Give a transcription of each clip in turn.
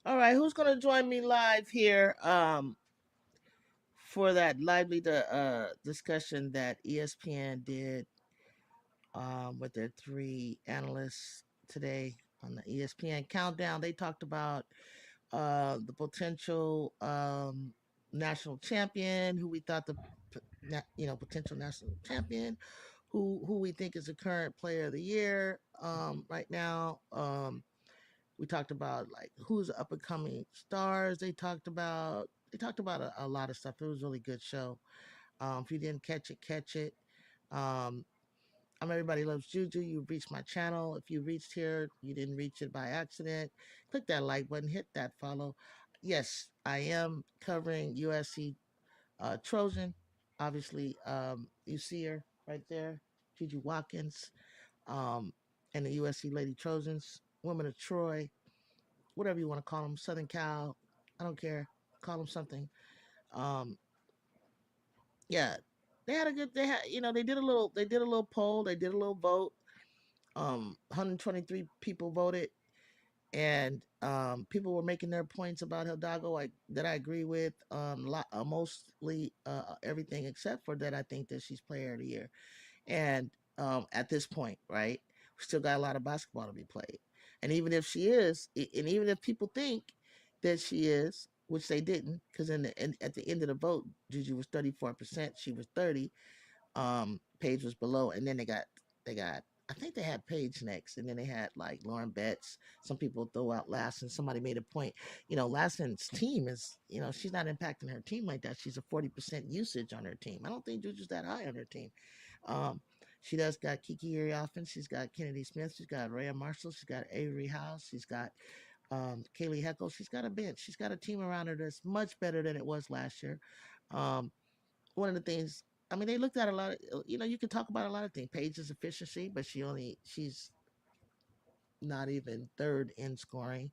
All right, who's gonna join me live here for that lively discussion that ESPN did with their three analysts today on the ESPN Countdown? They talked about the potential national champion, who we thought potential national champion, who we think is the current player of the year right now. We talked about like who's up and coming stars. They talked about a lot of stuff. It was a really good show. If you didn't catch it, catch it. Um, I'm Everybody Loves Juju. You've reached my channel. If you reached here, you didn't reach it by accident, click that like button, hit that follow. Yes, I am covering USC Trojan. Obviously, you see her right there, Juju Watkins, um, and the USC Lady Trojans, Women of Troy, whatever you want to call them, Southern Cal. I don't care. Call them something. Um, yeah, they had a good. They had, they did a little poll. They did a little vote. 123 people voted, and people were making their points about Hidalgo that I agree with. Mostly everything except for that I think that she's Player of the Year. And at this point, right, we still got a lot of basketball to be played. And even if she is, and even if people think that she is, which they didn't, because at the end of the vote, Juju was 34%, she was 30. Paige was below, and then they got. I think they had Paige next, and then they had like Lauren Betts. Some people throw out Lassen. Somebody made a point. Lassen's team is, she's not impacting her team like that. She's a 40% usage on her team. I don't think Juju's that high on her team. Um, she does got Kiki Iriafen. She's got Kennedy Smith. She's got Rhea Marshall. She's got Avery House. She's got Kaylee Heckle. She's got a bench. She's got a team around her that's much better than it was last year. Um, One of the things, I mean, they looked at a lot of, you can talk about a lot of things. Paige's efficiency, but she's not even third in scoring.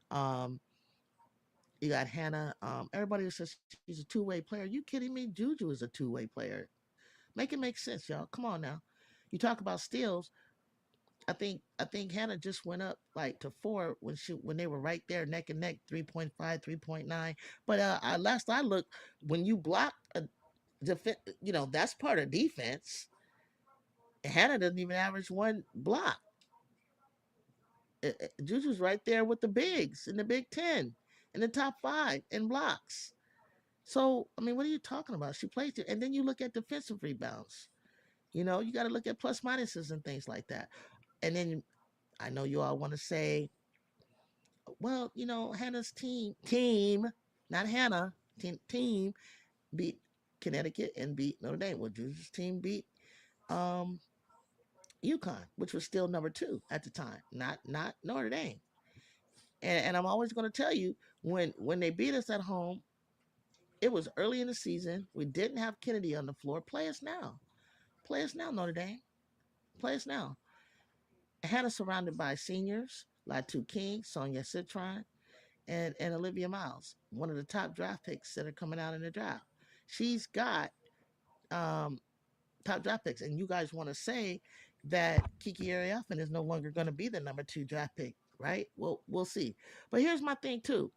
Um, you got Hannah. Everybody says she's a two-way player. Are you kidding me? Juju is a two-way player. Make it make sense, y'all. Come on now. You talk about steals. I think Hannah just went up like to 4 when they were right there neck and neck, 3.5, 3.9. But last I looked, when you block a that's part of defense. Hannah doesn't even average one block. Juju's right there with the bigs in the Big Ten, in the top 5 in blocks. So I mean, what are you talking about? She plays it, and then you look at defensive rebounds. You got to look at plus minuses and things like that. And then I know you all want to say, well, Hannah's team, not Hannah, team beat Connecticut and beat Notre Dame. Well, Juju's team beat um, UConn, which was still number 2 at the time, not Notre Dame. And I'm always going to tell you, when they beat us at home, it was early in the season. We didn't have Kennedy on the floor. Play us now. Play us now, Notre Dame. Play us now. Hannah surrounded by seniors, Latu King, Sonia Citron, and Olivia Miles, one of the top draft picks that are coming out in the draft. She's got um, top draft picks, and you guys want to say that Kiki Ariafen is no longer going to be the number 2 draft pick, right? Well, we'll see. But here's my thing too: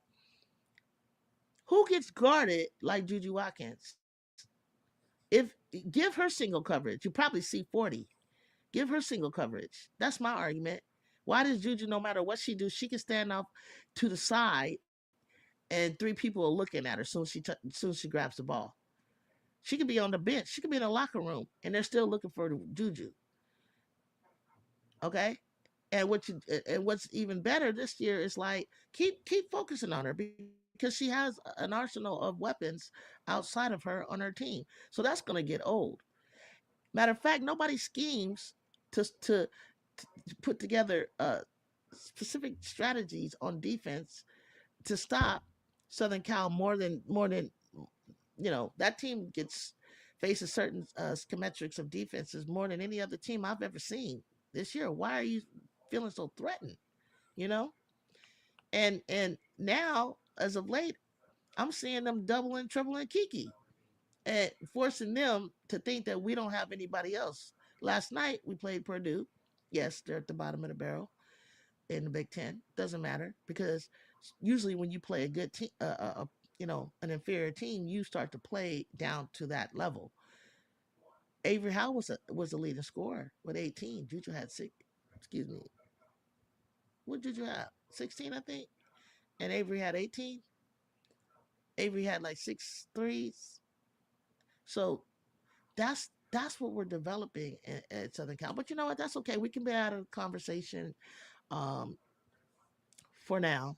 who gets guarded like Juju Watkins? If Give her single coverage, you probably see 40. Give her single coverage. That's my argument. Why does Juju, no matter what she do, she can stand off to the side and 3 people are looking at her as soon as she grabs the ball. She could be on the bench. She could be in the locker room, and they're still looking for Juju. Okay, And what's even better this year is like keep focusing on her because she has an arsenal of weapons outside of her on her team. So that's gonna get old. Matter of fact, nobody schemes to put together specific strategies on defense to stop Southern Cal more than that team gets faces certain schematics of defenses more than any other team I've ever seen this year. Why are you feeling so threatened? You know, and now as of late, I'm seeing them doubling, tripling Kiki and forcing them to think that we don't have anybody else. Last night we played Purdue. Yes, they're at the bottom of the barrel in the Big Ten. Doesn't matter because usually when you play a good team, an inferior team, you start to play down to that level. Avery Howe was the leading scorer with 18. Juju had six. Excuse me. What did you have? 16, I think. And Avery had 18. Avery had like six threes. So that's what we're developing at Southern Cal. But you know what? That's okay. We can be out of the conversation um, for now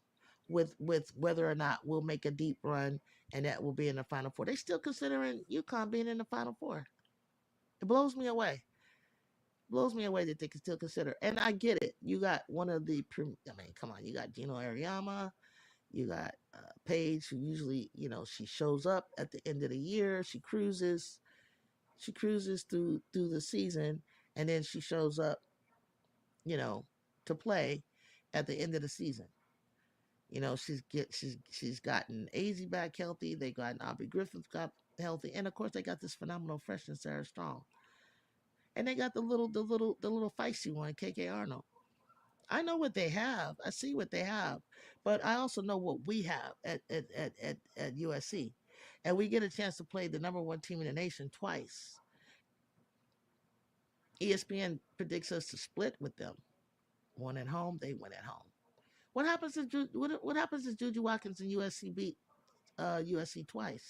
with whether or not we'll make a deep run and that will be in the Final Four. They still considering UConn being in the Final Four. It blows me away. Blows me away that they can still consider. And I get it. You got one of the. I mean, come on. You got Gino Ariama. You got Paige, who usually, she shows up at the end of the year. She cruises. She cruises through the season, and then she shows up, you know, to play at the end of the season. She's gotten AZ back healthy. They got Aubrey Griffith got healthy, and of course they got this phenomenal freshman Sarah Strong, and they got the little feisty one KK Arnold. I know what they have. I see what they have, but I also know what we have at USC, and we get a chance to play the number one team in the nation twice. ESPN predicts us to split with them. One at home, they win at home. What happens if Juju Watkins and USC beat USC twice?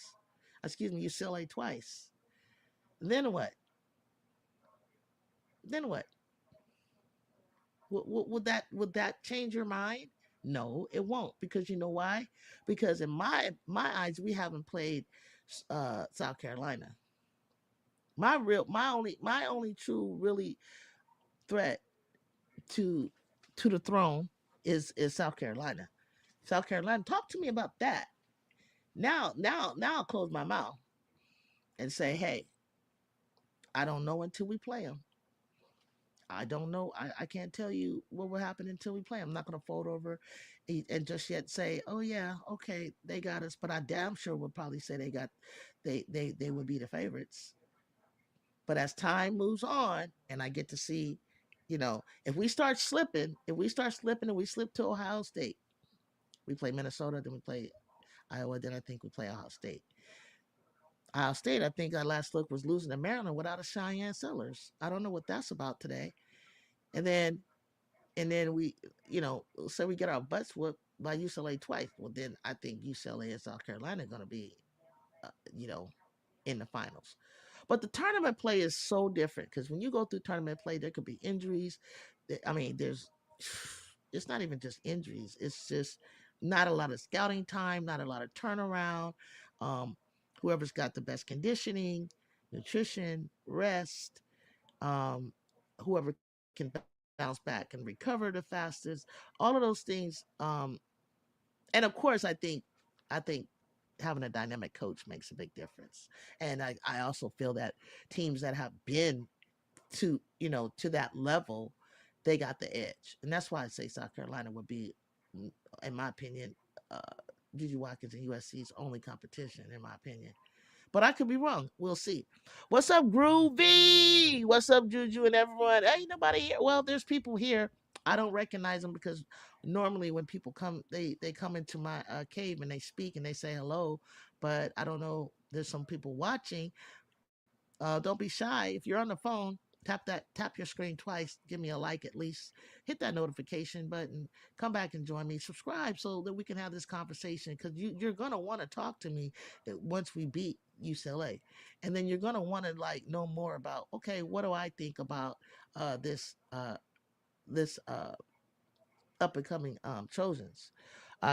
Excuse me, UCLA twice. Then what? Then what? Would that change your mind? No, it won't. Because you know why? Because in my eyes, we haven't played South Carolina. My only true really threat to the throne is South Carolina. South Carolina. Talk to me about that. Now I'll close my mouth and say, hey, I don't know until we play them. I don't know. I can't tell you what will happen until we play. I'm not going to fold over and just yet say, oh yeah, okay, they got us. But I damn sure would probably say they would be the favorites. But as time moves on, and I get to see, if we start slipping and we slip to Ohio State, we play Minnesota, then we play Iowa, then I think we play Ohio State. Ohio State, I think our last look was losing to Maryland without a Cheyenne Sellers. I don't know what that's about today. And then we, say we get our butts whooped by UCLA twice. Well, then I think UCLA and South Carolina are going to be, uh, you know, in the finals. But the tournament play is so different because when you go through tournament play, there could be injuries. I mean, it's not even just injuries. It's just not a lot of scouting time, not a lot of turnaround. Um, Whoever's got the best conditioning, nutrition, rest, um, whoever can bounce back and recover the fastest, all of those things. And of course, I think having a dynamic coach makes a big difference. And I also feel that teams that have been to that level, they got the edge. And that's why I say South Carolina would be, in my opinion, uh, Juju Watkins and USC's only competition, in my opinion. But I could be wrong. We'll see. What's up, Groovy? What's up, Juju and everyone? Ain't nobody here. Well, there's people here. I don't recognize them because normally when people come, they come into my cave and they speak and they say hello. But I don't know. There's some people watching. Don't be shy. If you're on the phone, tap your screen twice. Give me a like at least. Hit that notification button. Come back and join me. Subscribe so that we can have this conversation because you're gonna want to talk to me once we beat UCLA, and then you're gonna want to like know more about okay, what do I think about this this up and coming Trojans.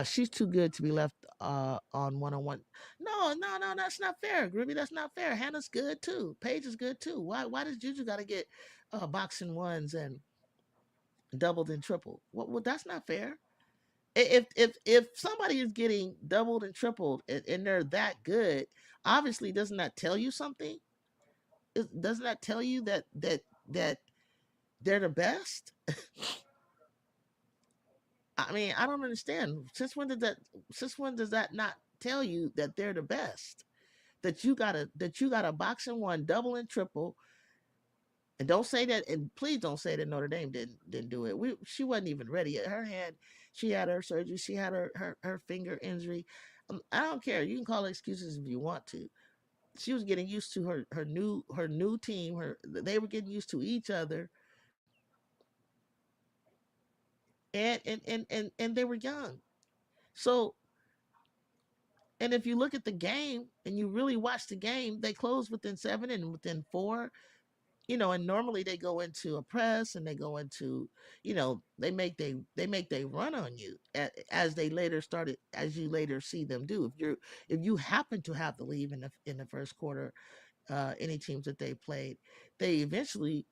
She's too good to be left on one on one. No, no, no, that's not fair, Groovy. That's not fair. Hannah's good too. Paige is good too. Why does Juju got to get boxing ones and doubled and tripled? Well, that's not fair. If somebody is getting doubled and tripled and they're that good, obviously doesn't that tell you something? Doesn't that tell you that they're the best? I mean, I don't understand. Since when does that not tell you that they're the best? That you got a boxing one, double and triple, and don't say that. And please don't say that Notre Dame didn't do it. She wasn't even ready. Her hand, she had her surgery. She had her finger injury. I don't care. You can call excuses if you want to. She was getting used to her new team. They were getting used to each other, and they were young. So, and if you look at the game and you really watch the game, they close within 7 and within 4. And normally they go into a press and they go into, they make they run on you as you later see them do. If you happen to have the lead in the first quarter, any teams that they played, they eventually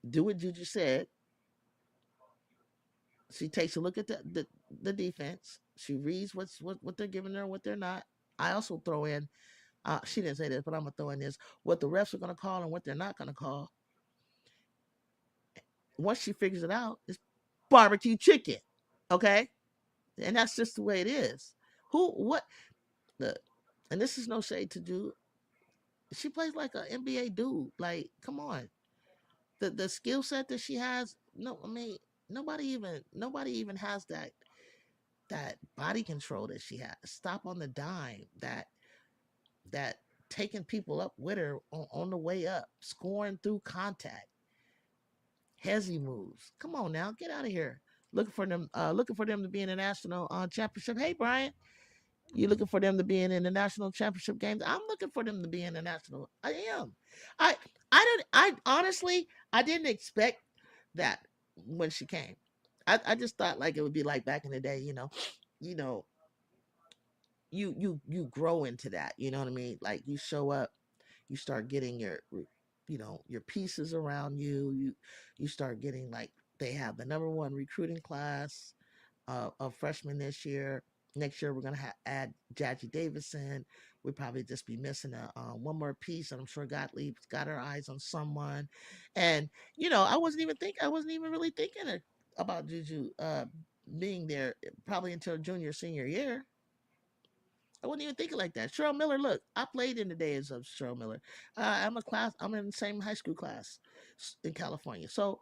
do what Juju said. She takes a look at the defense. She reads what they're giving her, what they're not. I also throw in, she didn't say this, but I'm gonna throw in this, what the refs are gonna call and what they're not gonna call. Once she figures it out, it's barbecue chicken. Okay? And that's just the way it is. What the and this is no shade to do. She plays like an NBA dude. Like, come on. The skill set that she has, no, I mean, nobody even has that body control that she has. Stop on the dime, that taking people up with her on the way up, scoring through contact, hezzy moves. Come on now, get out of here. Looking for them to be in the national championship. Hey, Brian, you looking for them to be in the national championship games? I'm looking for them to be in the national. I am. I I don't. I honestly, I didn't expect that when she came. I just thought like it would be like back in the day. You know, you grow into that. You know what I mean? Like you show up, you start getting your pieces around you. You start getting like they have the number one recruiting class of freshmen this year. Next year, we're going to add Jackie Davison. We'd probably just be missing one more piece, and I'm sure Gottlieb's got her eyes on someone. And I wasn't even really thinking about Juju being there probably until junior senior year. I wasn't even thinking like that. Cheryl Miller, look, I played in the days of Cheryl Miller. I'm in the same high school class in California, so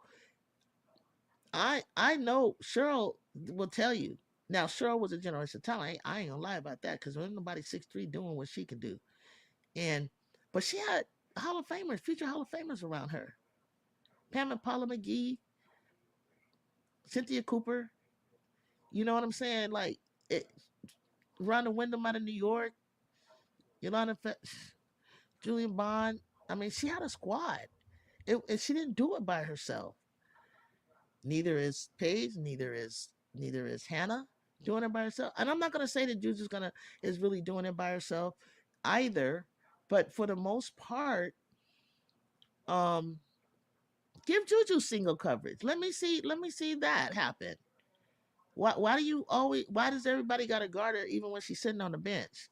I know Cheryl will tell you. Now Cheryl was a generational talent. I ain't gonna lie about that because there's nobody 6'3" doing what she can do. And but she had Hall of Famers, future Hall of Famers around her. Pam and Paula McGee, Cynthia Cooper. You know what I'm saying? Like it, Rhonda Wyndham out of New York, Yolanda, Julian Bond. I mean, she had a squad. And she didn't do it by herself. Neither is Paige. Neither is Hannah doing it by herself. And I'm not gonna say that Juju's gonna is really doing it by herself either. But for the most part, um, give Juju single coverage. Let me see that happen. Why does everybody gotta guard her even when she's sitting on the bench?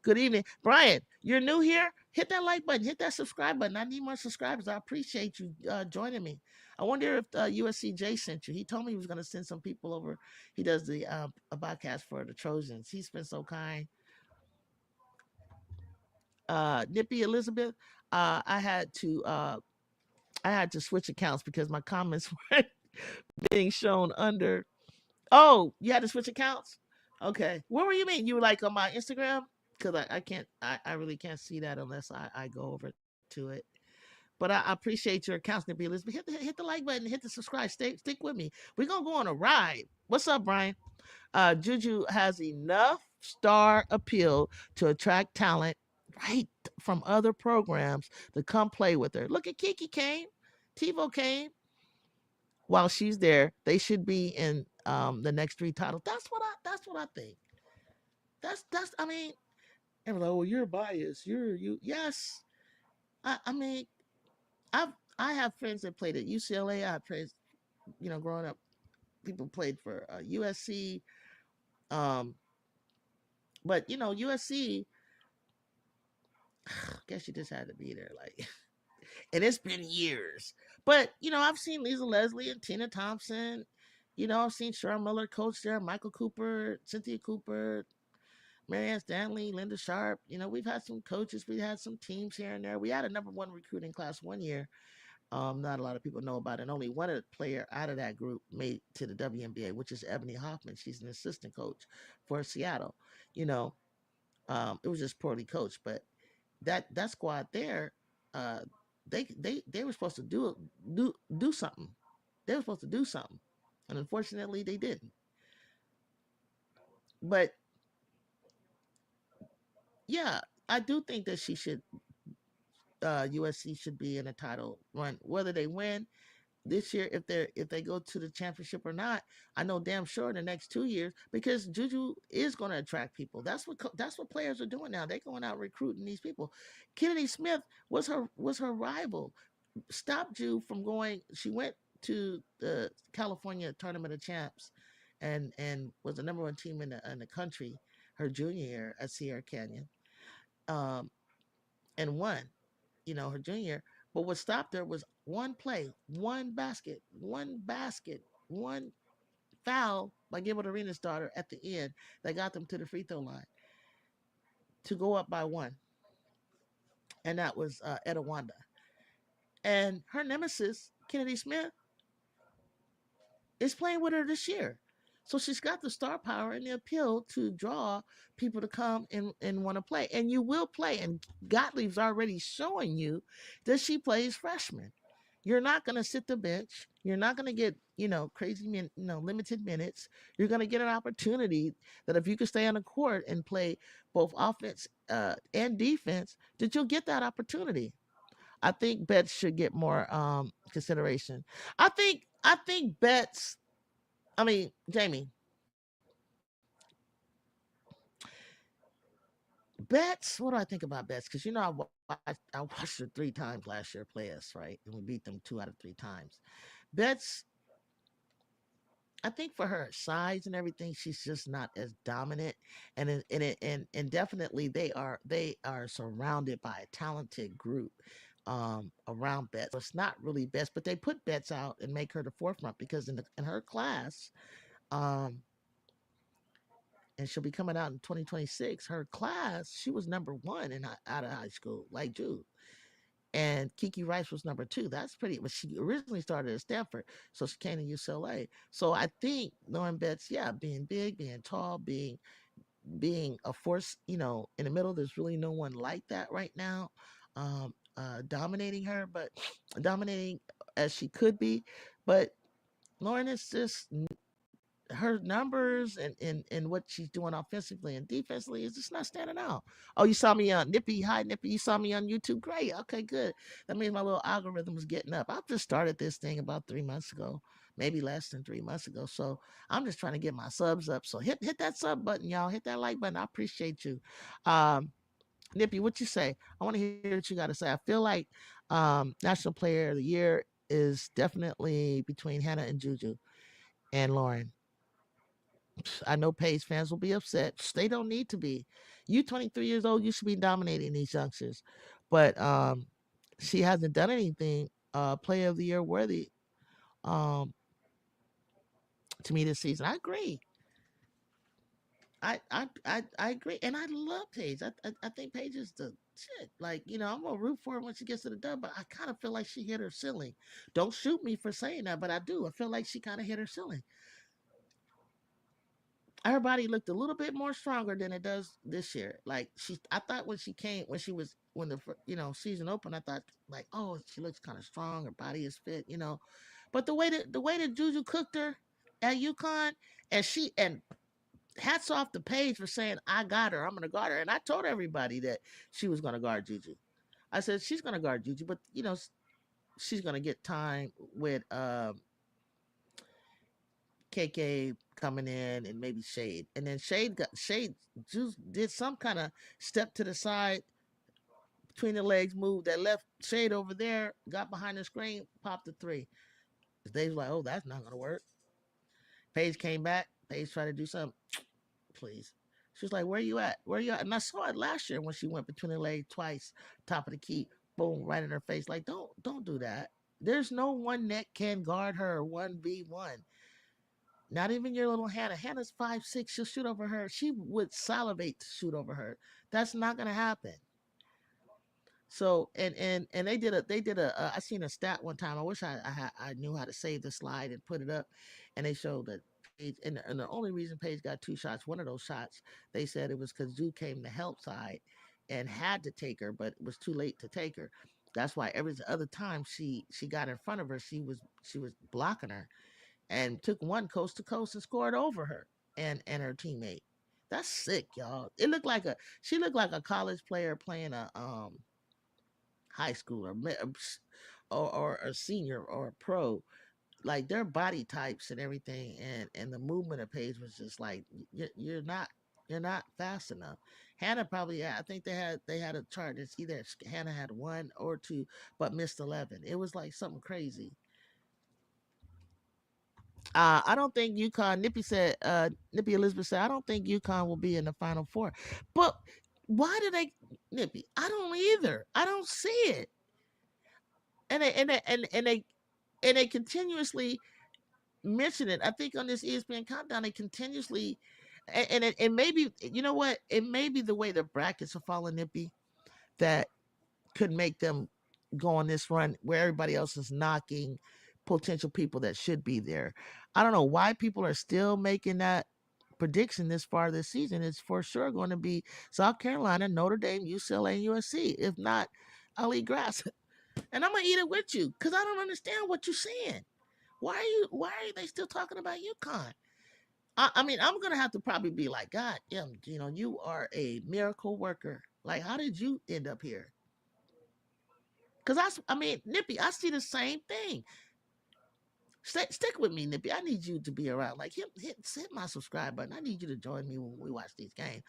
Good evening. Brian, you're new here? Hit that like button, hit that subscribe button. I need more subscribers. I appreciate you joining me. I wonder if USCJ sent you. He told me he was going to send some people over. He does the a podcast for the Trojans. He's been so kind. Nippy Elizabeth, I had to switch accounts because my comments weren't being shown under. Oh, you had to switch accounts? Okay. Where were you mean? You were like on my Instagram? Because I can't, I really can't see that unless I go over to it. But I appreciate your accounts, Nippy Elizabeth. Hit the like button, hit the subscribe. Stick with me. We're going to go on a ride. What's up, Brian? Juju has enough star appeal to attract talent right from other programs to come play with her. Look at Kiki came. TiVo came. while she's there, they should be in the next three titles. That's what I think. That's I mean, and like, oh, you're biased. You yes. I mean, I've I have friends that played at UCLA. I have friends, growing up, people played for USC. Um, but USC, I guess you just had to be there, like, and it's been years. But I've seen Lisa Leslie and Tina Thompson. I've seen Cheryl Miller coach there, Michael Cooper, Cynthia Cooper, Marianne Stanley, Linda Sharp. We've had some coaches, we had some teams here and there. We had a number one recruiting class one year. Not a lot of people know about it. Only one player out of that group made to the WNBA, which is Ebony Hoffman. She's an assistant coach for Seattle. You know, it was just poorly coached, but that squad there, uh, they were supposed to do something. They were supposed to do something, and unfortunately, they didn't. But yeah, I do think that USC should be in a title run. Whether they win this year, if they go to the championship or not, I know damn sure in the next 2 years, because Juju is going to attract people. That's what players are doing now. They're going out recruiting these people. Kennedy Smith was her rival. Stopped you from going. She went to the California Tournament of Champs, and was the number one team in the country her junior year at Sierra Canyon, um, and won. Her junior year. But what stopped her was one play, one basket, one foul by Gilbert Arenas' daughter at the end that got them to the free throw line to go up by one, and that was Etta Wanda. And her nemesis, Kennedy Smith, is playing with her this year. So she's got the star power and the appeal to draw people to come and want to play. And you will play. And Gottlieb's already showing you that she plays freshman. You're not going to sit the bench. You're not going to get, crazy, limited minutes. You're going to get an opportunity that if you can stay on the court and play both offense and defense, that you'll get that opportunity. I think Betts should get more consideration. I think Betts. I mean, Jamie, Betts. What do I think about Betts? Because I watched her 3 times last year play us, right, and we beat them 2 out of 3 times. Betts, I think for her size and everything, she's just not as dominant, and definitely they are surrounded by a talented group around Betts. So it's not really Betts, but they put Betts out and make her the forefront because in her class, um, and she'll be coming out in 2026. Her class, she was number one out of high school, like Jude. And Kiki Rice was number two. That's pretty. But she originally started at Stanford, so she came to UCLA. So I think Lauren Betts, yeah, being big, being tall, being a force, in the middle. There's really no one like that right now, dominating her, but dominating as she could be. But Lauren is just her numbers and what she's doing offensively and defensively is just not standing out. Oh, you saw me on Nippy. Hi, Nippy. You saw me on YouTube. Great. Okay, good. That means my little algorithm was getting up. I've just started this thing about 3 months ago, maybe less than 3 months ago. So I'm just trying to get my subs up. So hit that sub button, y'all. Hit that like button. I appreciate you. Um, Nippy, what you say? I want to hear what you got to say. I feel like National Player of the Year is definitely between Hannah and Juju and Lauren. I know Paige fans will be upset. They don't need to be. You 23 years old, you should be dominating these youngsters. But she hasn't done anything player of the year worthy um to me this season. I agree. I agree. And I love Paige. I think Paige is the shit. Like, I'm gonna root for her when she gets to the dub, but I kind of feel like she hit her ceiling. Don't shoot me for saying that, but I do. I feel like she kind of hit her ceiling. Her body looked a little bit more stronger than it does this year. Like I thought when she was when the season opened, I thought like, oh, she looks kind of strong. Her body is fit. But the way that Juju cooked her at UConn, and hats off the Page for saying I got her. I'm gonna guard her, and I told everybody that she was gonna guard Juju. I said she's gonna guard Juju, but she's gonna get time with KK coming in and maybe Shade. And then Shade just did some kind of step to the side between the legs move that left Shade over there, got behind the screen, popped the three. Dave's like, oh, that's not gonna work. Paige came back. Paige tried to do something. Please. She was like, where you at? Where you at? And I saw it last year when she went between the legs twice, top of the key, boom, right in her face. Like, don't do that. There's no one that can guard her 1v1. Not even your little Hannah. Hannah's 5'6". She'll shoot over her. She would salivate to shoot over her. That's not gonna happen. So and they did a I seen a stat one time. I wish I knew how to save the slide and put it up, and they showed that Paige and the only reason Paige got two shots, one of those shots, they said it was because Zoo came to help side, and had to take her, but it was too late to take her. That's why every other time she got in front of her, she was blocking her, and took one coast to coast and scored over her and her teammate. That's sick, y'all. It looked like a she looked like a college player playing a high school or a senior or a pro, like their body types and everything, and the movement of Paige was just like you're not fast enough. Hannah probably I think they had a chart that's either Hannah had one or two but missed 11. It was like something crazy. I don't think UConn. Nippy Elizabeth said I don't think UConn will be in the Final Four, but why do they Nippy? I don't either. I don't see it, and they continuously mention it. I think on this ESPN Countdown, they continuously, and maybe you know what? It may be the way the brackets are falling, Nippy, that could make them go on this run where everybody else is knocking potential people that should be there. I don't know why people are still making that prediction this far this season. It's for sure going to be South Carolina, Notre Dame, UCLA, and USC. If not, I'll eat grass. And I'm gonna eat it with you because I don't understand what you're saying. Why are they still talking about UConn? I mean, I'm gonna have to probably be like, God, you are a miracle worker. Like, how did you end up here? Because I mean, Nippy, I see the same thing. Stick with me, Nippy. I need you to be around. Like, hit my subscribe button. I need you to join me when we watch these games,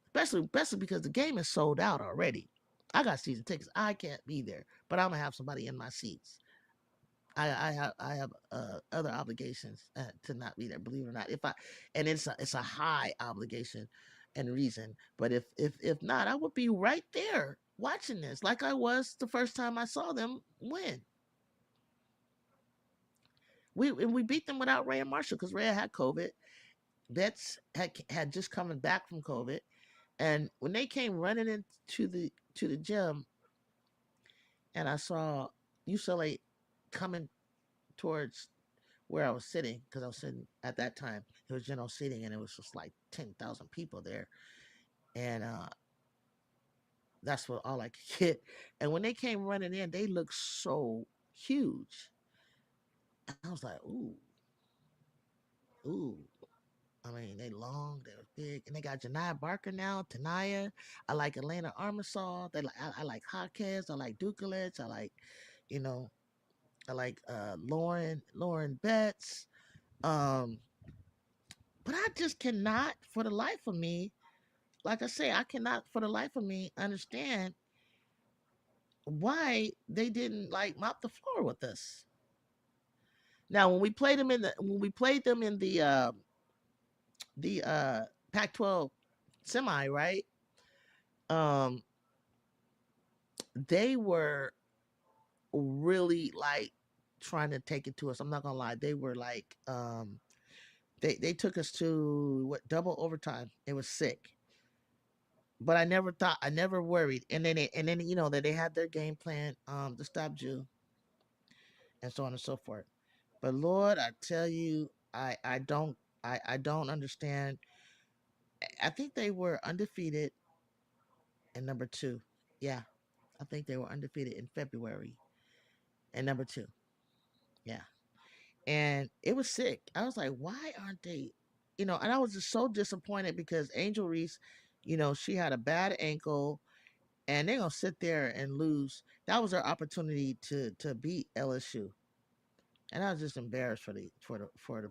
especially because the game is sold out already. I got season tickets. I can't be there, but I'm gonna have somebody in my seats. I have other obligations to not be there. Believe it or not, if I and it's a high obligation and reason. But if not, I would be right there watching this like I was the first time I saw them win. We beat them without Ray and Marshall because Ray had COVID. Betts had just coming back from COVID, and when they came running into the gym, and I saw UCLA coming towards where I was sitting because I was sitting at that time. It was general seating, and it was just like 10,000 people there, and that's what all I could get. And when they came running in, they looked so huge. And I was like, ooh, ooh. I mean, they long, they were big, and they got Janiyah Barker now, Tanaya. I like Elena Armasaw. I like Hawkins. I like Dukalich. You know, I like Lauren Betts. Um, but I just cannot, for the life of me, like I say, I cannot for the life of me understand why they didn't like mop the floor with us. Now, when we played them in the Pac-12 semi, right? Um, they were really like trying to take it to us. I'm not gonna lie, they were like they took us to what double overtime. It was sick. But I never worried. And then that they had their game plan to stop Jew and so on and so forth. But Lord, I tell you, I don't understand. I think they were undefeated in number two. Yeah, I think they were undefeated in February and number two. Yeah, and it was sick. I was like, why aren't they? And I was just so disappointed because Angel Reese, she had a bad ankle, and they're gonna sit there and lose. That was their opportunity to beat LSU. And I was just embarrassed for the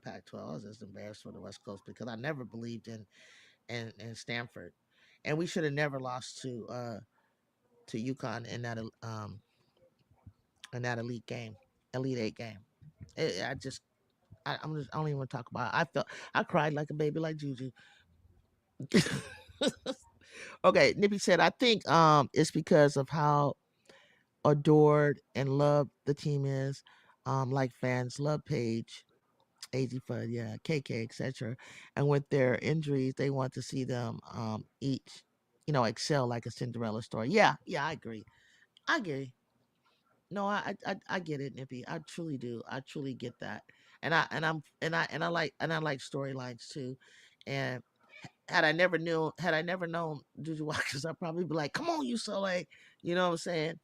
Pac-12. I was just embarrassed for the West Coast because I never believed in Stanford, and we should have never lost to UConn in that Elite Eight game. I just I don't even want to talk about it. I cried like a baby like Juju. Okay, Nippy said I think it's because of how adored and loved the team is. Like fans love Paige, AZ Fudd, yeah, KK, etc. And with their injuries, they want to see them each, excel like a Cinderella story. Yeah, yeah, I agree. I agree. No, I get it, Nippy. I truly do. I truly get that. And I like storylines too. And had I never known Juju Watkins, I'd probably be like, "Come on, UCLA," you know what I'm saying?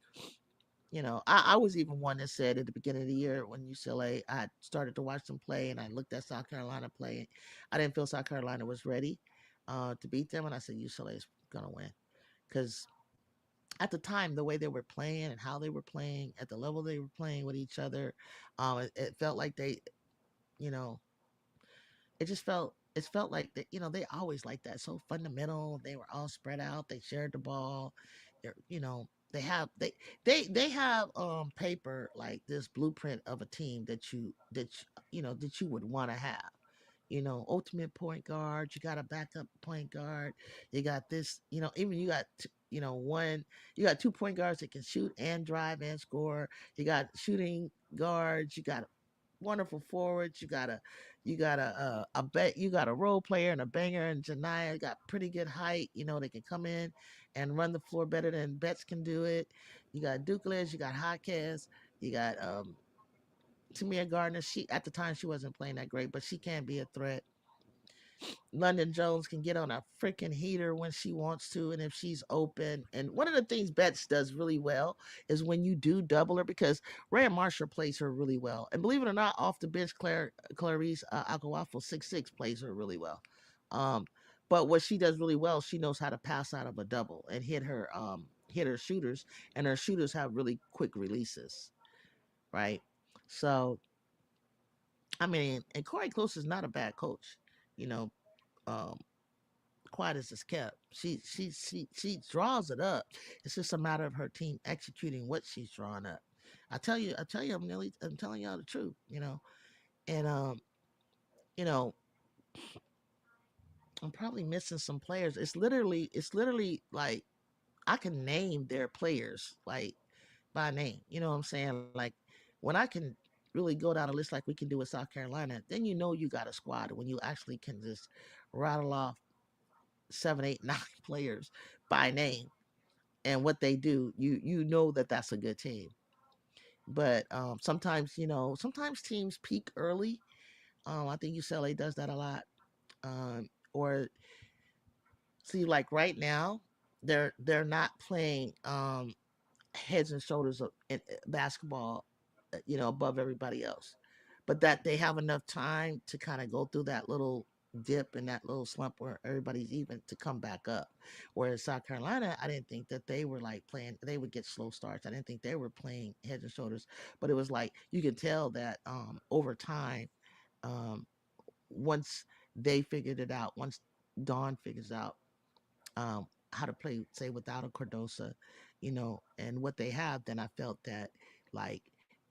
I was even one that said at the beginning of the year when UCLA, I started to watch them play and I looked at South Carolina play. I didn't feel South Carolina was ready to beat them, and I said UCLA is gonna win because at the time the way they were playing and how they were playing at the level they were playing with each other, it felt like you know, it felt like that, they always like that, so fundamental. They were all spread out, they shared the ball. They're, they have they have paper like this blueprint of a team that you would want to have. Ultimate point guard, you got a backup point guard, you got this, even you got one, you got 2 point guards that can shoot and drive and score. You got shooting guards, you got wonderful forwards. You got a role player and a banger, and Janaya got pretty good height. They can come in and run the floor better than Betts can do it. You got Dukeles, you got Hawkins, you got Tamia Gardner. She at the time she wasn't playing that great, but she can be a threat. London Jones can get on a freaking heater when she wants to, and if she's open. And one of the things Betts does really well is when you do double her, because Rand Marshall plays her really well. And believe it or not, off the bench, Clarice Akawafo 6'6" plays her really well. Um, but what she does really well, she knows how to pass out of a double and hit her shooters, and her shooters have really quick releases, right? So I mean, and Corey Close is not a bad coach, you know. Um, Quiet as it's kept. She draws it up. It's just a matter of her team executing what she's drawing up. I tell you, I'm telling y'all the truth, And you know, I'm probably missing some players. It's literally like I can name their players like by name. You know what I'm saying? Like when I can really go down a list like we can do with South Carolina, then you got a squad when you actually can just rattle off 7, 8, 9 players by name and what they do. You know that that's a good team. But sometimes sometimes teams peak early. I think UCLA does that a lot. Or see, like right now, they're not playing heads and shoulders of in basketball, above everybody else. But that they have enough time to kind of go through that little dip and that little slump where everybody's even to come back up. Whereas South Carolina, I didn't think that they were like playing, they would get slow starts. I didn't think they were playing heads and shoulders, but it was like you can tell that over time, um, once they figured it out, once Dawn figures out how to play, say, without a Cardosa, and what they have, then I felt that like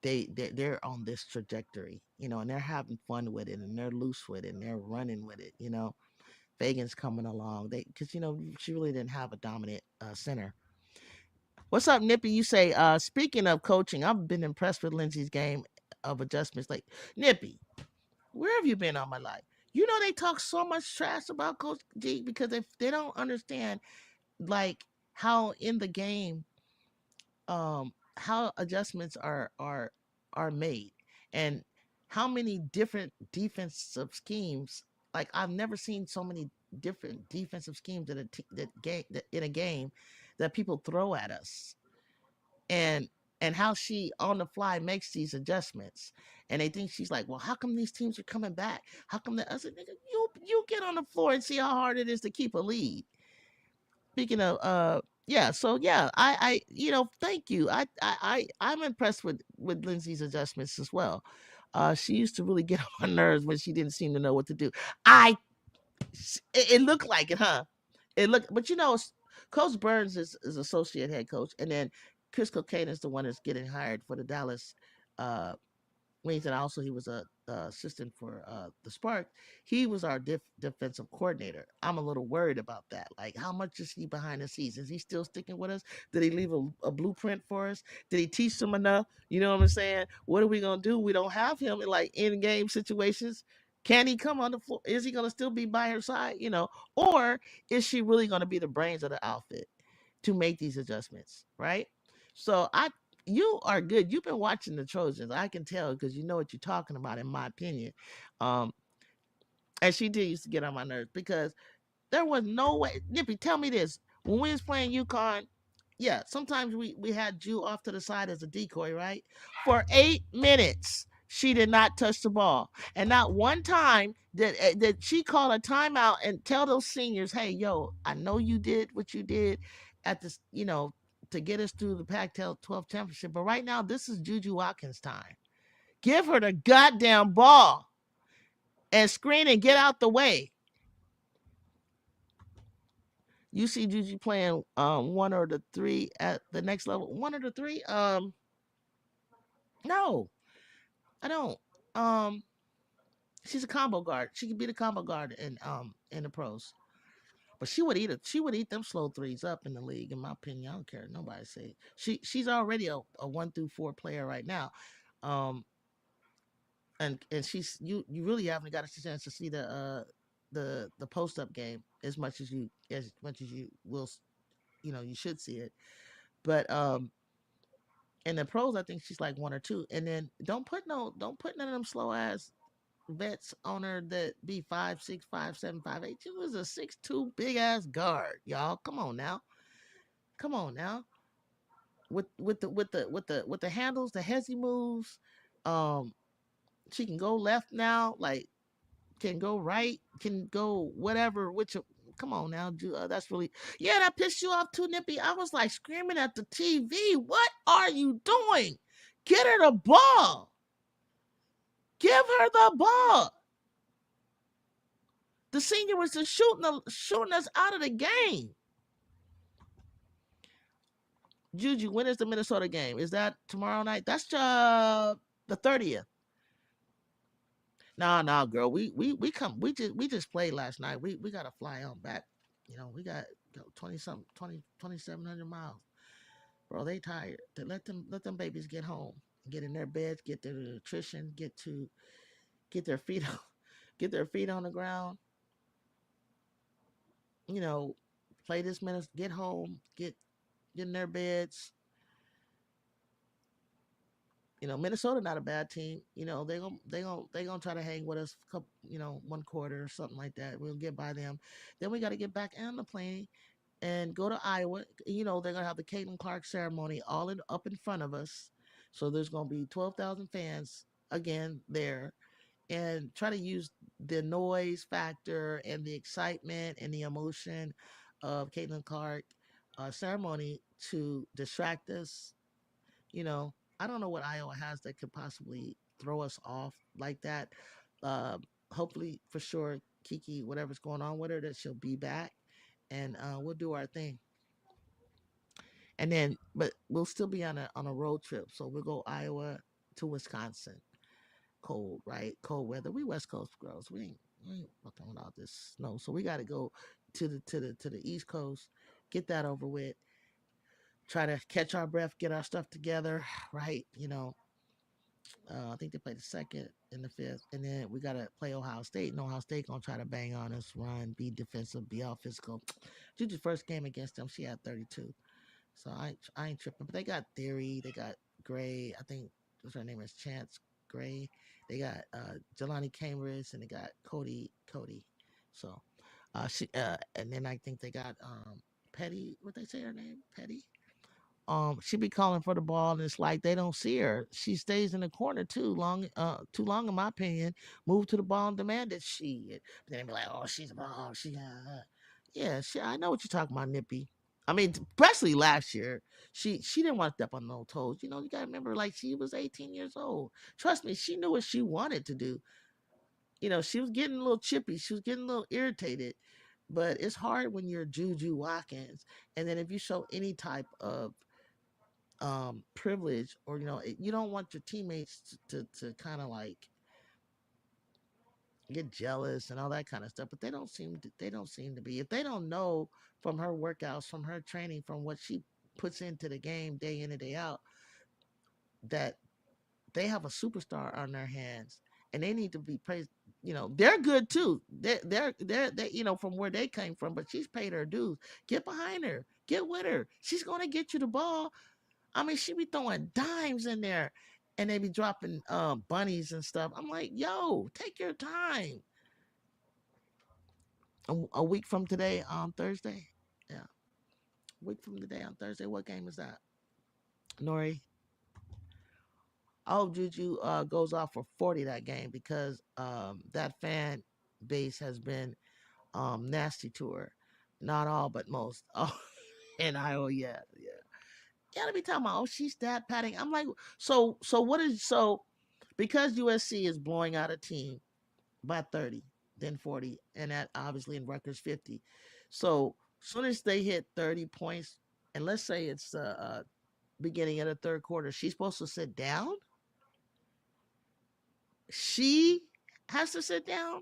they're on this trajectory, and they're having fun with it, and they're loose with it, and they're running with it. Fagan's coming along. Because she really didn't have a dominant center. What's up, Nippy? You say, speaking of coaching, I've been impressed with Lindsay's game of adjustments. Like, Nippy, where have you been all my life? They talk so much trash about Coach G because if they don't understand like how in the game how adjustments are made, and how many different defensive schemes. Like I've never seen so many different defensive schemes that in a game that people throw at us, and how she on the fly makes these adjustments. And they think she's like, well, how come these teams are coming back? How come that? I said, nigga, you get on the floor and see how hard it is to keep a lead. Speaking of yeah, so yeah, thank you. I'm impressed with Lindsay's adjustments as well. She used to really get on my nerves when she didn't seem to know what to do. I it looked like it, huh? It looked, but Coach Burns is associate head coach, and then Chris Cocaine is the one that's getting hired for the Dallas uh, Wings, and also he was a assistant for the Spark. He was our defensive coordinator. I'm a little worried about that. Like, how much is he behind the scenes? Is he still sticking with us? Did he leave a blueprint for us? Did he teach them enough? You know what I'm saying? What are we gonna do? We don't have him in like in game situations. Can he come on the floor? Is he gonna still be by her side? Or is she really gonna be the brains of the outfit to make these adjustments? Right. So you are good. You've been watching the Trojans. I can tell because you know what you're talking about, in my opinion. Um, and she did used to get on my nerves because there was no way. Nippy, tell me this: when we was playing UConn, yeah, sometimes we had Jew off to the side as a decoy, right? For 8 minutes, she did not touch the ball, and not one time did she call a timeout and tell those seniors, "Hey, yo, I know you did what you did at this, to get us through the Pac-12 championship, but right now this is Juju Watkins' time. Give her the goddamn ball and screen and get out the way." You see Juju playing one or the three at the next level. One or the three? No, I don't. Um, she's a combo guard. She can be the combo guard in the pros. But she would eat them slow threes up in the league, in my opinion. I don't care what nobody say. She's already a 1 through 4 player right now. Um and she's you really haven't got a chance to see the post up game as much as you will, you should see it. But in the pros, I think she's like 1 or 2. And then don't put none of them slow ass vets on her that be 5'6", 5'7", 5'8". She was a 6'2" big ass guard, y'all. Come on now. Come on now. With the handles, the hezzy moves, um, she can go left now, like can go right, can go whatever. Come on now, that's really, yeah. That pissed you off too, Nippy. I was like screaming at the TV. What are you doing? Get her the ball. Give her the ball. The senior was just shooting us out of the game. Juju, when is the Minnesota game? Is that tomorrow night? That's the 30th. Nah, girl. We just played last night. We gotta fly on back. We got 20 something 2,700 miles. Bro, they tired. Let them babies get home. Get in their beds, get their nutrition, get their feet get their feet on the ground, you know, play this minute, get home, get in their beds. Minnesota not a bad team. They gonna try to hang with us, couple, 1 quarter or something like that. We'll get by them. Then we got to get back on the plane and go to Iowa. They're gonna have the Caitlin Clark ceremony up in front of us. So there's gonna be 12,000 fans again there, and try to use the noise factor and the excitement and the emotion of Caitlin Clark ceremony to distract us. you know, I don't know what Iowa has that could possibly throw us off like that. Hopefully, for sure, Kiki, whatever's going on with her, that she'll be back, and we'll do our thing. And then, but we'll still be on a road trip, so we'll go Iowa to Wisconsin. Cold, right? Cold weather. We West Coast girls. We ain't fucking with all this snow, so we got to go to the East Coast, get that over with. Try to catch our breath, get our stuff together, right? I think they played the second and the fifth, and then we gotta play Ohio State. And Ohio State gonna try to bang on us, run, be defensive, be all physical. Juju's first game against them, she had 32, so I ain't tripping. But they got Theory, they got Gray. I think what's her name is Chance Gray. They got Jelani Cambridge, and they got Cody. So and then I think they got Petty. What they say her name? Petty. She be calling for the ball, and it's like they don't see her. She stays in the corner too long in my opinion. Move to the ball and demand that she. Then they be like, oh, she's a ball. Yeah, I know what you're talking about, Nippy. I mean, especially last year, she didn't want to step on no toes. You got to remember, like she was 18 years old. Trust me, she knew what she wanted to do. She was getting a little chippy. She was getting a little irritated. But it's hard when you're Juju Watkins, and then if you show any type of privilege, or you don't want your teammates to kind of like get jealous and all that kind of stuff. But they don't seem to be. If they don't know from her workouts, from her training, from what she puts into the game day in and day out, that they have a superstar on their hands, and they need to be praised. They're good too. They from where they came from, but she's paid her dues. Get behind her, get with her. She's gonna get you the ball. I mean, she be throwing dimes in there, and they be dropping bunnies and stuff. I'm like, yo, take your time. A week from today on Thursday. Yeah, a week from today on Thursday. What game is that? Nori. Oh, Juju goes off for 40 that game because that fan base has been nasty to her. Not all, but most. Oh, and yeah, yeah. You gotta be talking about, oh, she's stat padding. I'm like, so what is so because USC is blowing out a team by 30, then 40, and that obviously in Rutgers 50. So soon as they hit 30 points, and let's say it's beginning of the third quarter, she's supposed to sit down. She has to sit down.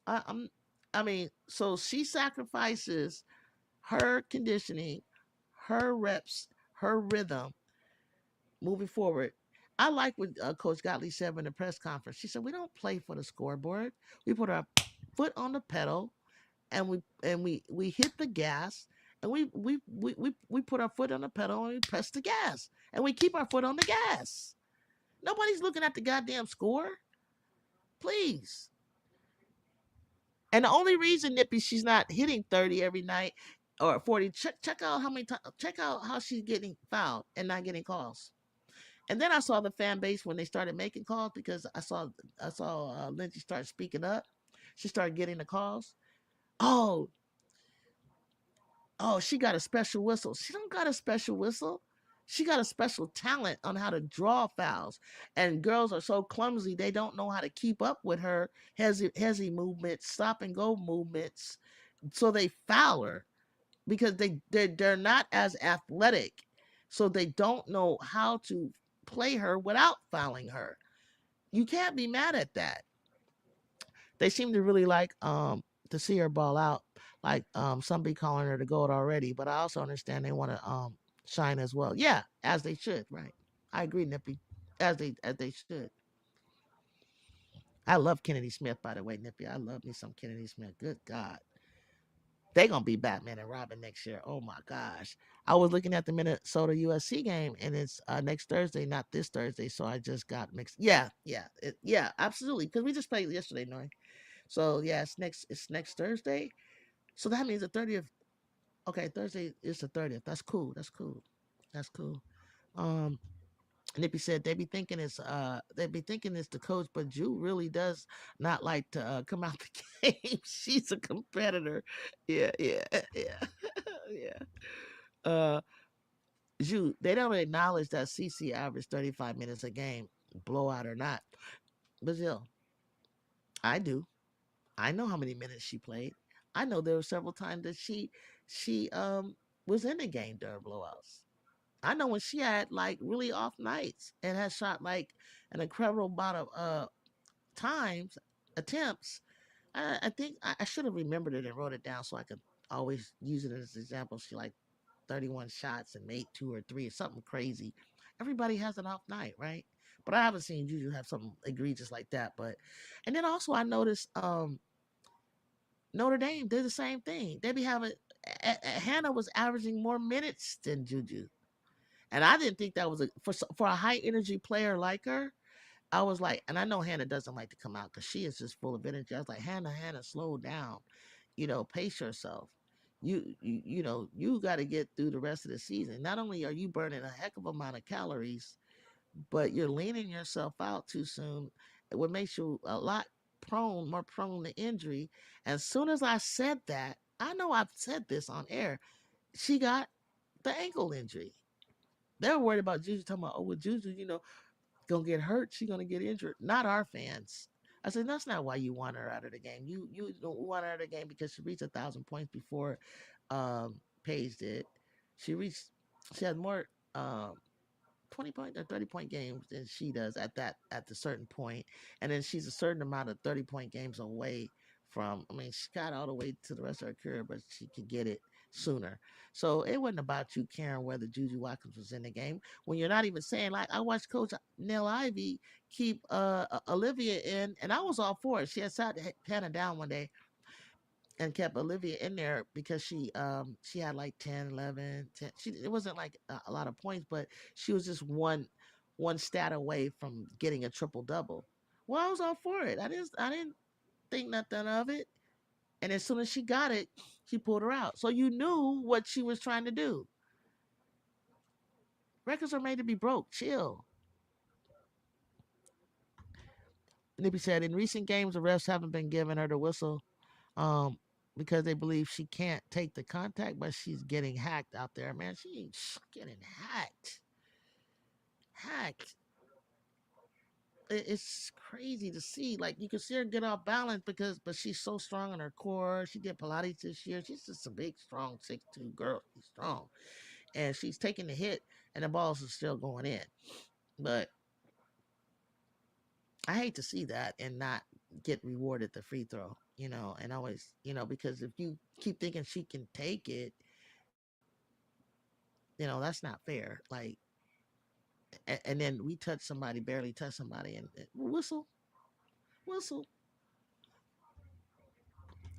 I, I'm, I mean, so she sacrifices her conditioning, her reps, her rhythm moving forward. I like what Coach Gottlieb said in the press conference. She said, "We don't play for the scoreboard. We put our foot on the pedal, and we hit the gas, and we put our foot on the pedal and we press the gas, and we keep our foot on the gas. Nobody's looking at the goddamn score, please." And the only reason, Nippy, she's not hitting 30 every night or 40, check out how many times, check out how she's getting fouled and not getting calls. And then I saw the fan base when they started making calls, because I saw Lindsay start speaking up. She started getting the calls. Oh, oh, she got a special whistle. She don't got a special whistle. She got a special talent on how to draw fouls. And girls are so clumsy, they don't know how to keep up with her hezzy movements, stop and go movements. So they foul her because they're not as athletic. So they don't know how to play her without fouling her. You can't be mad at that. They seem to really like to see her ball out. Like some be calling her the goat already, but I also understand they want to shine as well. Yeah, as they should, right? I agree, Nippy. As they should. I love Kennedy Smith, by the way, Nippy. I love me some Kennedy Smith. Good God. They gonna be Batman and Robin next year. Oh my gosh. I was looking at the Minnesota USC game, and it's next Thursday, not this Thursday. So I just got mixed. Yeah, yeah, yeah, absolutely. Because we just played yesterday, Noy. So yeah, it's next Thursday. So that means the 30th. Okay, Thursday is the 30th. That's cool. That's cool. That's cool. Um, Nippy said they be thinking it's the coach, but Jew really does not like to come out the game. She's a competitor. Yeah, yeah, yeah, yeah. Uh, Jew, they don't acknowledge that CC averaged 35 minutes a game, blowout or not. Brazil, I do. I know how many minutes she played. I know there were several times that she was in the game during blowouts. I know when she had like really off nights and had shot like an incredible amount of times, attempts. I think I should have remembered it and wrote it down so I could always use it as an example. She like 31 shots and made two or three or something crazy. Everybody has an off night, right? But I haven't seen Juju have something egregious like that. But and then also I noticed Notre Dame did the same thing. They be having Hannah was averaging more minutes than Juju, and I didn't think that was for a high energy player like her. I was like, and I know Hannah doesn't like to come out because she is just full of energy. I was like, Hannah, slow down, pace yourself. You got to get through the rest of the season. Not only are you burning a heck of amount of calories, but you're leaning yourself out too soon. What makes you a lot more prone to injury. As soon as I said that, I know I've said this on air. She got the ankle injury. They were worried about Juju, talking about, oh, well, Juju, gonna get hurt. She's gonna get injured. Not our fans. I said that's not why you want her out of the game. You don't want her out of the game because she reached 1,000 points before Paige did. She reached. She had more 20 point or 30 point games than she does at the certain point, and then she's a certain amount of 30 point games away from. I mean, she got all the way to the rest of her career, but she could get it sooner. So it wasn't about you caring whether Juju Watkins was in the game when you're not even saying, like, I watched Coach Neil Ivy keep Olivia in, and I was all for it. She had sat Hannah down one day and kept Olivia in there because she had like 10, 11, 10. It wasn't like a lot of points, but she was just one stat away from getting a triple double. Well, I was all for it. I didn't think nothing of it. And as soon as she got it, she pulled her out. So you knew what she was trying to do. Records are made to be broke. Chill. Nippy said in recent games the refs haven't been giving her the whistle um, because they believe she can't take the contact, but she's getting hacked out there. Man, she ain't getting hacked. Hacked. It's crazy to see. Like you can see her get off balance but she's so strong in her core. She did Pilates this year. She's just a big, strong 6'2" girl. She's strong, and she's taking the hit, and the balls are still going in. But I hate to see that and not get rewarded the free throw. And always, because if you keep thinking she can take it, that's not fair. Like, and then we touch somebody, barely touch somebody, and whistle, whistle.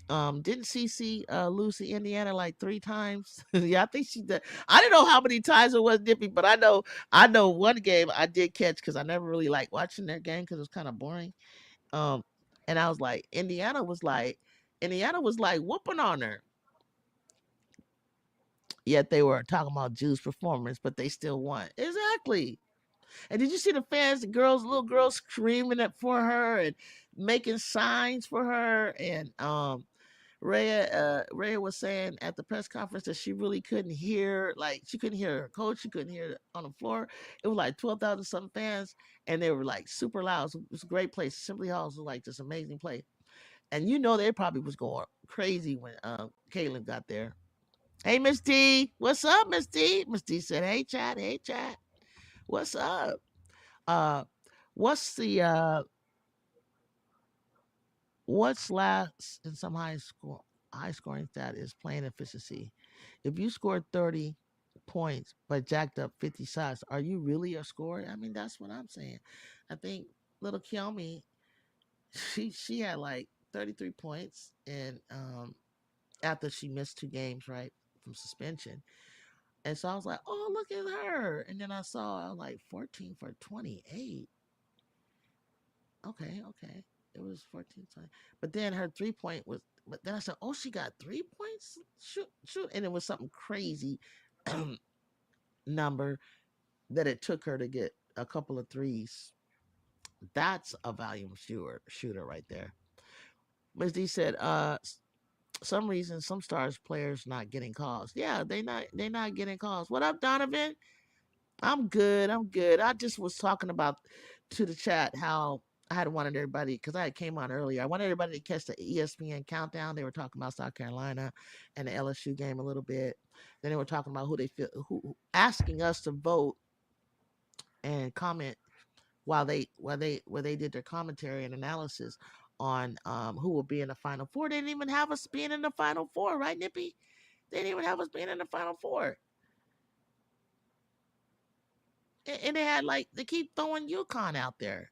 Didn't CC lose to Indiana like 3 times? Yeah, I think she did. I don't know how many times it was, Dippy, but I know one game I did catch because I never really liked watching that game because it was kind of boring. Um, and I was like, Indiana was like whooping on her. Yet they were talking about Juice's performance, but they still won. Exactly. And did you see the fans, the girls, little girls screaming it for her and making signs for her? And Rhea was saying at the press conference that she really couldn't hear, like she couldn't hear her coach, she couldn't hear it on the floor. It was like 12,000 some fans, and they were like super loud. It was a great place. Assembly Halls was like this amazing place, and they probably was going crazy when Caitlin got there. Hey, Miss D, what's up, Miss D? Miss D said, hey chat, what's up? Uh, what's the what's last in some high scoring stat is playing efficiency. If you scored 30 points but jacked up 50 shots, are you really a scorer? I mean, that's what I'm saying. I think little Kiyomi, she had like 33 points, and after she missed 2 games, right, from suspension. And so I was like, oh, look at her. And then I was like, 14 for 28. Okay. It was 14 times. But then her 3 point was, but then I said, oh, she got 3 points? Shoot. And it was something crazy number that it took her to get a couple of threes. That's a volume shooter right there. Ms. D said, some reason some stars players not getting calls. Yeah, they not getting calls. What up, Donovan? I'm good. I'm good. I just was talking about to the chat how I had wanted everybody because I came on earlier. I wanted everybody to catch the ESPN Countdown. They were talking about South Carolina and the LSU game a little bit. Then they were talking about who they feel, who asking us to vote and comment while they did their commentary and analysis on who will be in the Final Four. They didn't even have us being in the Final Four, right, Nippy? They didn't even have us being in the Final Four. And they had they keep throwing UConn out there.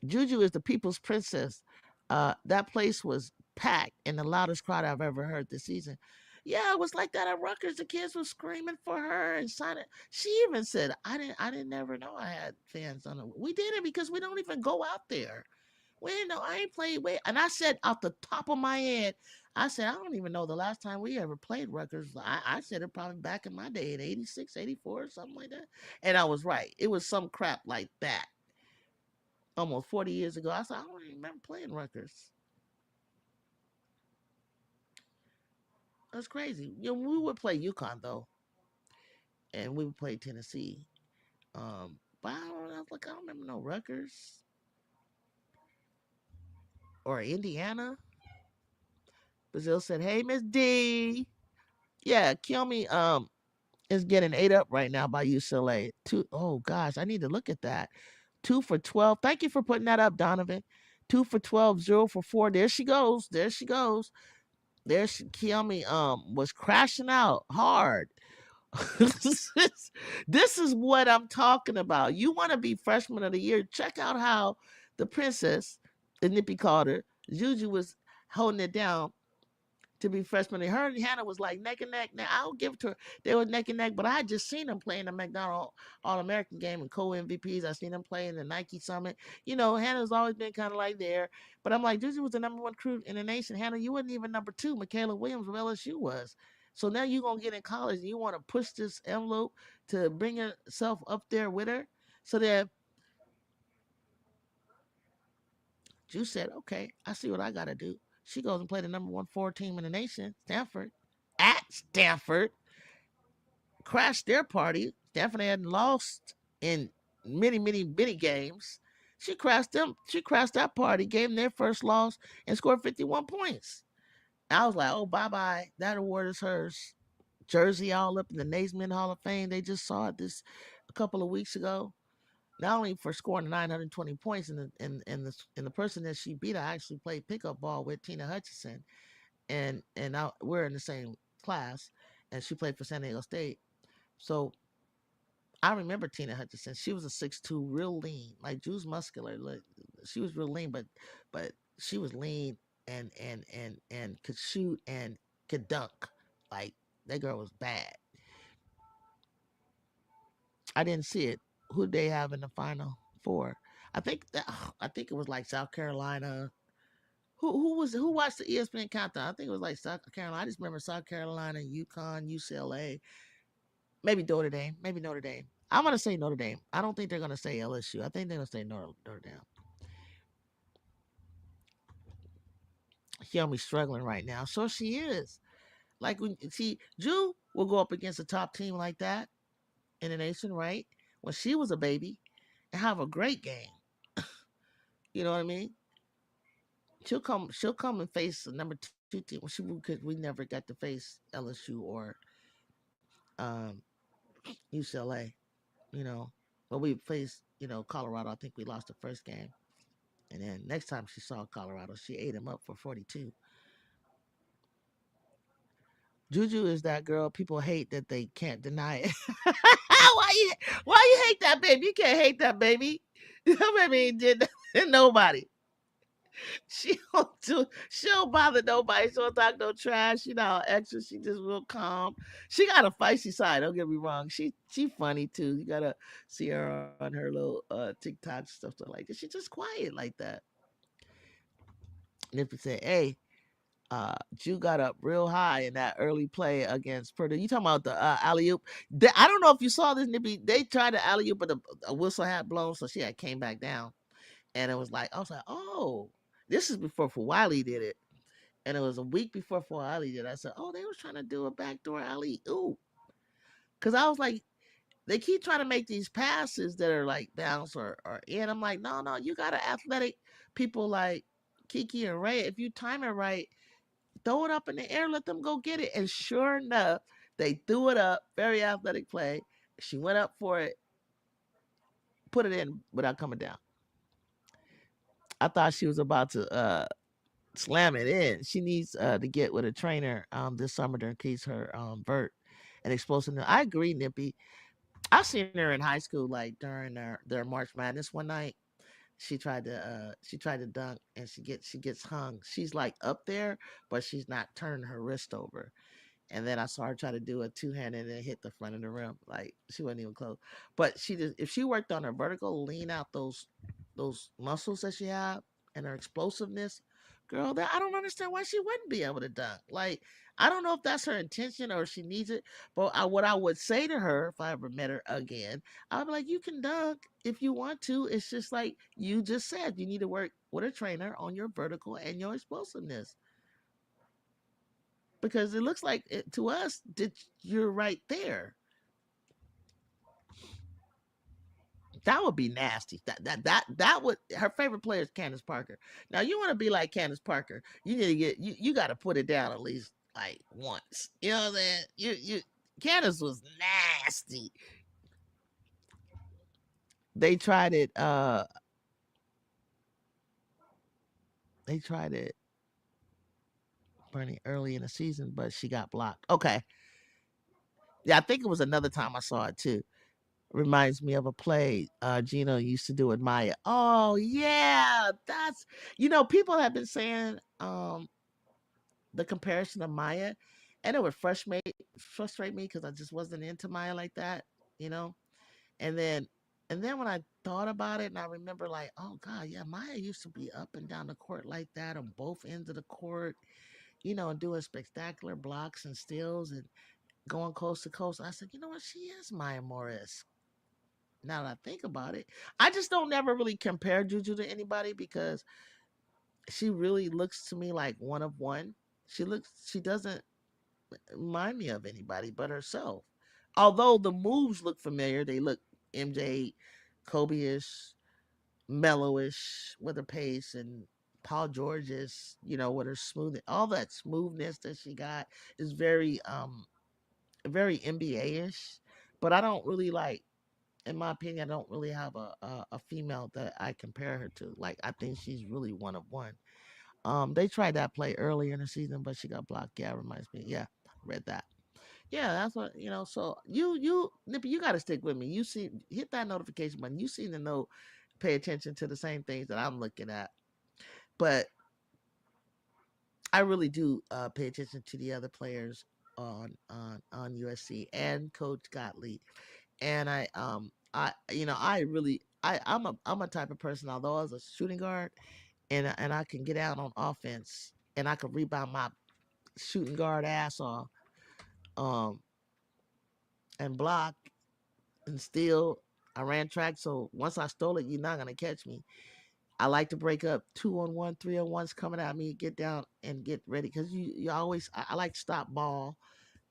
Juju is the people's princess. That place was packed and the loudest crowd I've ever heard this season. Yeah, it was like that at Rutgers. The kids were screaming for her and signing. She even said, "I didn't never know I had fans on it. We did it because we don't even go out there. We didn't know. I ain't played with." And I said off the top of my head, I said, I don't even know the last time we ever played Rutgers. I said it probably back in my day in 86, 84, something like that. And I was right. It was some crap like that almost 40 years ago. I said, I don't even remember playing Rutgers. That's crazy. We would play UConn though, and we would play Tennessee. But I don't remember no Rutgers or Indiana. Brazil said, "Hey, Miss D, yeah, kill me. Is getting ate up right now by UCLA. Two, oh gosh, I need to look at that. 2 for 12. Thank you for putting that up, Donovan. 2 for 12, 0 for 4. There she goes. There she goes. There she Kiyomi was crashing out hard. This is what I'm talking about. You want to be freshman of the year? Check out how the princess, the Nippy called her, Juju was holding it down to be freshman. And her and Hannah was like neck and neck. Now I'll give it to her. They were neck and neck, but I had just seen them play in the McDonald All American game and co MVPs. I seen them play in the Nike Summit. Hannah's always been kind of like there. But I'm like, Juju was the number one recruit in the nation. Hannah, you wasn't even number two. Michaela Williams of LSU was. So now you're gonna get in college and you want to push this envelope to bring yourself up there with her. So that Ju said, okay, I see what I gotta do. She goes and play the number one four team in the nation, Stanford, at Stanford, crashed their party. Stanford hadn't lost in many, many, many games. She crashed them. She crashed that party, gave them their first loss, and scored 51 points. I was like, oh, bye bye. That award is hers. Jersey all up in the Naismith Hall of Fame. They just saw it this a couple of weeks ago. Not only for scoring 920 points, and the person that she beat, I actually played pickup ball with Tina Hutchinson, and we're in the same class, and she played for San Diego State. So I remember Tina Hutchinson. She was a 6'2", real lean, like Juice Muscular. Like, she was real lean, but she was lean and could shoot and could dunk. Like, that girl was bad. I didn't see it. Who did they have in the final four? I think it was like South Carolina. Who watched the ESPN Countdown? I think it was like South Carolina. I just remember South Carolina, UConn, UCLA, maybe Notre Dame. Maybe Notre Dame. I'm gonna say Notre Dame. I don't think they're gonna say LSU. I think they're gonna say Notre Dame. Kiyomi's struggling right now, so she is. Like when see, Drew will go up against a top team like that in the nation, right? When she was a baby, and have a great game. You know what I mean? She'll come and face the number two team. Because we never got to face LSU or um, UCLA. You know, but we faced Colorado. I think we lost the first game. And then next time she saw Colorado, she ate him up for 42. Juju is that girl people hate that they can't deny it. why you hate that baby? You can't hate that baby. That baby did nobody. She don't bother nobody. She don't talk no trash. She not extra. She just real calm. She got a feisty side. Don't get me wrong. She funny too. You gotta see her on her little TikTok stuff like that. She's just quiet like that. And if you say, hey, Jew got up real high in that early play against Purdue. You talking about the alley oop? I don't know if you saw this, Nippy. They tried to alley oop, but a whistle had blown, so she had came back down. And it was like, I was like, oh, this is before Wiley did it. And it was a week before Wiley did it. I said, oh, they was trying to do a backdoor alley oop. Because I was like, they keep trying to make these passes that are like bounce or in. I'm like, no, no, you got to athletic people like Kiki and Ray. If you time it right, throw it up in the air, let them go get it. And sure enough, they threw it up. Very athletic play. She went up for it, put it in without coming down. I thought she was about to slam it in. She needs to get with a trainer this summer to increase her vert and explosiveness. I agree, Nippy. I seen her in high school, like during their March Madness one night. She tried to dunk and she gets hung. She's like up there, but she's not turning her wrist over. And then I saw her try to do a two-handed and hit the front of the rim. Like she wasn't even close. But she just if she worked on her vertical, lean out those muscles that she had and her explosiveness, girl, that I don't understand why she wouldn't be able to dunk. Like I don't know if that's her intention or if she needs it. But what I would say to her if I ever met her again, I'd be like, you can dunk if you want to. It's just like you just said, you need to work with a trainer on your vertical and your explosiveness. because it looks like to us that you're right there. That would be nasty. That would her favorite player is Candace Parker. Now you want to be like Candace Parker, you need to you got to put it down at least like once. You know what I'm saying? You Candace was nasty. They tried it. They tried it Bernie early in the season, but she got blocked. Okay, yeah, I think it was another time I saw it too. Reminds me of a play Gino used to do with Maya. Oh yeah, that's people have been saying the comparison of Maya, and it would frustrate me because I just wasn't into Maya like that, you know. And then when I thought about it, and I remember like, oh god, yeah, Maya used to be up and down the court like that on both ends of the court, and doing spectacular blocks and steals and going coast to coast. I said, you know what, she is Maya Morris. Now that I think about it, I just don't never really compare Juju to anybody because she really looks to me like one of one. She doesn't remind me of anybody but herself. Although the moves look familiar, they look MJ, Kobe-ish, mellowish with her pace, and Paul George's, with her smooth, all that smoothness that she got is very NBA-ish. But I don't really like, in my opinion, I don't really have a female that I compare her to. Like I think she's really one of one. They tried that play earlier in the season, but she got blocked. Yeah, reminds me. Yeah, read that. Yeah, that's what So you Nippy, you got to stick with me. You see, hit that notification button. You seem to know, pay attention to the same things that I'm looking at. But I really do pay attention to the other players on USC and Coach Gottlieb. And I really I'm a type of person. Although I was a shooting guard, and I can get out on offense, and I can rebound my shooting guard ass off, um, and block and steal. I ran track, so once I stole it, you're not gonna catch me. I like to break up 2-on-1, 3-on-1s coming at me, get down and get ready because you always I like stop ball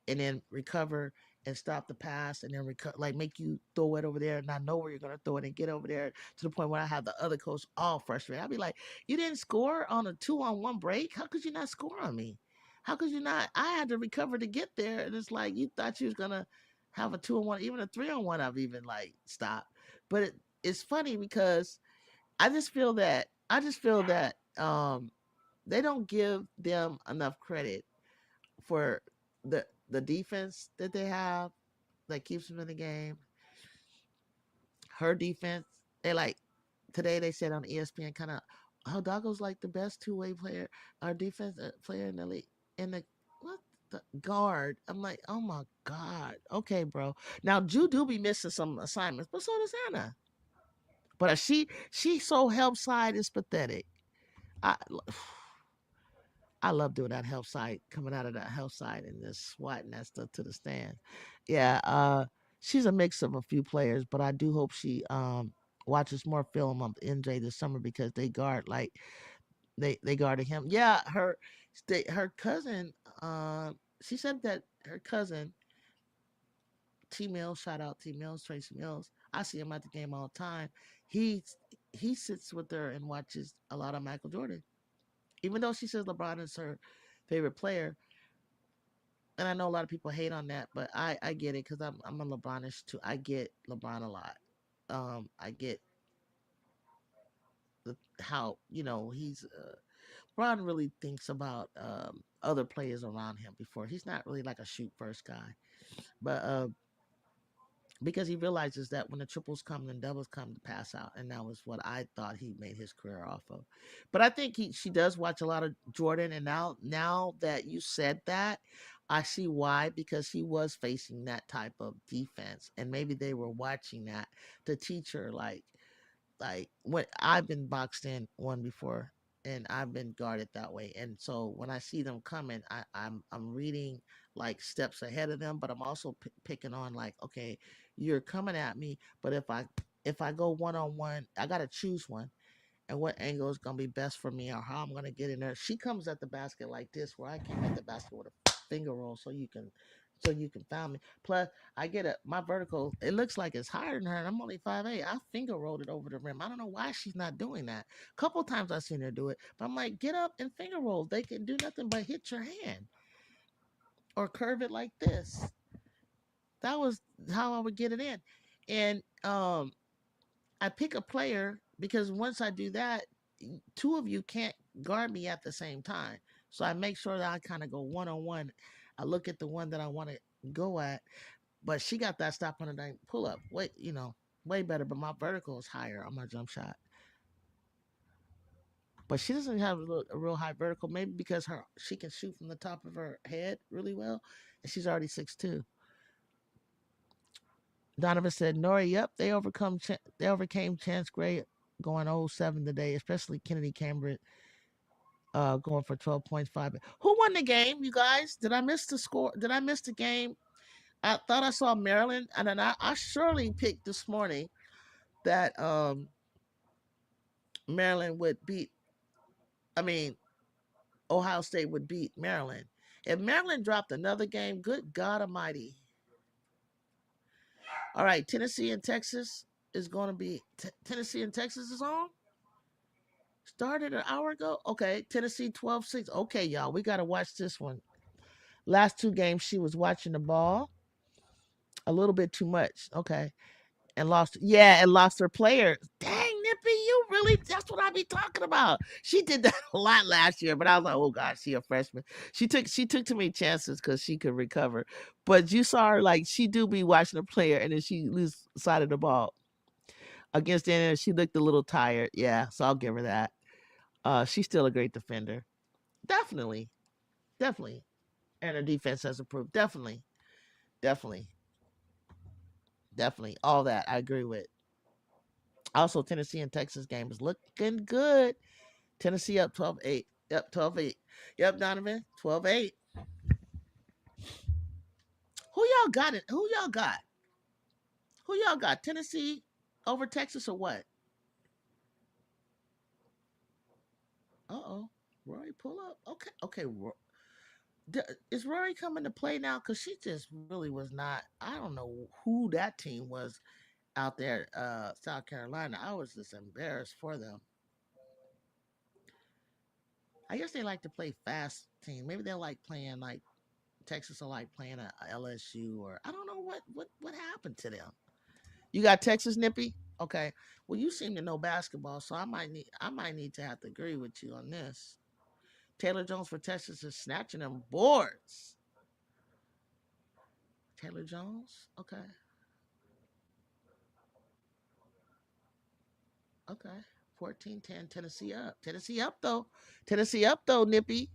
and then recover and stop the pass and then like make you throw it over there and I know where you're gonna throw it and get over there to the point where I have the other coach all frustrated. I'll be like, you didn't score on a 2-on-1 break. How could you not score on me? How could you not? I had to recover to get there, and it's like you thought you was gonna have a 2-on-1, even a 3-on-1. I've even like stopped, but it's funny because I just feel that they don't give them enough credit for the defense that they have that keeps them in the game. Her defense, they like today they said on ESPN kind of how Dago's like the best two-way player, our defense player in the league in the what the guard. I'm like, oh my god, okay, bro. Now Ju do be missing some assignments, but so does Anna. But she so help side is pathetic. I I love doing that health side, coming out of that health side and just swatting that stuff to the stand. Yeah, she's a mix of a few players, but I do hope she watches more film of NJ this summer because they guard like they guarded him. Yeah, her cousin. She said that her cousin T Mills, shout out T Mills, Tracy Mills. I see him at the game all the time. He he sits with her and watches a lot of Michael Jordan, even though she says LeBron is her favorite player. And I know a lot of people hate on that, but I get it because I'm a LeBronish too. I get LeBron a lot. I get how he's LeBron really thinks about other players around him before. He's not really like a shoot first guy, but because he realizes that when the triples come and doubles come to pass out, and that was what I thought he made his career off of. But I think she does watch a lot of Jordan, and now that you said that, I see why, because he was facing that type of defense, and maybe they were watching that to teach her like when I've been boxed in one before and I've been guarded that way. And so when I see them coming, I'm reading like steps ahead of them, but I'm also picking on like, okay, you're coming at me, but if I go one on one, I gotta choose one. And what angle is gonna be best for me, or how I'm gonna get in there? She comes at the basket like this, where I came at the basket with a finger roll so you can find me. Plus, I get my vertical. It looks like it's higher than her, and I'm only 5'8". I finger rolled it over the rim. I don't know why she's not doing that. A couple times I've seen her do it, but I'm like, get up and finger roll. They can do nothing but hit your hand or curve it like this. That was how I would get it in, and I pick a player because once I do that, two of you can't guard me at the same time. So I make sure that I kind of go one on one. I look at the one that I want to go at, but she got that stop on the dang pull up. Wait, way better. But my vertical is higher on my jump shot. But she doesn't have a real high vertical. Maybe because she can shoot from the top of her head really well, and she's already 6'2". Donovan said, "Nori, yep, they overcame Chance Gray going 0-7 today, especially Kennedy Cambridge going for 12.5. Who won the game, you guys? Did I miss the score? Did I miss the game? I thought I saw Maryland, and then I surely picked this morning that Maryland would beat. I mean, Ohio State would beat Maryland. If Maryland dropped another game, good God Almighty! All right, Tennessee and Texas is going to be Tennessee and Texas is on. Started an hour ago. Okay, Tennessee 12-6. Okay, y'all, we got to watch this one. Last two games, she was watching the ball a little bit too much. Okay. And lost, yeah, and lost her player. Dang, Nippy, you really, that's what I be talking about. She did that a lot last year, but I was like, oh gosh, she a freshman. She took too many chances because she could recover. But you saw her, like, she do be watching a player and then she lose side of the ball. Against the end, she looked a little tired. Yeah, so I'll give her that. She's still a great defender. Definitely. Definitely. And her defense has improved. Definitely. Definitely. Definitely. All that I agree with. Also, Tennessee and Texas game is looking good. Tennessee up 12-8. Yep, 12-8. Yep, Donovan, 12-8. Who y'all got it? Who y'all got? Who y'all got? Tennessee over Texas or what? Uh-oh. Rory, pull up. Okay. Okay. Is Rory coming to play now? Because she just really was not. I don't know who that team was out there, South Carolina. I was just embarrassed for them. I guess they like to play fast team. Maybe they like playing like Texas will like playing a LSU or I don't know what happened to them. You got Texas, Nippy? Okay. Well, you seem to know basketball, so I might need to have to agree with you on this. Taylor Jones for Texas is snatching them boards. Taylor Jones? Okay. Okay. 14-10 Tennessee up. Tennessee up though. Tennessee up though, Nippy.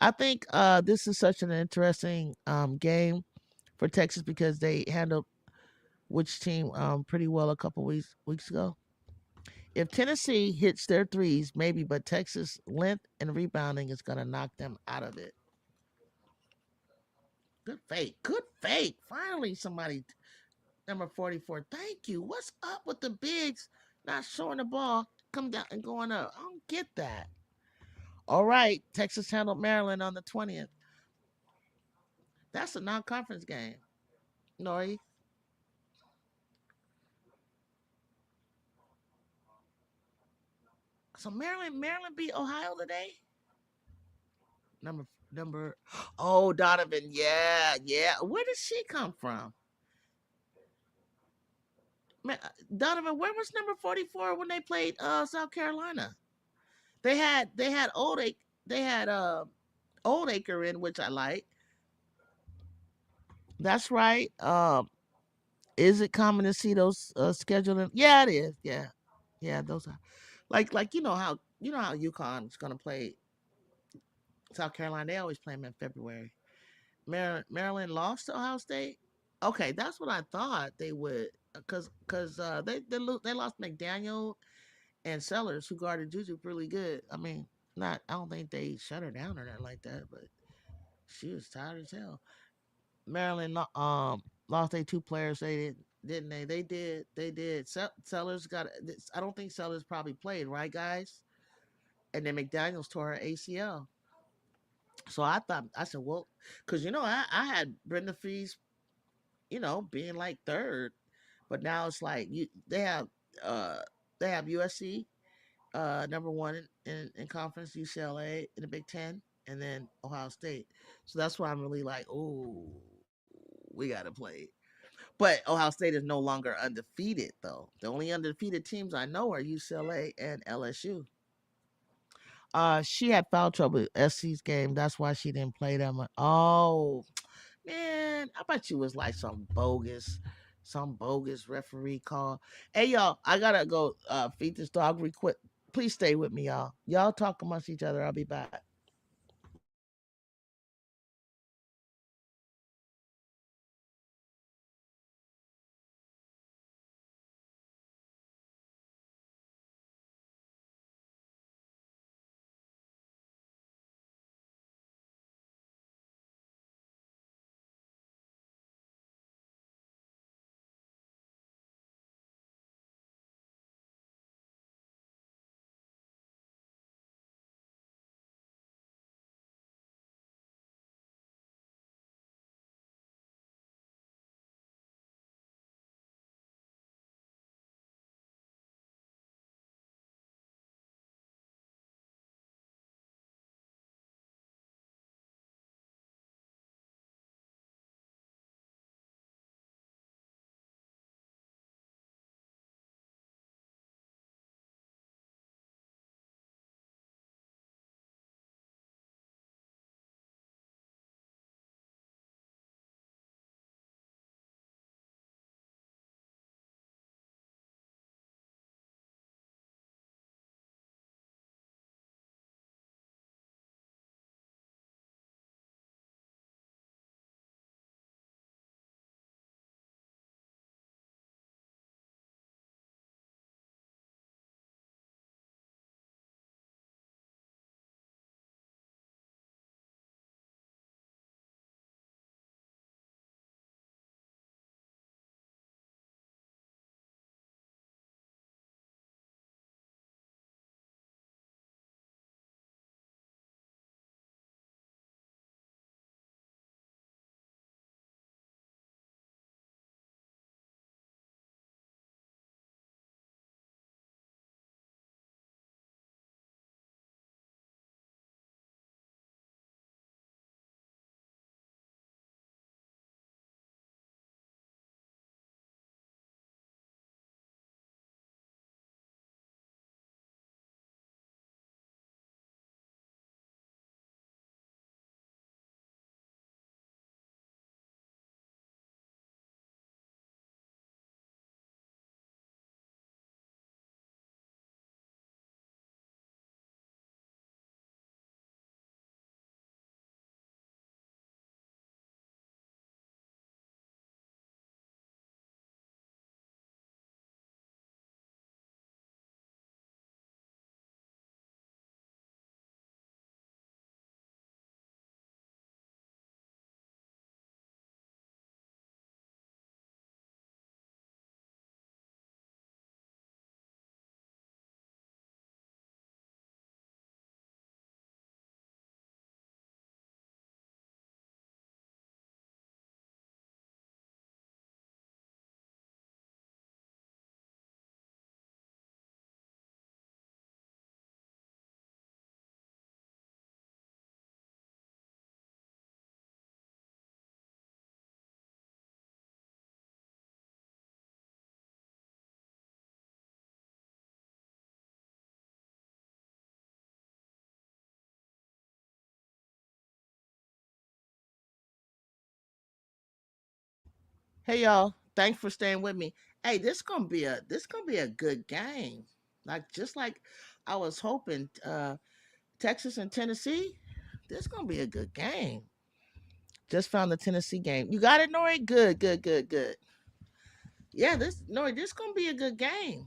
I think this is such an interesting game for Texas because they handled which team pretty well a couple weeks ago. If Tennessee hits their threes, maybe, but Texas length and rebounding is going to knock them out of it. Good fake. Good fake. Finally, somebody, number 44. Thank you. What's up with the bigs not showing the ball, come down and going up? I don't get that. All right. Texas handled Maryland on the 20th. That's a non conference game. Nori. So Maryland beat Ohio today? Number oh Donovan, yeah, yeah. Where did she come from? Donovan, where was number 44 when they played South Carolina? They had Old Acre in, which I like. That's right. Is it common to see those scheduling? Yeah, it is. Yeah. Yeah, those are like you know how UConn is gonna play South Carolina. They always play them in February. Maryland lost to Ohio State. Okay, that's what I thought they would, because they lost McDaniel and Sellers, who guarded Juju really good. I mean, not I don't think they shut her down or nothing like that, but she was tired as hell. Maryland lost their two players. They didn't they? They did. Sellers got. I don't think Sellers probably played, right, guys? And then McDaniel's tore her ACL. So I said, well, because I had Brenda Fee's, being like third, but now it's like uh they have USC number one in conference, UCLA in the Big Ten, and then Ohio State. So that's why I'm really like, oh, we gotta play. But Ohio State is no longer undefeated though. The only undefeated teams I know are UCLA and LSU. She had foul trouble at SC's game. That's why she didn't play that much. Oh man, I bet you was like some bogus referee call. Hey y'all, I gotta go feed this dog real quick. Please stay with me, y'all. Y'all talk amongst each other. I'll be back. Hey y'all, thanks for staying with me. Hey, this gonna be a good game. Like just like I was hoping, Texas and Tennessee. This gonna be a good game. Just found the Tennessee game. You got it, Nori? Good, good, good, good. Yeah, this gonna be a good game.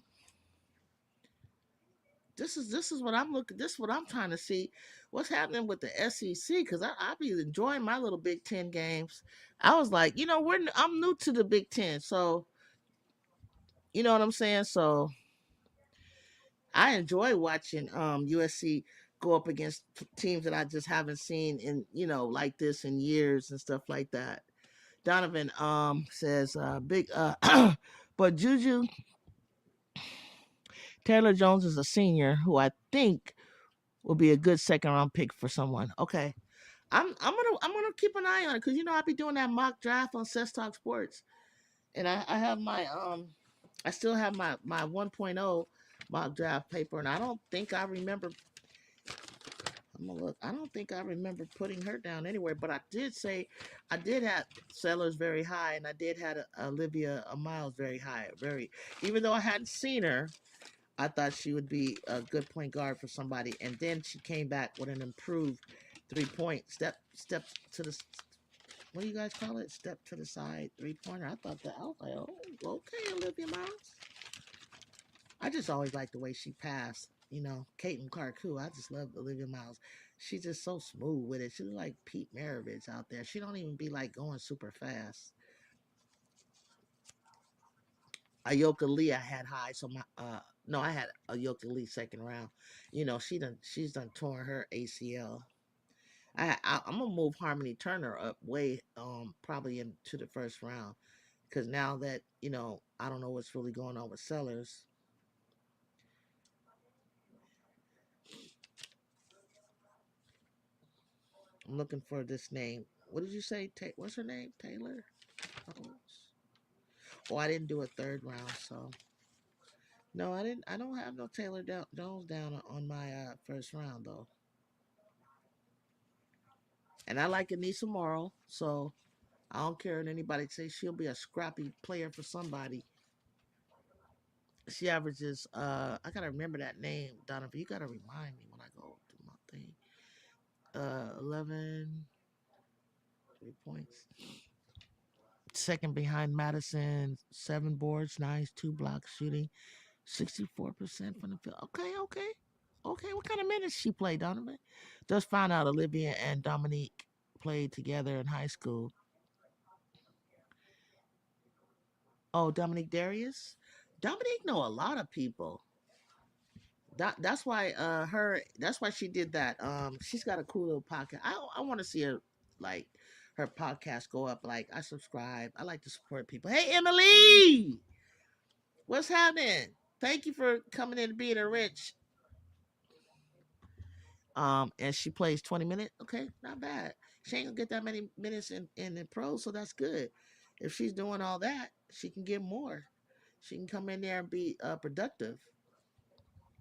This is what I'm looking. This is what I'm trying to see. What's happening with the SEC? Because I be enjoying my little Big Ten games. I was like, I'm new to the Big Ten, so you know what I'm saying. So I enjoy watching USC. go up against teams that I just haven't seen in, like this in years and stuff like that. Donovan says big but Juju Taylor Jones is a senior who I think will be a good second round pick for someone. Okay. I'm gonna keep an eye on it because I'll be doing that mock draft on Cess Talk Sports. And I have my I still have my 1.0 mock draft paper, and I don't think I remember. I'm gonna look. I don't think I remember putting her down anywhere, but I did say I did have Sellers very high, and I did have Olivia Miles very high. Very, even though I hadn't seen her, I thought she would be a good point guard for somebody. And then she came back with an improved 3 point step to the, what do you guys call it? Step to the side 3 pointer. I thought that, I was like, oh, okay, Olivia Miles. I just always liked the way she passed. Caitlin Clark, who I just love Olivia Miles. She's just so smooth with it. She's like Pete Maravich out there. She don't even be like going super fast. Ayoka Lee I had high, so my no, I had Ayoka Lee second round. She's done torn her ACL. I'm gonna move Harmony Turner up way probably into the first round because now that I don't know what's really going on with Sellers. I'm looking for this name. What did you say? What's her name? Taylor. Oh, I didn't do a third round, so no, I didn't. I don't have no Taylor Jones down on my first round though. And I like Anissa Morrow, so I don't care what anybody say. She'll be a scrappy player for somebody. She averages. I gotta remember that name, Donovan. You gotta remind me when I go to my thing. 11 3 points. Second behind Madison, 7 boards, nice, 2 blocks, shooting 64% from the field. Okay, okay. Okay, what kind of minutes she played, Donovan? Just found out Olivia and Dominique played together in high school. Oh, Dominique Darius? Dominique know a lot of people. That's why that's why she did that. She's got a cool little podcast. I want to see her like her podcast go up. Like I subscribe. I like to support people. Hey Emily, what's happening? Thank you for coming in and being a rich. And she plays 20 minutes. Okay, not bad. She ain't gonna get that many minutes in the pro, so that's good. If she's doing all that, she can get more. She can come in there and be productive.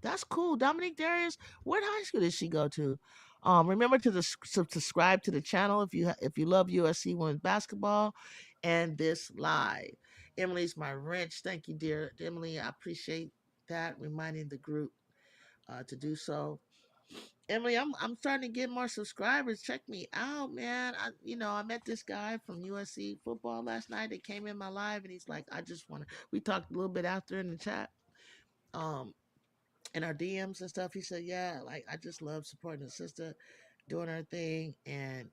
That's cool. Dominique Darius, what high school did she go to? Remember to subscribe to the channel if you love USC women's basketball, and this live. Emily's my wrench. Thank you, dear Emily. I appreciate that reminding the group to do so. Emily, I'm starting to get more subscribers. Check me out, man. I met this guy from USC football last night that came in my live, and he's like, I just want to. We talked a little bit after in the chat. Um, in our DMs and stuff. He said, "Yeah, like I just love supporting the sister, doing her thing." And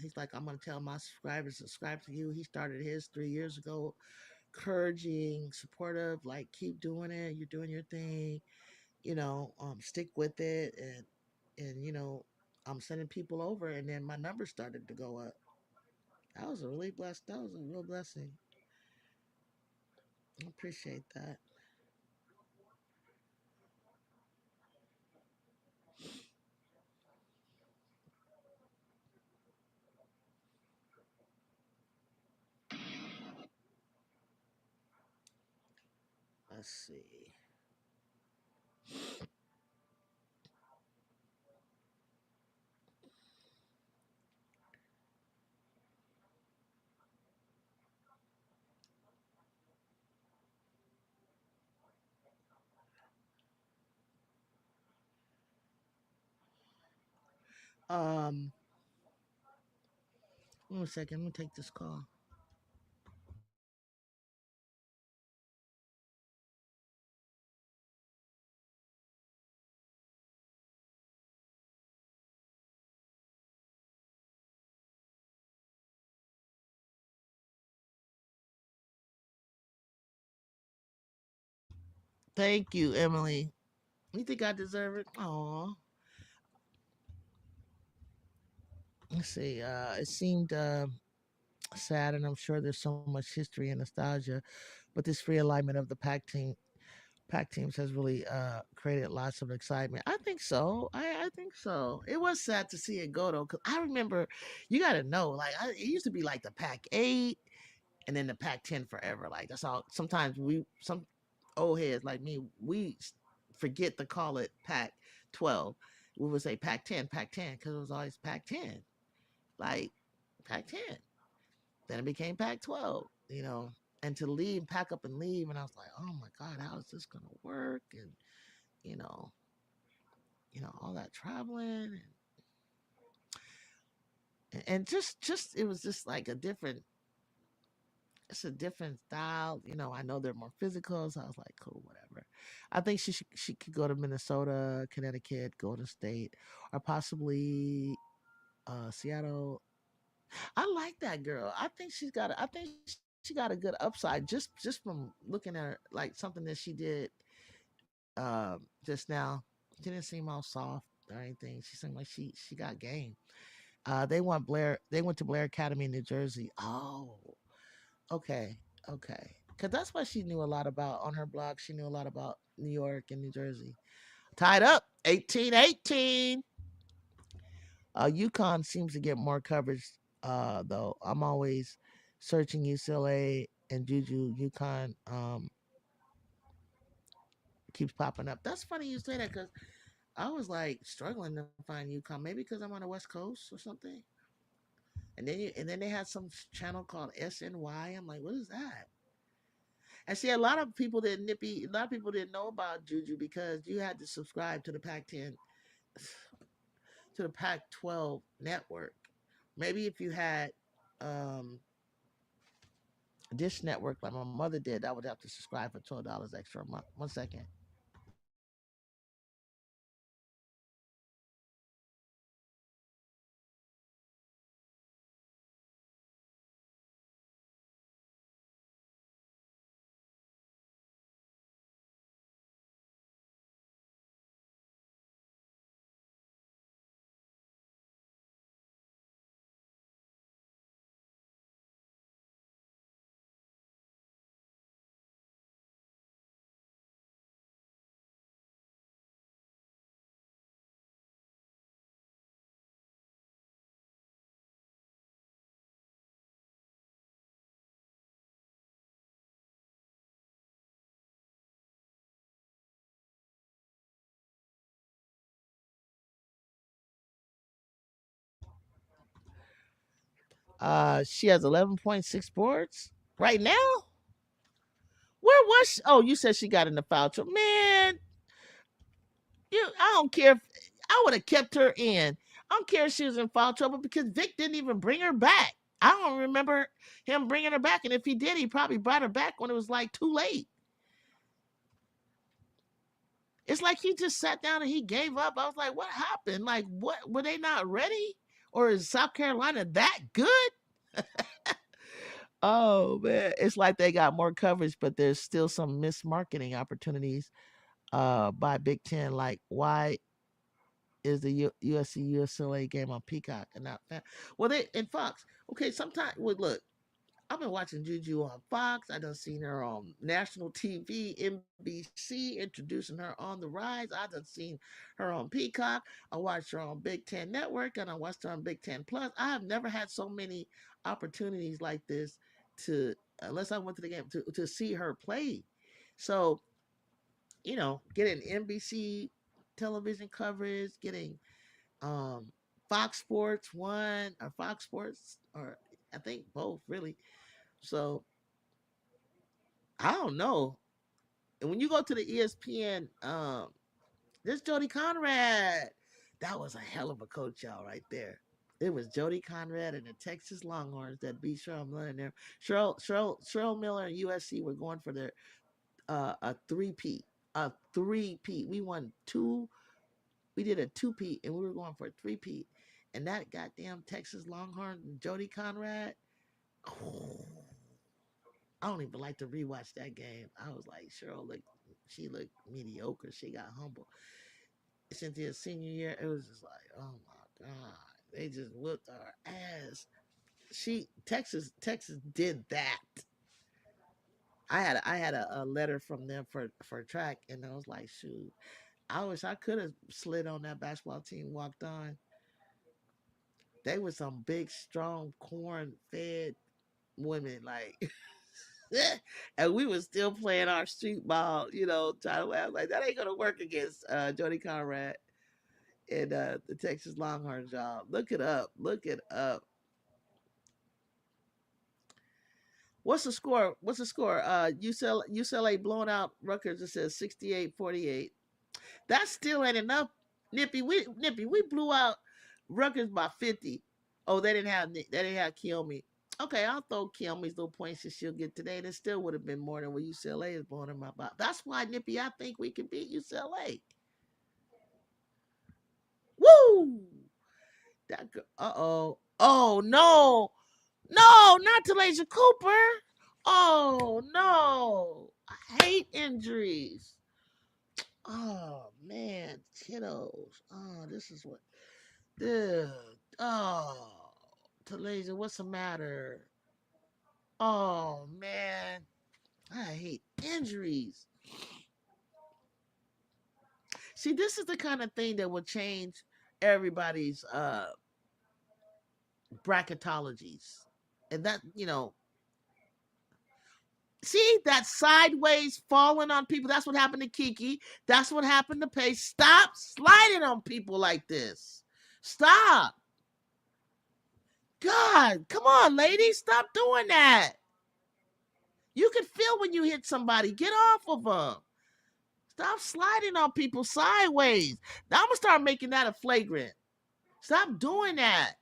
he's like, "I'm gonna tell my subscribers subscribe to you." He started his 3 years ago, encouraging, supportive, like keep doing it. You're doing your thing, stick with it, and I'm sending people over, and then my numbers started to go up. That was a really blessed. That was a real blessing. I appreciate that. Let's see. Um, 1 second. Let me take this call. Thank you, Emily. You think I deserve it? Aw. let's see. It seemed sad, and I'm sure there's so much history and nostalgia. But this realignment of the Pac teams has really created lots of excitement. I think so. I think so. It was sad to see it go though, because I remember, you got to know, like it used to be like the Pac 8 and then the Pac 10 forever. Like that's all. Sometimes some old heads like me, we forget to call it Pac 12. We would say Pac 10 because it was always Pac 10, like Pac 10. Then it became Pac 12. And to leave, pack up and leave, and I was like, oh my god, how is this gonna work? And you know, all that traveling, and just it was just like it's a different style. I know they're more physical, so I was like, cool, whatever. I think she could go to Minnesota, Connecticut, Golden State, or possibly Seattle. I like that girl. I think she got a good upside just from looking at her, like something that she did just now. She didn't seem all soft or anything. She seemed like she got game. They went to Blair Academy in New Jersey. Oh, okay, okay. Cause that's what she knew a lot about on her blog. She knew a lot about New York and New Jersey. Tied up, 18-18. UConn seems to get more coverage, though. I'm always searching UCLA and Juju. UConn keeps popping up. That's funny you say that because I was like struggling to find UConn. Maybe because I'm on the West Coast or something. And then they had some channel called SNY. I'm like, what is that? And see, a lot of people didn't know about Juju because you had to subscribe to the Pac 10, to the Pac 12 network. Maybe if you had um, Dish Network like my mother did, I would have to subscribe for $12 extra a month. 1 second. She has 11.6 boards right now. Where was she? Oh, you said she got in the foul trouble. Man, I don't care if I would have kept her in. I don't care if she was in foul trouble because Vic didn't even bring her back. I don't remember him bringing her back. And if he did, he probably brought her back when it was like too late. It's like he just sat down and he gave up. I was like, what happened? Like, what were they not ready? Or is South Carolina that good? Oh man, it's like they got more coverage, but there's still some mismarketing opportunities by Big Ten. Like, why is the USC UCLA game on Peacock and not well they in Fox? Okay, sometimes well, look, I've been watching Juju on Fox. I done seen her on national TV, NBC, introducing her on the rise. I done seen her on Peacock. I watched her on Big Ten Network, and I watched her on Big Ten Plus. I have never had so many opportunities like this to, unless I went to the game, to see her play. So, getting NBC television coverage, getting um, Fox Sports One or Fox Sports, or I think both really. So I don't know. And when you go to the ESPN, there's Jody Conrad. That was a hell of a coach, y'all, right there. It was Jody Conrad and the Texas Longhorns that beat Cheryl Miller and them. Cheryl Miller and USC were going for their a three-peat. A three-peat. We won two. We did a two-peat, and we were going for a three-peat. And that goddamn Texas Longhorn, Jody Conrad, oh, I don't even like to rewatch that game. I was like, she looked mediocre. She got humble. Cynthia's senior year, it was just like, oh my god. They just whooped our ass. Texas did that. I had a letter from them for track, and I was like, shoot, I wish I could have slid on that basketball team, walked on. They were some big, strong, corn fed women, like, and we was still playing our street ball, trying to. I was like, that ain't gonna work against Jody Conrad and the Texas Longhorns, y'all. Look it up. Look it up. What's the score? What's the score? UCLA blowing out Rutgers. It says 68-48. That still ain't enough. Nippy, we blew out Rutgers by 50. Oh, they didn't have Kiyomi. Okay, I'll throw Kiyomi's little points that she'll get today. That still would have been more than what UCLA is blowing them out. That's why, Nippy, I think we can beat UCLA. Woo! Uh-oh. Oh, no. No, not Talasia Cooper. Oh, no. I hate injuries. Oh, man. Kiddos. Oh, this is what. Dude. Oh. Talasia, what's the matter? Oh, man. I hate injuries. See, this is the kind of thing that will change everybody's bracketologies. And that, see that sideways falling on people. That's what happened to Kiki. That's what happened to Paige. Stop sliding on people like this. Stop. God, come on, ladies. Stop doing that. You can feel when you hit somebody. Get off of them. Stop sliding on people sideways. Now I'm going to start making that a flagrant. Stop doing that.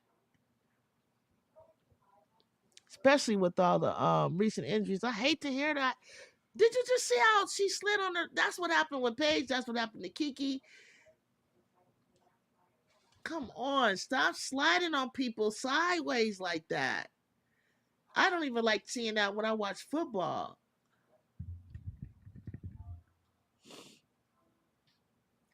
Especially with all the recent injuries. I hate to hear that. Did you just see how she slid on her? That's what happened with Paige. That's what happened to Kiki. Come on, stop sliding on people sideways like that. I don't even like seeing that when I watch football.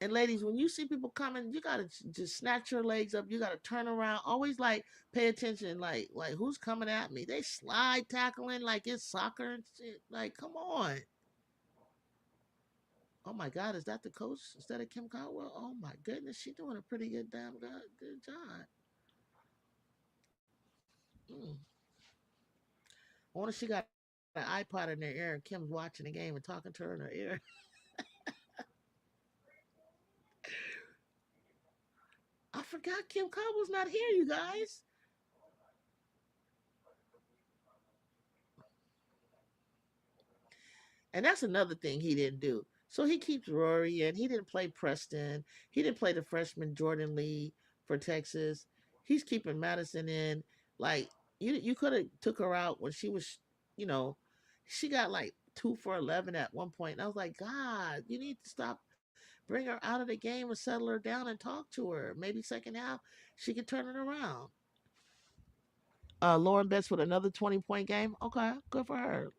And ladies, when you see people coming, you gotta just snatch your legs up. You gotta turn around. Always like pay attention. Like who's coming at me? They slide tackling like it's soccer and shit. Like, come on. Oh my God, is that the coach instead of Kim Caldwell? Oh my goodness, she's doing a pretty good job. Mm. I wonder if she got an iPod in her ear and Kim's watching the game and talking to her in her ear. I forgot Kim Caldwell's not here, you guys. And that's another thing he didn't do. So he keeps Rory in. He didn't play Preston. He didn't play the freshman Jordan Lee for Texas. He's keeping Madison in. Like you could have took her out when she was, you know, she got like 2 for 11 at one point. And I was like, God, you need to stop. Bring her out of the game and settle her down and talk to her. Maybe second half she could turn it around. Lauren Betts with another 20-point game. Okay, good for her.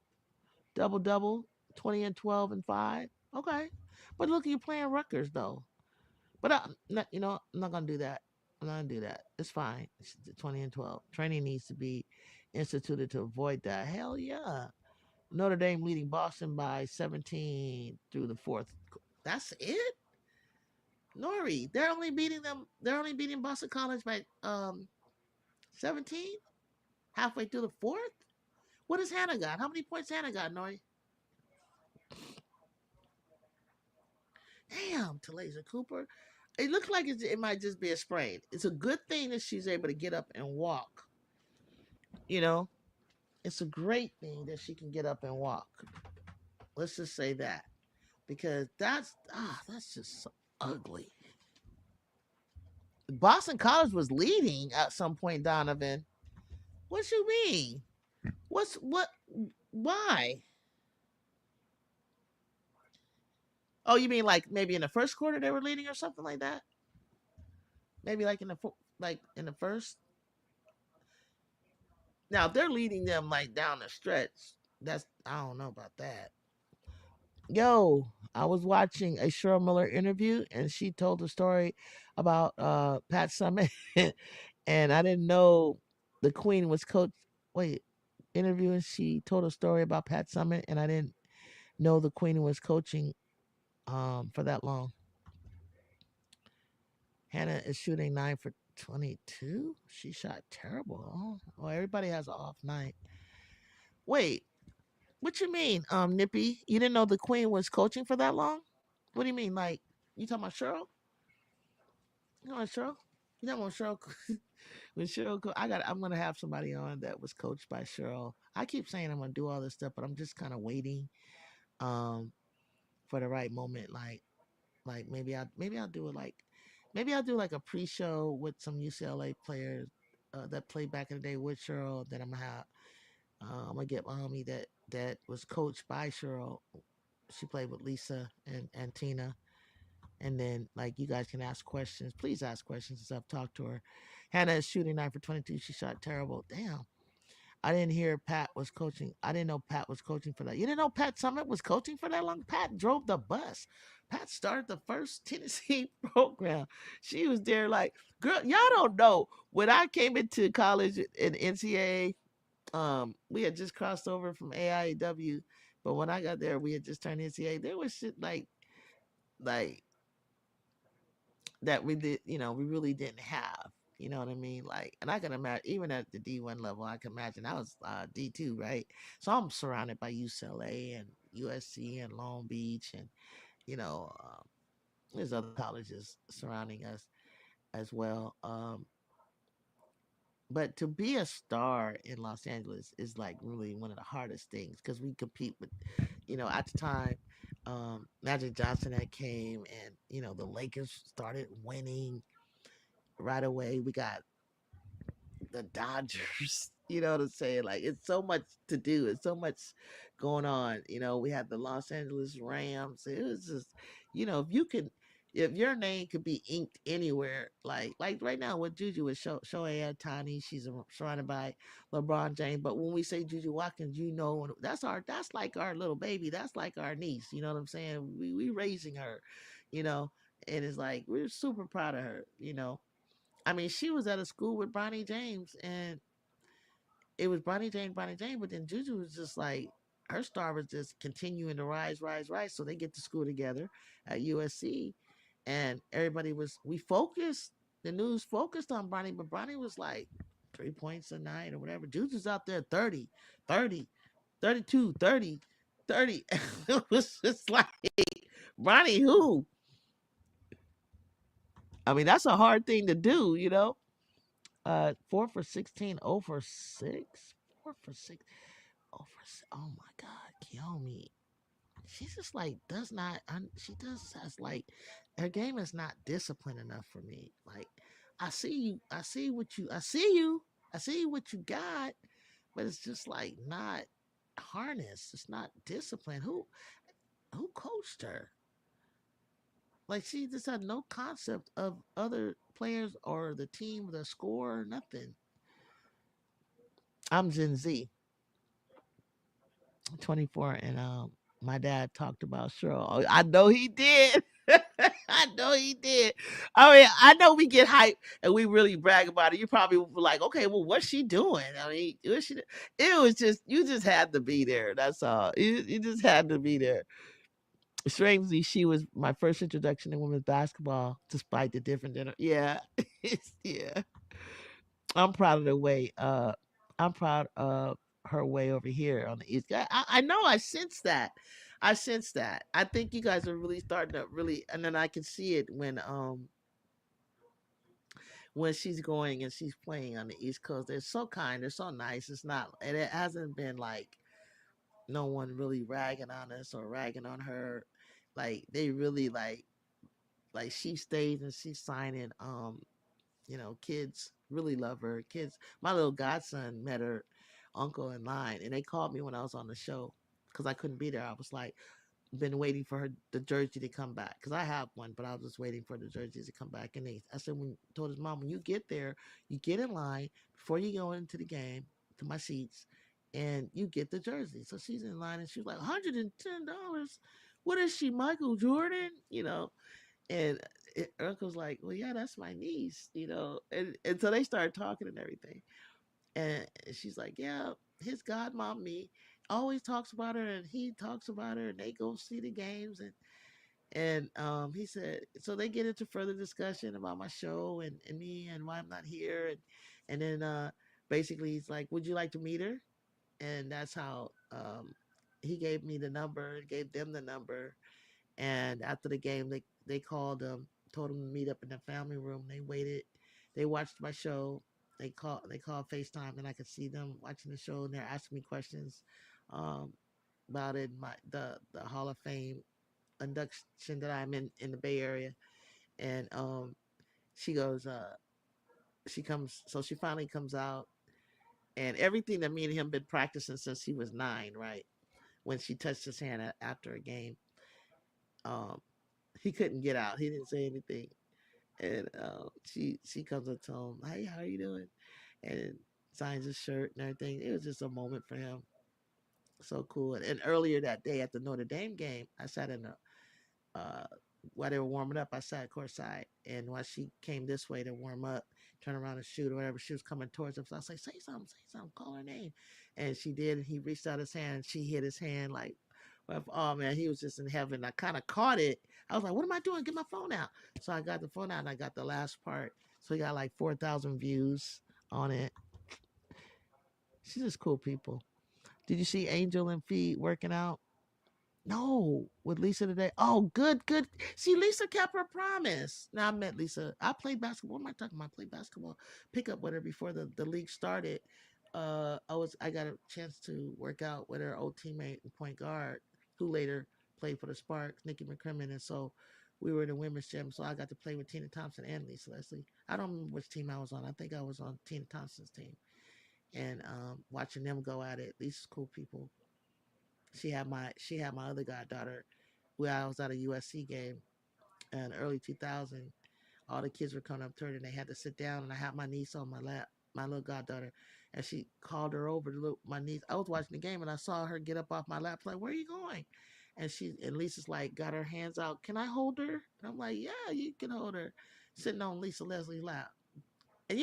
Double double, 20 and 12 and 5. Okay. But look, you're playing Rutgers though. But I'm not gonna do that. I'm not gonna do that. It's fine. It's 20 and 12. Training needs to be instituted to avoid that. Hell yeah. Notre Dame leading Boston by 17 through the fourth. That's it. Nori, They're only beating Boston College by 17 halfway through the fourth. What has Hannah got? How many points Hannah got, Nori? Damn, Talasia Cooper. It looks like it might just be a sprain. It's a good thing that she's able to get up and walk. You know, it's a great thing that she can get up and walk. Let's just say that because that's just so ugly. Boston College was leading at some point. Donovan, what you mean? What? Why? Oh, you mean like maybe in the first quarter they were leading or something like that? Maybe like in the first. Now if they're leading them like down the stretch. That's I don't know about that. Yo, I was watching a Cheryl Miller interview and she told a story about Pat Summit and I didn't know the Queen was coach. Wait, interviewing, she told a story about Pat Summitt, and I didn't know the Queen was coaching for that long. Hannah is shooting 9 for 22. She shot terrible. Oh, well, everybody has an off night. Wait, what you mean, Nippy? You didn't know the Queen was coaching for that long? What do you mean? Like, you talking about Cheryl? You know Cheryl? You talking about Cheryl? When Cheryl, I'm gonna have somebody on that was coached by Cheryl. I keep saying I'm gonna do all this stuff, but I'm just kind of waiting, um, for the right moment. Like maybe I'll do it like, maybe I'll do like a pre-show with some UCLA players that played back in the day with Cheryl. Then I'm gonna get my homie that was coached by Cheryl. She played with Lisa and Tina, and then like you guys can ask questions. Please ask questions and stuff. Talk to her. Hannah is shooting 9 for 22. She shot terrible. Damn. I didn't hear Pat was coaching. I didn't know Pat was coaching for that. You didn't know Pat Summit was coaching for that long? Pat drove the bus. Pat started the first Tennessee program. She was there like, girl, y'all don't know. When I came into college in NCAA, we had just crossed over from AIW. But when I got there, we had just turned NCAA. There was shit like that we did, we really didn't have. You know what I mean? Like, and I can imagine, even at the D1 level, I can imagine I was D2, right? So I'm surrounded by UCLA and USC and Long Beach, and you know, there's other colleges surrounding us as well. But to be a star in Los Angeles is like really one of the hardest things because we compete with, at the time, Magic Johnson had came, and the Lakers started winning right away. We got the Dodgers. You know what I'm saying? Like, it's so much to do. It's so much going on. We had the Los Angeles Rams. It was just, if your name could be inked anywhere, like right now with Juju with Shohei Ohtani, she's surrounded by LeBron James. But when we say Juju Watkins, that's like our little baby. That's like our niece. You know what I'm saying? We raising her, you know, and it's like we're super proud of her. I mean, she was at a school with Bronny James, and it was Bronny James, but then Juju was just like, her star was just continuing to rise, rise, rise. So they get to school together at USC, and we focused, the news focused on Bronny, but Bronny was like 3 points a night or whatever. Juju's out there 30, 30, 32, 30, 30. It was just like, Bronny, who? I mean, that's a hard thing to do. 4 for 16, 0 for 6, 4 for 6, 0 for 6. Oh my God, Kiyomi. She's just like does not. She does has like her game is not disciplined enough for me. Like, I see you, I see what you, I see you, I see what you got, but it's just like not harnessed. It's not disciplined. Who coached her? Like, she just had no concept of other players or the team, the score, nothing. I'm Gen Z, 24, and my dad talked about Cheryl. Oh, I know he did. I know he did. I mean, I know we get hyped and we really brag about it. You probably were like, okay, well, what's she doing? I mean, it was just, you just had to be there. That's all. You just had to be there. Strangely, she was my first introduction to women's basketball, despite the different yeah. Yeah. I'm proud of the way. I'm proud of her way over here on the East. I know. I sense that. I sense that. I think you guys are really starting to really, and then I can see it when she's going and she's playing on the East Coast. They're so kind. They're so nice. It's not, and it hasn't been like no one really ragging on us or ragging on her. Like, they really like she stays and she's signing. Kids really love her. Kids, my little godson met her uncle in line, and they called me when I was on the show because I couldn't be there. I was like, been waiting for the jersey to come back because I have one, but I was just waiting for the jerseys to come back. And I said, told his mom, when you get there, you get in line before you go into the game to my seats, and you get the jersey. So she's in line, and she was like, $110. What is she, Michael Jordan? And Erica was like, well, yeah, that's my niece, and so they started talking and everything. And she's like, yeah, his godmom me always talks about her, and he talks about her, and they go see the games, and he said, so they get into further discussion about my show and me and why I'm not here, and then basically he's like, would you like to meet her? And that's how he gave me the number, gave them the number, and after the game, they called him, told him to meet up in the family room. They waited. They watched my show. They called FaceTime, and I could see them watching the show, and they're asking me questions um, about it. The Hall of Fame induction that I'm in the Bay Area, and she goes, she comes, so she finally comes out, and everything that me and him been practicing since he was 9, right? When she touched his hand after a game, um, he couldn't get out. He didn't say anything. And she comes up to him, hey, how are you doing? And signs his shirt and everything. It was just a moment for him. So cool. And earlier that day at the Notre Dame game, I sat in the uh, while they were warming up, I sat courtside, and while she came this way to warm up, turn around and shoot or whatever, she was coming towards him. So I was like, say something, call her name. And she did, and he reached out his hand, and she hit his hand like, well, oh man, he was just in heaven. I kind of caught it. I was like, what am I doing? Get my phone out. So I got the phone out, and I got the last part. So he got like 4,000 views on it. She's just cool people. Did you see Angel and Feet working out? No, with Lisa today. Oh, good, good. See, Lisa kept her promise. Now I met Lisa. I played basketball. What am I talking about? I played basketball pickup with her before the league started. I got a chance to work out with her old teammate and point guard, who later played for the Sparks, Nikki McCrimmon, and so we were in the women's gym. So I got to play with Tina Thompson and Lisa Leslie. I don't remember which team I was on. I think I was on Tina Thompson's team, and watching them go at it. Lisa's cool people. She had my other goddaughter. Where I was at a USC game in early 2000. All the kids were coming up to her, and they had to sit down, and I had my niece on my lap, my little goddaughter, and she called her over to look my niece. I was watching the game, and I saw her get up off my lap, like, where are you going? And Lisa's like, got her hands out. Can I hold her? And I'm like, yeah, you can hold her. Sitting on Lisa Leslie's lap. And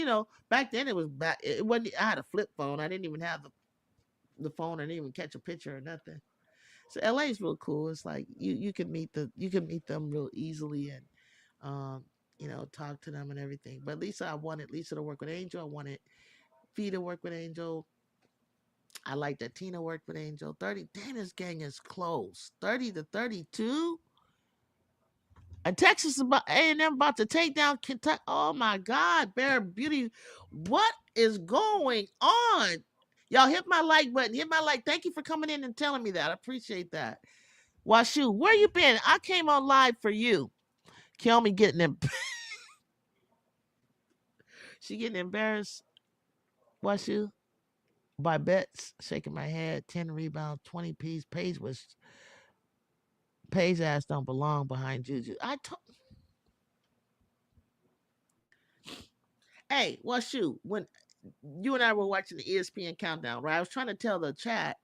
back then it wasn't. I had a flip phone. I didn't even have the phone. I didn't even catch a picture or nothing. So LA is real cool. It's like you can meet them real easily, and talk to them and everything. But Lisa, I wanted Lisa to work with Angel. I wanted Fee to work with Angel. I like that Tina worked with Angel. 30. Dana's gang is close. 30-32. And Texas about A&M about to take down Kentucky. Oh my God, Bear Beauty, what is going on? Y'all hit my like button. Hit my like. Thank you for coming in and telling me that. I appreciate that. Washu, where you been? I came on live for you. Kill me getting em- She getting embarrassed. Washu by bets. Shaking my head. 10 rebounds, 20 piece. Paige ass don't belong behind Juju. Hey, Washu, when you and I were watching the ESPN Countdown, right? I was trying to tell the chat.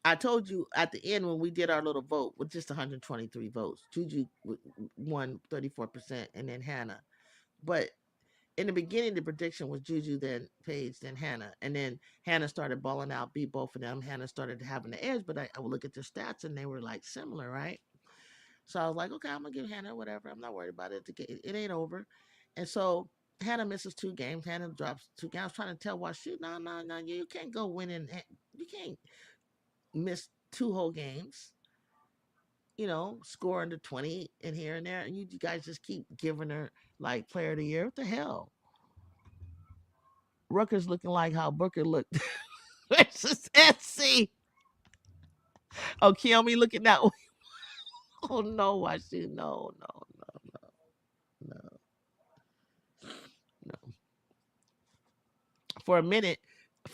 I told you at the end when we did our little vote with just 123 votes, Juju won 34%, and then Hannah. But in the beginning, the prediction was Juju, then Paige, then Hannah. And then Hannah started balling out, beat both of them. Hannah started having the edge, but I would look at their stats and they were like similar, right? So I was like, okay, I'm going to give Hannah whatever. I'm not worried about it. It ain't over. And so Hannah misses 2 games. Hannah drops 2 games. I was trying to tell why shoot, no, no, no, you can't go winning. You can't miss 2 whole games. Score under 20 and here and there. And you guys just keep giving her like player of the year. What the hell? Rutgers looking like how Booker looked versus SC. Oh, Kiyomi looking that way. Oh no, I see. No, no, no, no. For a minute,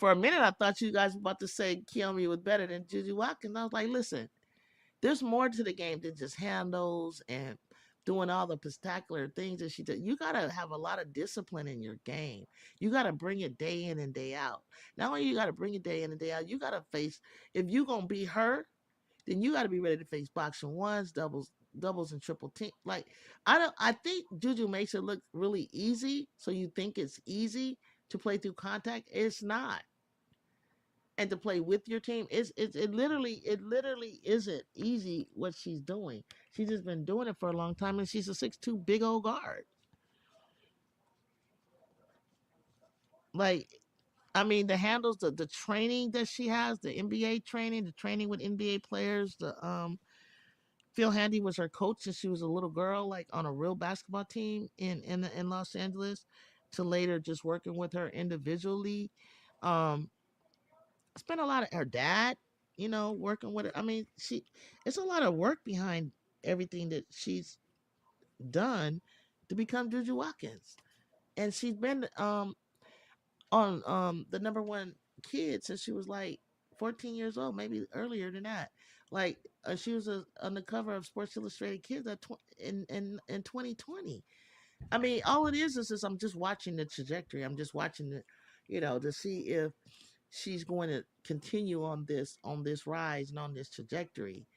I thought you guys were about to say Kiyomi was better than Juju Watkins. I was like, listen, there's more to the game than just handles and doing all the spectacular things that she did. You gotta have a lot of discipline in your game. You gotta bring it day in and day out. Not only you gotta bring it day in and day out, you gotta face. If you gonna be her, then you gotta be ready to face boxing ones, doubles. doubles and triple team. Like I don't. I think Juju makes it look really easy, so you think it's easy to play through contact. It's not, and to play with your team, it literally isn't easy what she's doing. She's just been doing it for a long time, and she's a 6'2" big old guard. Like I mean, the handles, the training that she has, the NBA training, the training with NBA players, the Phil Handy was her coach since she was a little girl, like on a real basketball team in Los Angeles, to later just working with her individually. Um, spent a lot of her dad, working with her. I mean, it's a lot of work behind everything that she's done to become Juju Watkins, and she's been on the number one kid since she was like 14 years old, maybe earlier than that. Like she was on the cover of Sports Illustrated Kids in 2020. I mean, all it is I'm just watching the trajectory. I'm just watching the, to see if she's going to continue on this rise and on this trajectory.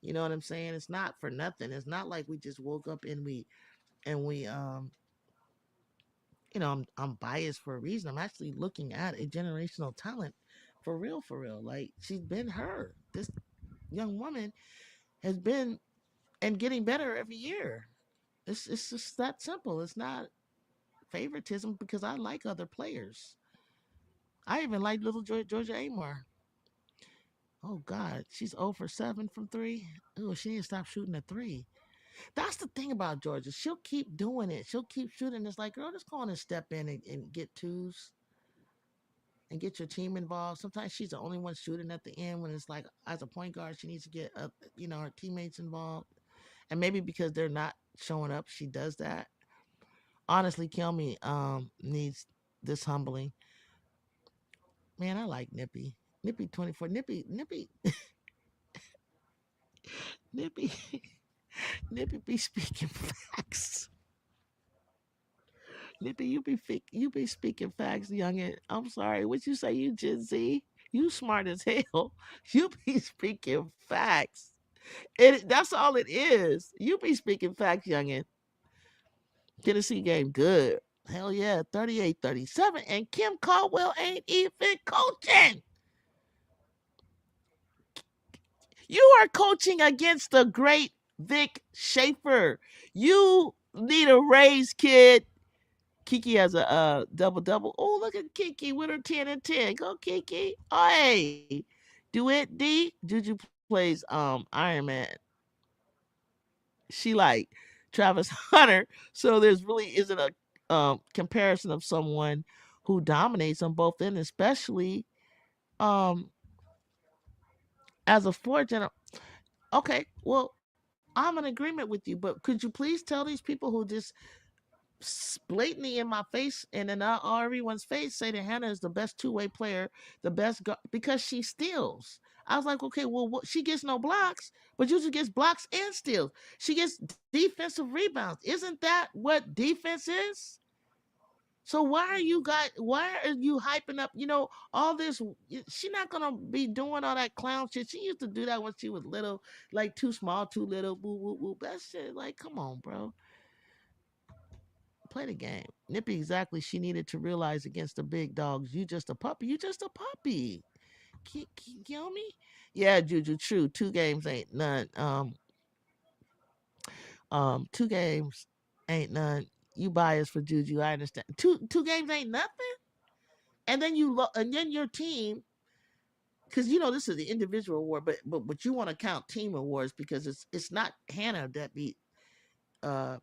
You know what I'm saying? It's not for nothing. It's not like we just woke up and we I'm biased for a reason. I'm actually looking at a generational talent for real, for real. Like she's been her. This young woman has been and getting better every year. It's just that simple. It's not favoritism because I like other players. I even like little Georgia Amar. Oh God, she's 0 for 7 from three. Oh, she didn't stop shooting a three. That's the thing about Georgia. She'll keep doing it. She'll keep shooting. It's like, girl, just go on and step in and get twos and get your team involved. Sometimes she's the only one shooting at the end when it's like, as a point guard, she needs to get her teammates involved. And maybe because they're not showing up, she does that. Honestly, Kelmy needs this humbling. Man, I like Nippy. Nippy 24. Nippy, Nippy, Nippy be speaking facts. Nippy, you be speaking facts, youngin. I'm sorry. What you say, you Gen Z? You smart as hell. You be speaking facts. That's all it is. You be speaking facts, youngin. Tennessee game good. Hell yeah, 38-37. And Kim Caldwell ain't even coaching. You are coaching against the great Vic Schaefer. You need a raise, kid. Kiki has a double double. Oh, look at Kiki with her 10 and 10. Go Kiki. Oh, hey. Do it, D. Juju plays Iron Man. She like Travis Hunter. So there's really isn't a comparison of someone who dominates on both ends, especially um as a fourth general. Okay, well, I'm in agreement with you, but could you please tell these people who just blatantly in my face and in everyone's face say that Hannah is the best two-way player, the best because she steals. I was like, okay, well, she gets no blocks, but usually gets blocks and steals. She gets defensive rebounds. Isn't that what defense is? So why are you hyping up, all this? She's not gonna be doing all that clown shit. She used to do that when she was little, like too small, too little, woo woo woo. That shit, like, come on, bro. Play the game. Nippy exactly she needed to realize against the big dogs. You just a puppy. You just a puppy. Kill me? Yeah, Juju, true. Two games ain't none. Two games ain't none. You biased for Juju. I understand. Two games ain't nothing. And then and then your team, because this is the individual award, but you want to count team awards because it's not Hannah that beat uh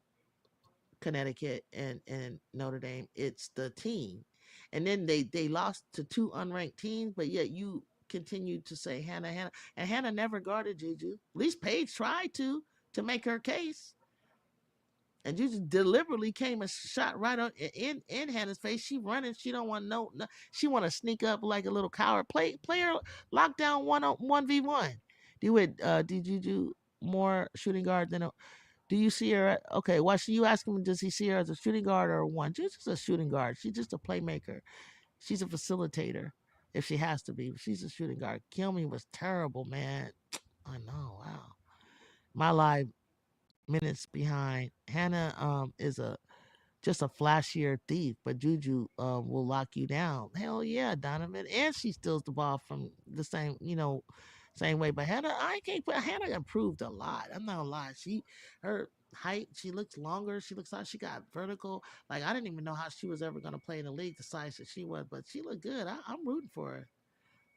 Connecticut and Notre Dame. It's the team, and then they lost to two unranked teams, but yet you continue to say Hannah, and Hannah never guarded Juju. At least Paige tried to make her case, and Juju deliberately came and shot right on in Hannah's face. She running, she don't want no, she want to sneak up like a little coward. Player lockdown 1v1. Did Juju more shooting guard than do you see her? Okay, why should you ask him? Does he see her as a shooting guard or a one? She's just a shooting guard. She's just a playmaker. She's a facilitator if she has to be. She's a shooting guard. Kilme was terrible, man. I know. Wow. My life. minutes behind. Hannah is a just a flashier thief, but Juju will lock you down. Hell yeah, Donovan. And she steals the ball from the same, same way. But Hannah, I can't put Hannah improved a lot. I'm not gonna lie. Her height, she looks longer. She looks like she got vertical. Like I didn't even know how she was ever gonna play in the league the size that she was, but she looked good. I'm rooting for her.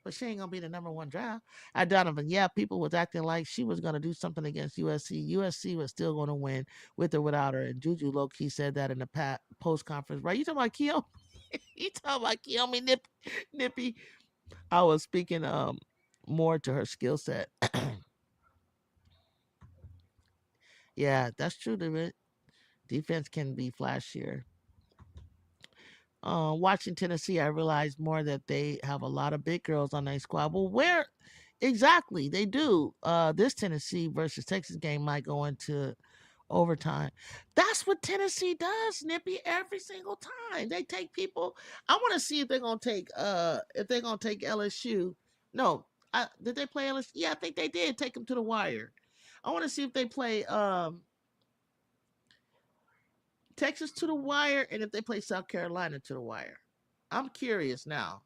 But she ain't gonna be the number one draft. At Donovan, yeah, people was acting like she was gonna do something against USC. USC was still gonna win with or without her. And Juju low key said that in the post conference. Right? You talking about Keo? You talking about Kiyomi Nippy? I was speaking more to her skill set. Yeah, that's true to it. Defense can be flashier. Watching Tennessee, I realized more that they have a lot of big girls on their squad. Well, where exactly they do? This Tennessee versus Texas game might go into overtime. That's what Tennessee does, Nippy, every single time. They take people. I want to see if they're gonna take LSU. No, did they play LSU? Yeah, I think they did take them to the wire. I want to see if they play Texas to the wire and if they play South Carolina to the wire. I'm curious now.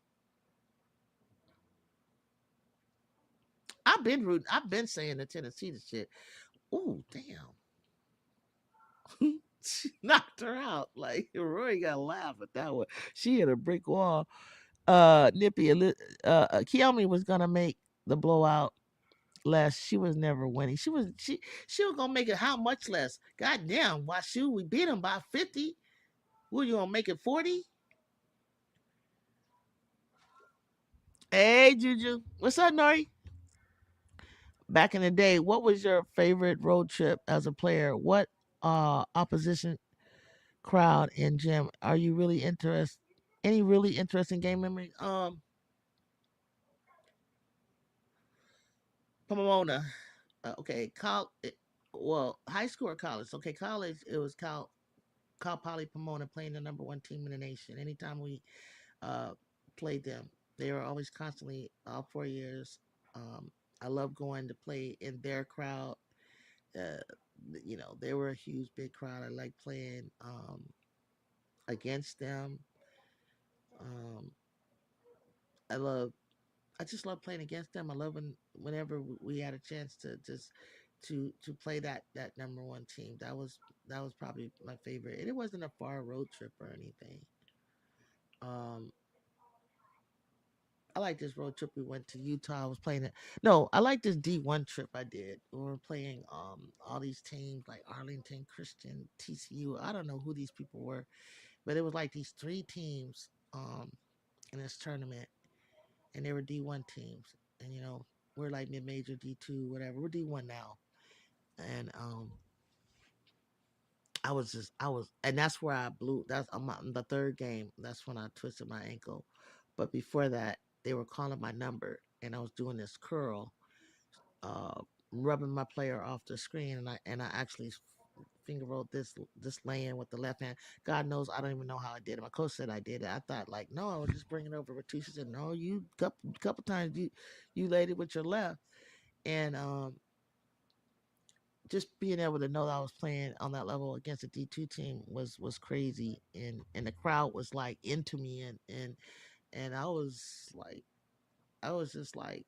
I've been rooting. I've been saying the Tennessee to shit. Ooh, damn. She knocked her out. Like Roy got to laugh at that one. She hit a brick wall. Nippy, Kiyomi was gonna make the blowout less. She was never winning. She was gonna make it how much less? God damn, why should we beat them by 50? What you gonna make it 40? Hey Juju. What's up, Nori? Back in the day, what was your favorite road trip as a player? What opposition crowd and gym are you really interested? Any really interesting game memory? Pomona. Okay, well, high school or college? Okay, college. It was Cal Poly Pomona playing the number one team in the nation. Anytime we uh played them, they were always constantly all 4 years. I love going to play in their crowd. Uh, they were a huge, big crowd. I like playing against them. Um, I love I just love playing against them. I love whenever we had a chance to just to play that number one team. That was probably my favorite. And it wasn't a far road trip or anything. Um, I like this road trip we went to Utah. I was playing it. No, I like this D1 trip I did. We were playing all these teams like Arlington Christian, TCU. I don't know who these people were, but it was like these three teams in this tournament, and they were D1 teams. And we're like mid major D2, whatever. We're D1 now, and and that's where I blew. That's on the third game. That's when I twisted my ankle. But before that, they were calling my number, and I was doing this curl, uh, rubbing my player off the screen, and I actually finger rolled this lane with the left hand. God knows I don't even know how I did it. My coach said I did it. I thought like no, I was just bringing it over with two. She said no, you couple times you laid it with your left, and just being able to know that I was playing on that level against a D2 team was crazy, and the crowd was like into me, and I was just like,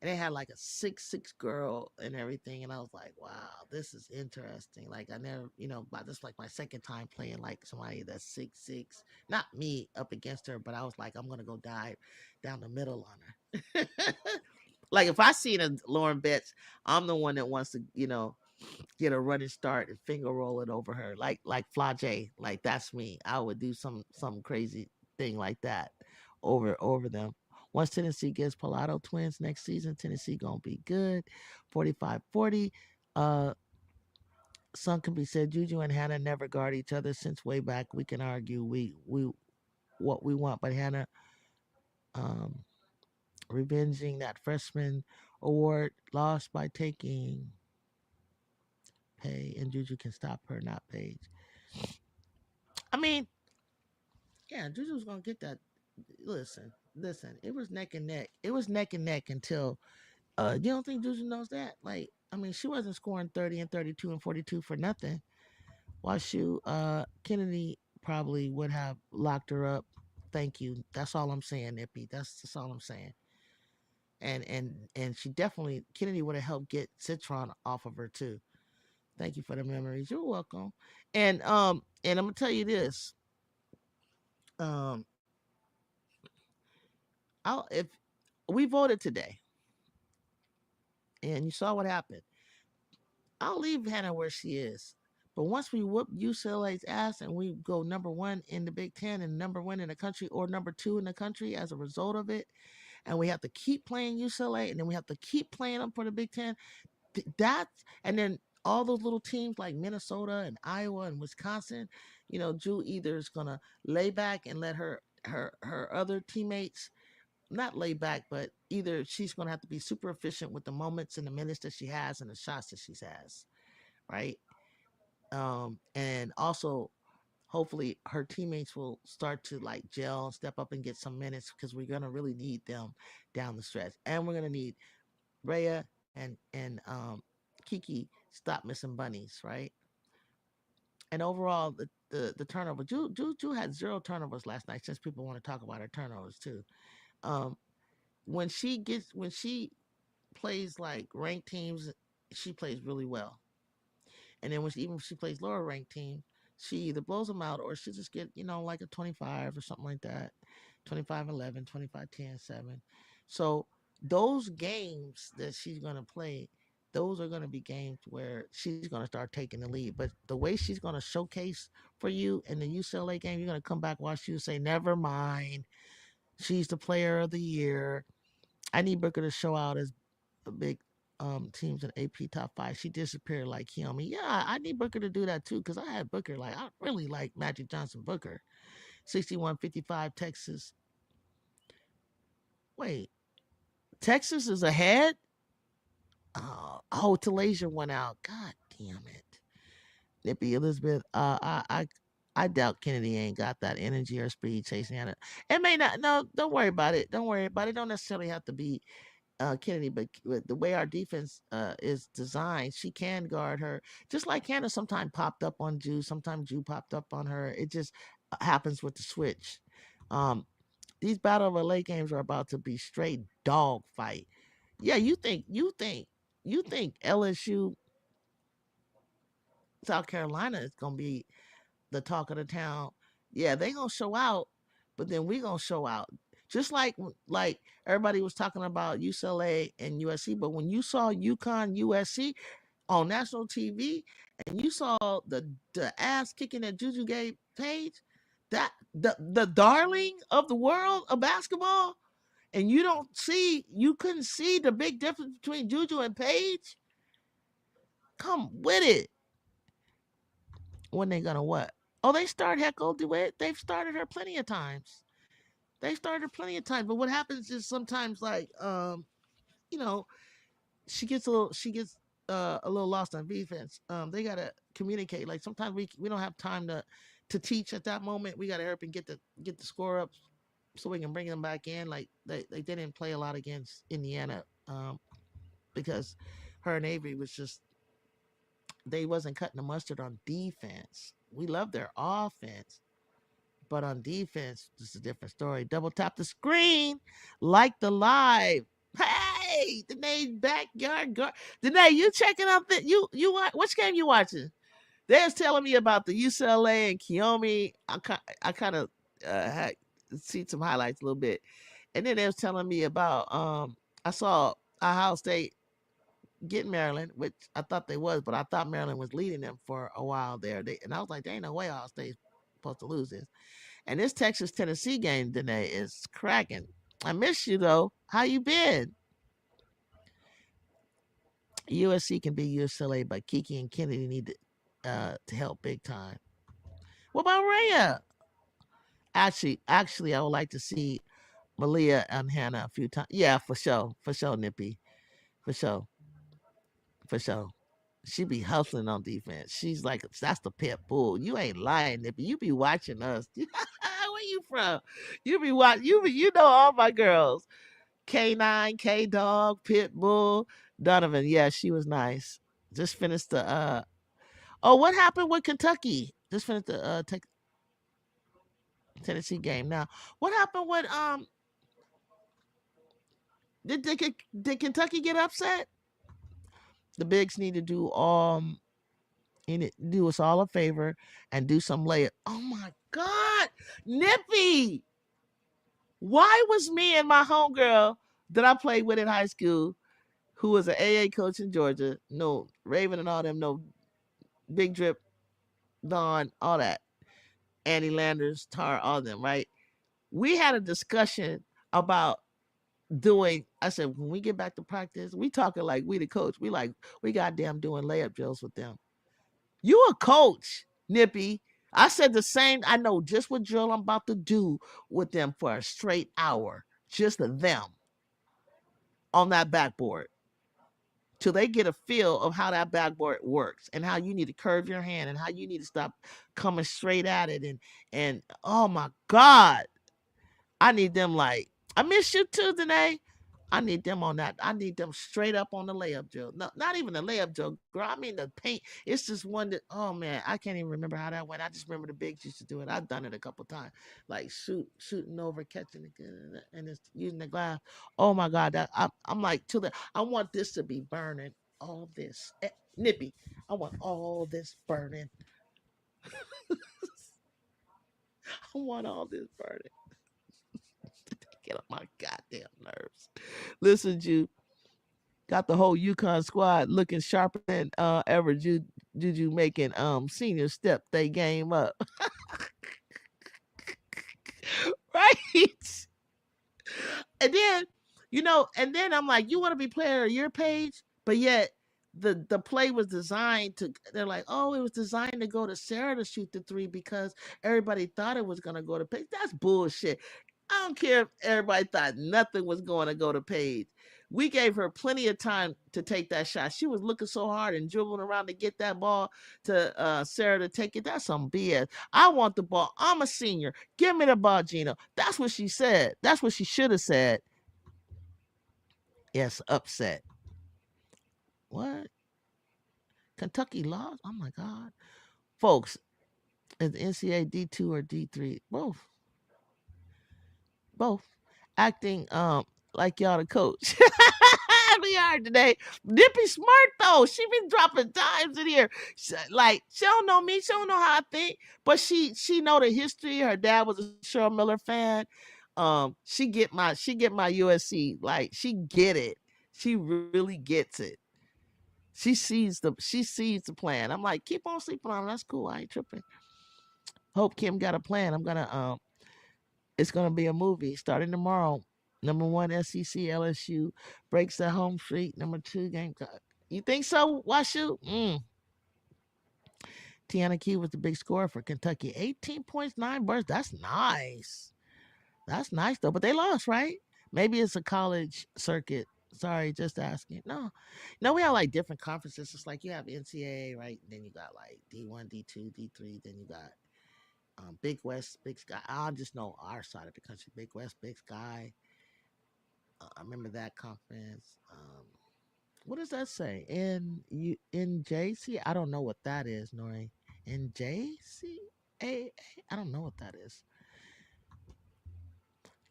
and they had like a 6'6" girl and everything, and I was like, wow, this is interesting. Like I never, but this is like my second time playing like somebody that's 6'6", not me up against her, but I was like, I'm gonna go dive down the middle on her. Like if I seen a Lauren Betts, I'm the one that wants to, get a running start and finger roll it over her, like Flage. Like that's me. I would do some crazy thing like that over them. Once Tennessee gets Pilato twins next season, Tennessee gonna be good. 45-40. Some can be said Juju and Hannah never guard each other since way back. We can argue we what we want, but Hannah um revenging that freshman award lost by taking pay, and Juju can stop her, not Paige. I mean, yeah, Juju was gonna get that. Listen. It was neck and neck. It was neck and neck until you don't think Juju knows that? Like I mean, she wasn't scoring 30 and 32 and 42 for nothing. Washu, Kennedy probably would have locked her up. Thank you. That's all I'm saying, Nippy. That's all I'm saying. And she definitely Kennedy would have helped get Citron off of her too. Thank you for the memories. You're welcome. And I'm gonna tell you this. Um, I'll if we voted today and you saw what happened, I'll leave Hannah where she is. But once we whoop UCLA's ass and we go number one in the Big Ten and number one in the country or number two in the country as a result of it, and we have to keep playing UCLA and then we have to keep playing them for the Big Ten, that's and then all those little teams like Minnesota and Iowa and Wisconsin, Drew either is gonna lay back and let her other teammates not lay back, but either she's gonna have to be super efficient with the moments and the minutes that she has and the shots that she has, right? And also hopefully her teammates will start to like gel and step up and get some minutes because we're gonna really need them down the stretch, and we're gonna need Rhea and Kiki stop missing bunnies, right? And overall, the turnover, Ju had zero turnovers last night. Since people want to talk about her turnovers too, um, when she plays like ranked teams, she plays really well. And then even if she plays lower ranked team, she either blows them out or she just get, like a 25 or something like that. 25-11, 25-10-7. So those games that she's going to play, those are going to be games where she's going to start taking the lead. But the way she's going to showcase for you in the UCLA game, you're going to come back, watch you say, never mind. She's the player of the year. I need Booker to show out as a big teams in AP top five. She disappeared like Kiyomi. Yeah, I need Booker to do that too because I had Booker. Like, I really like Magic Johnson Booker. 61-55 Texas. Wait, Texas is ahead? Oh, Talasia went out. God damn it. Nippy Elizabeth, I doubt Kennedy ain't got that energy or speed chasing Hannah. It may not. No, don't worry about it. Don't worry about it. Don't necessarily have to be Kennedy, but the way our defense is designed, she can guard her. Just like Hannah sometimes popped up on Jew, sometimes Jew popped up on her. It just happens with the switch. Um, these Battle of LA games are about to be straight dog fight. Yeah, you think LSU, South Carolina is gonna be the talk of the town. Yeah, they gonna show out, but then we gonna show out. Just like everybody was talking about UCLA and USC, but when you saw UConn USC on national TV and you saw the ass kicking that Juju gave Page, that the darling of the world of basketball, and you couldn't see the big difference between Juju and Page. Come with it. When they gonna what? Oh, they start Heckle DeWitt. They've started her plenty of times. They started plenty of times. But what happens is sometimes you know, she gets a little lost on defense. They gotta communicate. Like sometimes we don't have time to teach at that moment. We gotta hurry up and get the score up so we can bring them back in. Like they didn't play a lot against Indiana because her and Avery was just they wasn't cutting the mustard on defense. We love their offense, but on defense, this is a different story. Double tap the screen, like the live. Hey, Danae's backyard guard. Danae, you checking out the you which game you watching? They was telling me about the UCLA and Kiyomi. I kind of had see some highlights a little bit, and then they was telling me about I saw Ohio State get Maryland, which I thought they was, but I thought Maryland was leading them for a while there. And I was like, there ain't no way Ohio State's supposed to lose this. And this Texas Tennessee game today is cracking. I miss you though. How you been? USC can be UCLA, but Kiki and Kennedy need to help big time. What about Rhea? Actually, I would like to see Malia and Hannah a few times. Yeah, for sure, Nippy, for sure, for sure. She be hustling on defense. She's like, that's the pit bull. You ain't lying, Nippy. You be watching us. Where you from? You be watching. You know all my girls. K9, K Dog, Pitbull, Donovan, yeah, she was nice. Just finished the oh, what happened with Kentucky? Just finished the Tennessee game. Now, what happened with did Kentucky get upset? The Bigs need to do us all a favor and do some layup. Oh my God, Nippy! Why was me and my homegirl that I played with in high school, who was an AA coach in Georgia, no Raven and all them, no Big Drip, Don, all that, Annie Landers, Tar, all them, right? We had a discussion about doing. I said, when we get back to practice, we talking like we the coach. We goddamn doing layup drills with them. You a coach, Nippy. I said the same. I know just what drill I'm about to do with them for a straight hour. Just them on that backboard. Till they get a feel of how that backboard works and how you need to curve your hand and how you need to stop coming straight at it. And oh my God, I need them like, I miss you too, Danae. I need them on that. I need them straight up on the layup drill. No, not even the layup drill, girl. I mean the paint. It's just one that, oh man, I can't even remember how that went. I just remember the bigs used to do it. I've done it a couple times. Like shooting over, catching it, and it's using the glass. Oh my God, that I'm like to the. I want this to be burning. All this, Nippy. I want all this burning. I want all this burning. Get on my goddamn nerves. Listen, Jude. Got the whole Yukon squad looking sharper than ever. Juju making senior step they game up. Right? And then, and then I'm like, you want to be player of your page, but yet the play was designed to. They're like, oh, it was designed to go to Sarah to shoot the three because everybody thought it was gonna go to Paige. That's bullshit. I don't care if everybody thought nothing was going to go to Paige. We gave her plenty of time to take that shot. She was looking so hard and dribbling around to get that ball to Sarah to take it. That's some BS. I want the ball. I'm a senior. Give me the ball, Gino. That's what she said. That's what she should have said. Yes, upset. What? Kentucky lost? Oh my God. Folks, is NCAA D2 or D3? Both. Both. Acting like y'all the coach. We are today. Nippy smart though. She been dropping dimes in here. Like she don't know me. She don't know how I think, but she know the history. Her dad was a Cheryl Miller fan. She get my USC. Like she get it. She really gets it. She sees the plan. I'm like, keep on sleeping on her. That's cool. I ain't tripping. Hope Kim got a plan. It's gonna be a movie starting tomorrow. Number one, SEC LSU breaks the home streak. Number two, Gamecock. You think so, Washu? Tiana Key was the big scorer for Kentucky. 18 points, 9 bursts. That's nice. That's nice though. But they lost, right? Maybe it's a college circuit. Sorry, just asking. No, we have like different conferences. It's like you have NCAA, right? Then you got like D1, D2, D3. Then you got Big West, Big Sky. I just know our side of the country. Big West, Big Sky. I remember that conference. What does that say? NJC? I don't know what that is, Nori. NJC? I don't know what that is.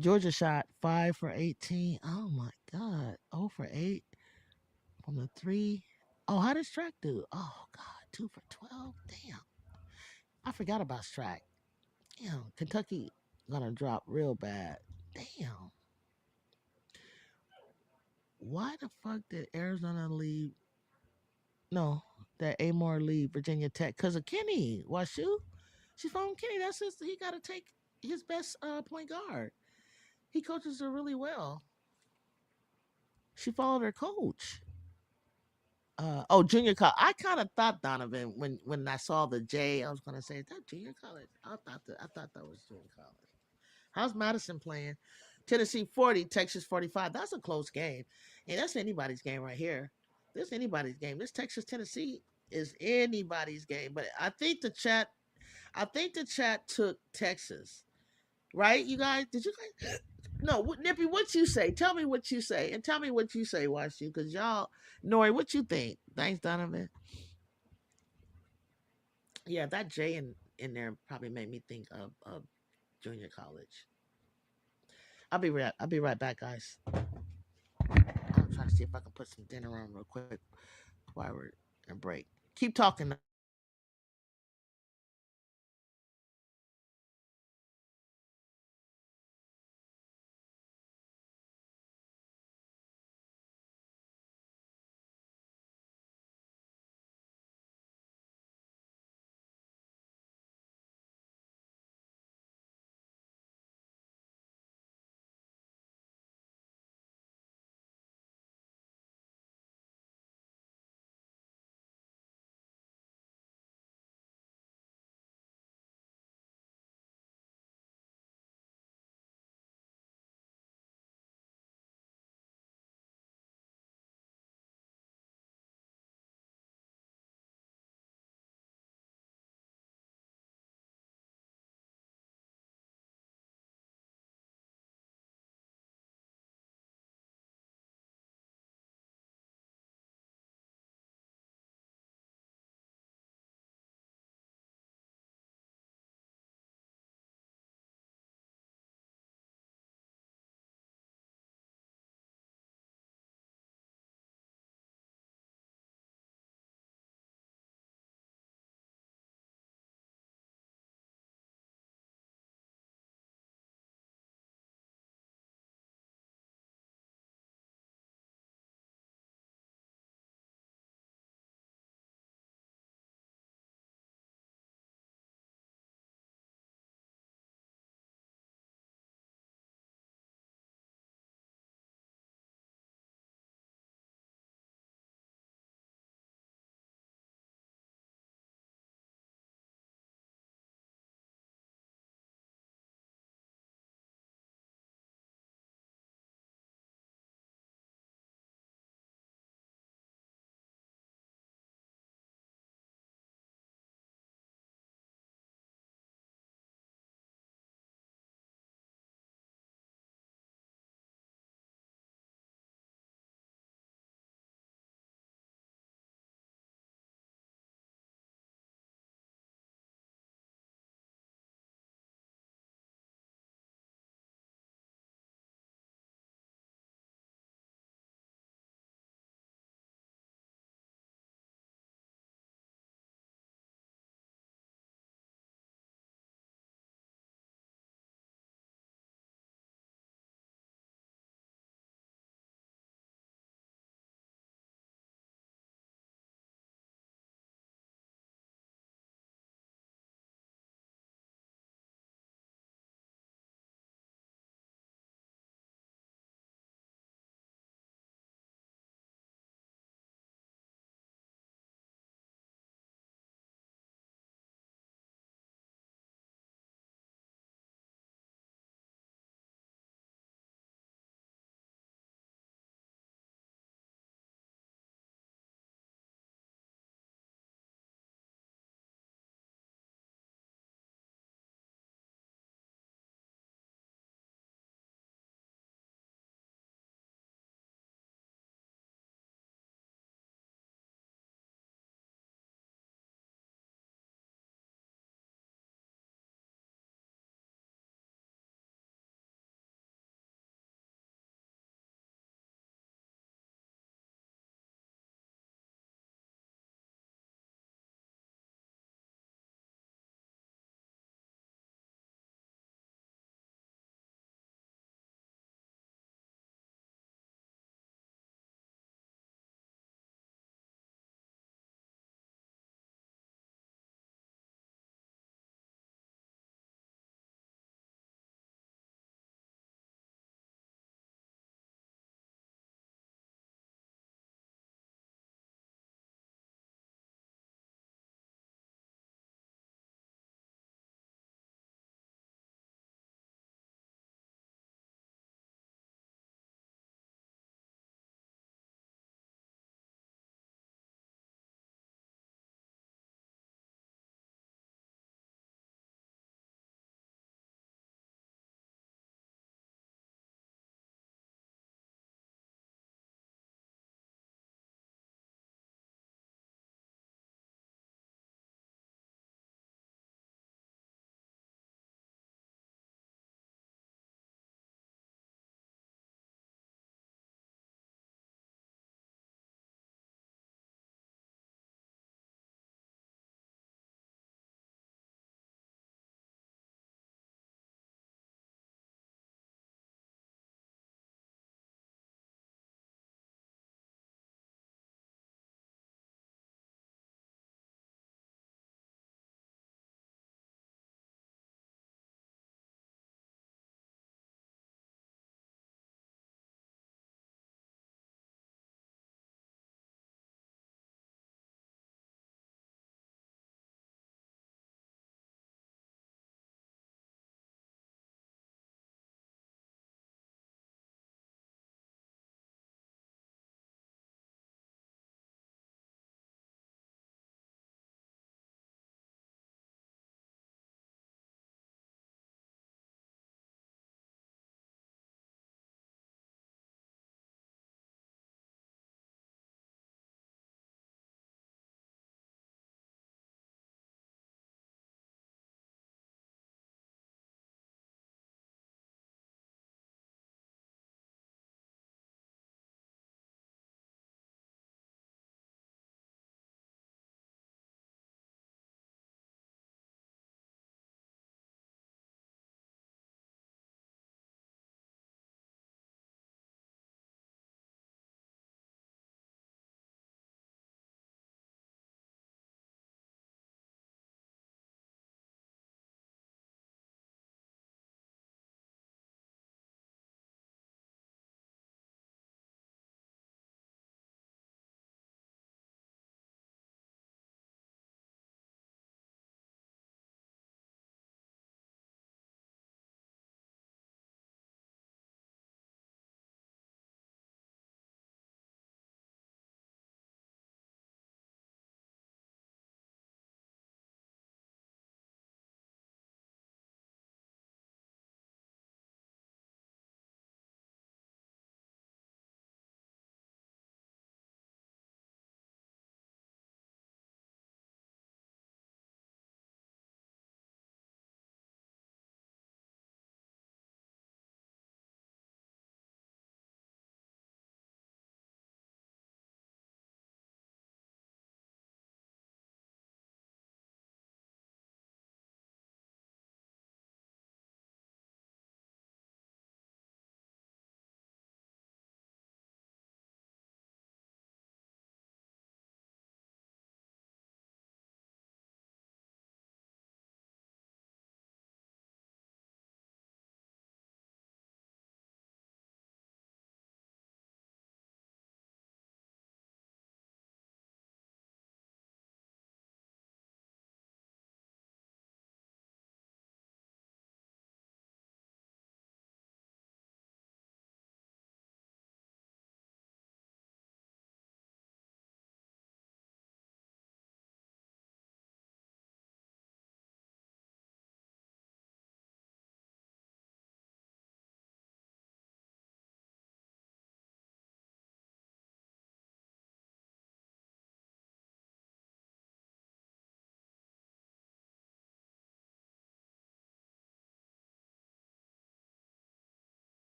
Georgia shot 5 for 18. Oh my God. 0 for 8 from the 3. Oh, how does track do? Oh God, 2 for 12. Damn. I forgot about track. Damn, Kentucky gonna drop real bad. Damn. Why the fuck did Arizona leave? No, that Amore leave Virginia Tech because of Kenny. Washu? She's from Kenny. That's his. He got to take his best point guard. He coaches her really well. She followed her coach. Junior college. I kind of thought Donovan when I saw the J. I was gonna say, is that junior college? I thought that was junior college. How's Madison playing? Tennessee 40, Texas 45. That's a close game. And that's anybody's game right here. This anybody's game. This Texas Tennessee is anybody's game. But I think the chat took Texas. Right, you guys? Did you guys No, Nippy, what you say? Tell me what you say, and tell me what you say, Watch you, because y'all, Nori, what you think? Thanks, Donovan. Yeah, that J in there probably made me think of junior college. I'll be right back, guys. I'm trying to see if I can put some dinner on real quick while we're in break. Keep talking.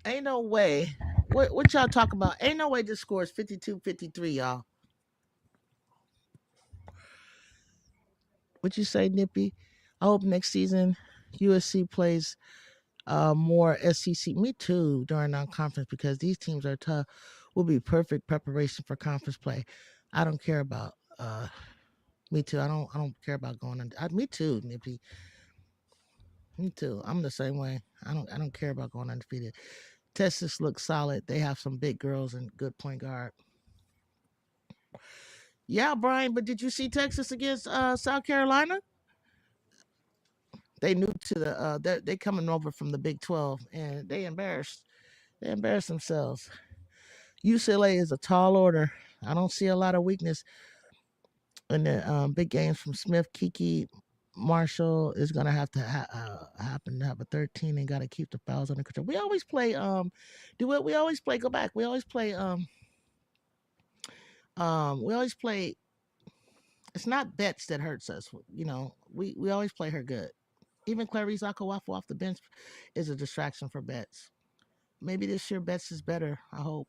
Ain't no way. What y'all talk about? Ain't no way this score is 52-53, y'all. What you say, Nippy? I hope next season USC plays more SEC. Me too during non-conference because these teams are tough. Will be perfect preparation for conference play. I don't care about. Me too. I don't care about going on. Me too, Nippy. Me too. I'm the same way. I don't care about going undefeated. Texas looks solid. They have some big girls and good point guard. Yeah, Brian. But did you see Texas against South Carolina? They new to the. They coming over from the Big 12 and they embarrassed. They embarrassed themselves. UCLA is a tall order. I don't see a lot of weakness in the big games from Smith. Kiki Marshall is gonna have to happen to have a 13 and got to keep the fouls under control. We always play do it. We always play. Go back. We always play we always play. It's not Betts that hurts us. We always play her good. Even Clarice Akawafu off the bench is a distraction for Betts. Maybe this year Betts is better. I hope.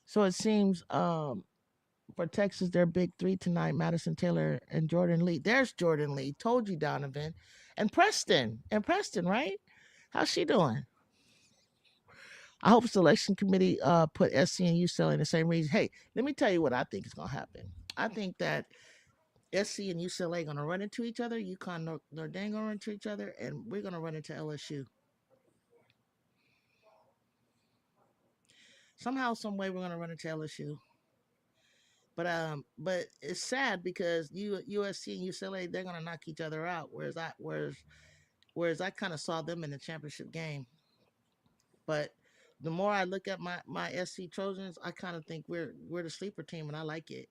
So it seems for Texas, their big three tonight: Madison Taylor and Jordan Lee. There's Jordan Lee. Told you, Donovan, and Preston. And Preston, right? How's she doing? I hope selection committee put SC and UCLA in the same region. Hey, let me tell you what I think is gonna happen. I think that SC and UCLA gonna run into each other. UConn, Notre Dame gonna run into each other, and we're gonna run into LSU. Somehow, some way, we're gonna run into LSU. But it's sad because USC and UCLA they're gonna knock each other out. Whereas I kind of saw them in the championship game. But the more I look at my SC Trojans, I kind of think we're the sleeper team, and I like it.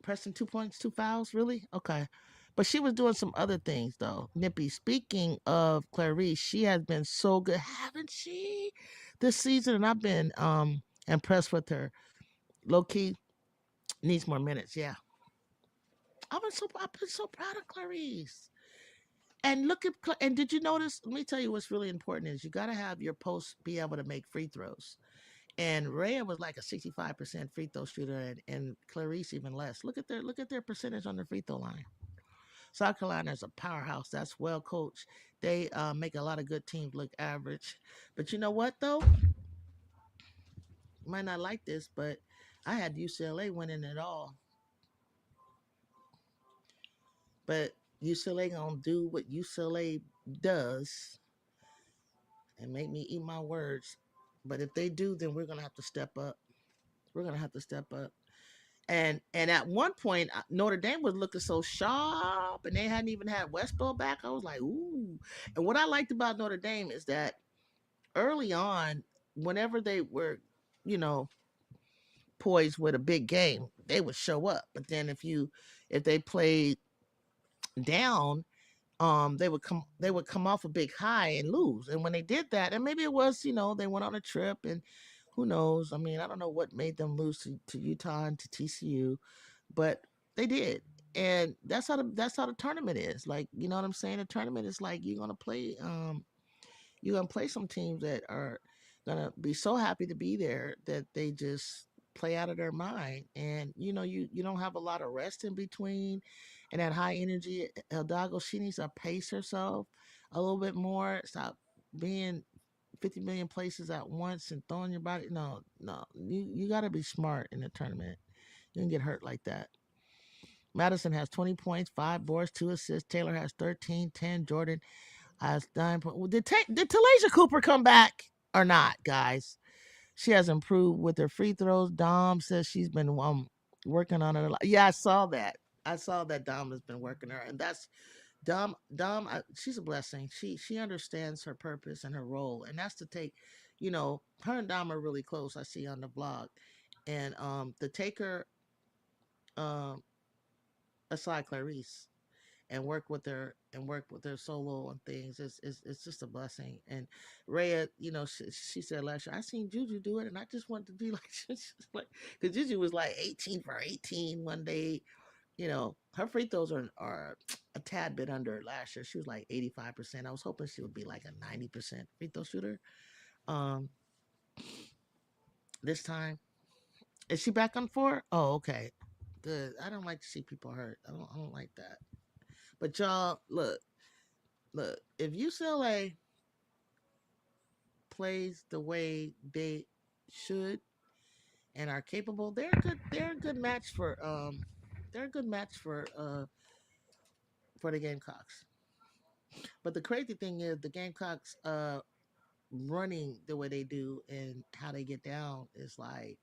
Preston 2 points, two fouls, really? Okay. But she was doing some other things though. Nippy. Speaking of Clarice, she has been so good, haven't she? This season, and I've been impressed with her. Low key needs more minutes. Yeah, I've been so proud of Clarice. And look at and did you notice? Let me tell you what's really important is you got to have your post be able to make free throws. And Rhea was like a 65% free throw shooter, and Clarice even less. Look at their percentage on the free throw line. South Carolina is a powerhouse. That's well coached. They make a lot of good teams look average. But you know what though? You might not like this, but I had UCLA winning it all. But UCLA gonna do what UCLA does and make me eat my words. But if they do, then we're gonna have to step up. We're gonna have to step up. And at one point, Notre Dame was looking so sharp, and they hadn't even had Westboro back. I was like, ooh. And what I liked about Notre Dame is that early on, whenever they were, you know, poised with a big game, they would show up. But then if they played down, they would come off a big high and lose. And when they did that, and maybe it was, they went on a trip and who knows? I mean, I don't know what made them lose to Utah and to TCU, but they did. And that's how the tournament is. Like, you know what I'm saying? The tournament is like you're gonna play some teams that are gonna be so happy to be there that they just play out of their mind, and you don't have a lot of rest in between, and that high energy. Eldago, she needs to pace herself a little bit more. Stop being 50 million places at once and throwing your body. No, no, you got to be smart in the tournament. You can get hurt like that. Madison has 20 points, 5 boards, 2 assists. Taylor has 13, 10. Jordan has 9 points. Well, did Talasia Cooper come back or not, guys? She has improved with her free throws. Dom says she's been working on it a lot. Yeah, I saw that. I saw that Dom has been working her, and that's she's a blessing. She understands her purpose and her role, and that's to take, her and Dom are really close. I see on the blog, and to take her um aside Clarice and work with her solo and things. It's just a blessing. And Rhea, she said last year, I seen Juju do it, and I just wanted to be like, like, because Juju was like 18 for 18 one day, Her free throws are a tad bit under last year. She was like 85%. I was hoping she would be like a 90% free throw shooter. Um, this time, is she back on four? Oh, okay, good. I don't like to see people hurt. I don't like that. But y'all, look. If UCLA plays the way they should and are capable, they're good. They're a good match for they're a good match for the Gamecocks. But the crazy thing is the Gamecocks running the way they do and how they get down is like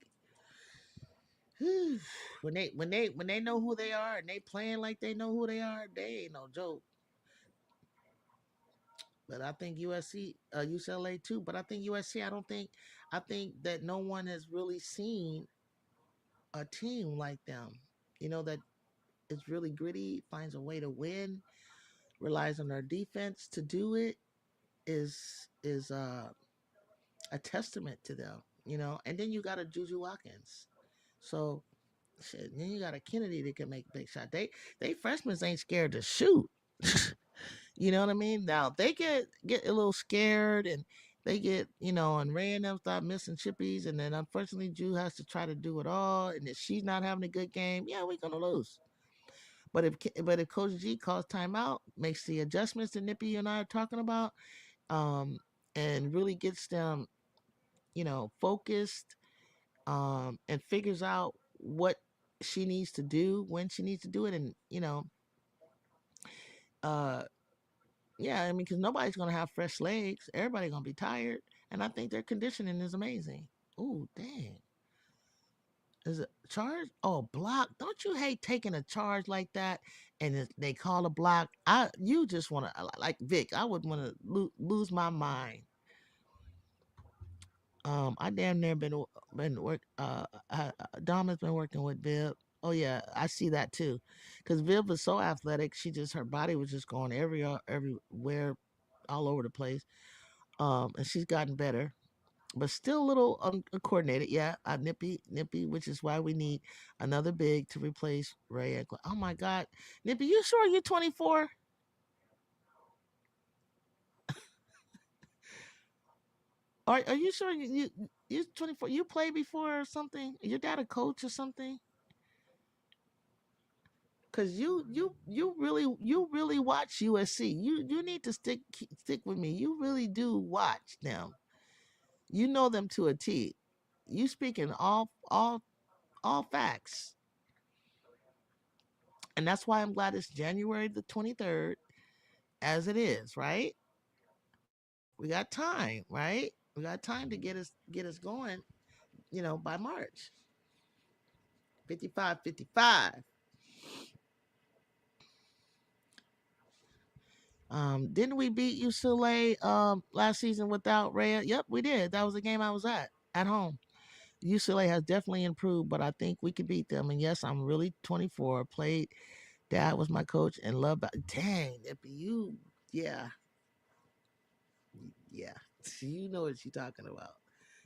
when they know who they are and they playing like they know who they are, they ain't no joke. But I think USC, UCLA too. But I think USC. I think that no one has really seen a team like them. That is really gritty, finds a way to win, relies on their defense to do it. Is a testament to them. And then you got a Juju Watkins. So shit, then you got a Kennedy that can make big shot. They freshmen ain't scared to shoot. You know what I mean? Now they get a little scared and they get, and Ray and them start missing chippies, and then unfortunately Jew has to try to do it all, and if she's not having a good game, yeah, we're gonna lose. But if Coach G calls timeout, makes the adjustments that Nippy and I are talking about, um, and really gets them, focused, and figures out what she needs to do when she needs to do it, and uh, yeah, I mean, because nobody's gonna have fresh legs. Everybody's gonna be tired, and I think their conditioning is amazing. Ooh, dang! Is it charge? Oh, block! Don't you hate taking a charge like that, and they call a block? You just want to like Vic. I would want to lose my mind. I damn near been work. Dom has been working with Viv. Oh yeah, I see that too, because Viv was so athletic. Her body was just going everywhere, all over the place. And she's gotten better, but still a little uncoordinated. Yeah, nippy, which is why we need another big to replace Ray. Oh my God, Nippy, you sure you're 24? Are you sure you're 24? You played before or something? Your dad a coach or something? Cause you really watch USC. You need to stick with me. You really do watch them. You know them to a T. You speaking all facts. And that's why I'm glad it's January the 23rd, as it is, right? We got time, right? We got time to get us going, by March. 55-55. Didn't we beat UCLA last season without Rhea? Yep, we did. That was the game I was at home. UCLA has definitely improved, but I think we could beat them. And yes, I'm really 24. Played. Dad was my coach and loved. Dang, if you, yeah, yeah, you know what you're talking about.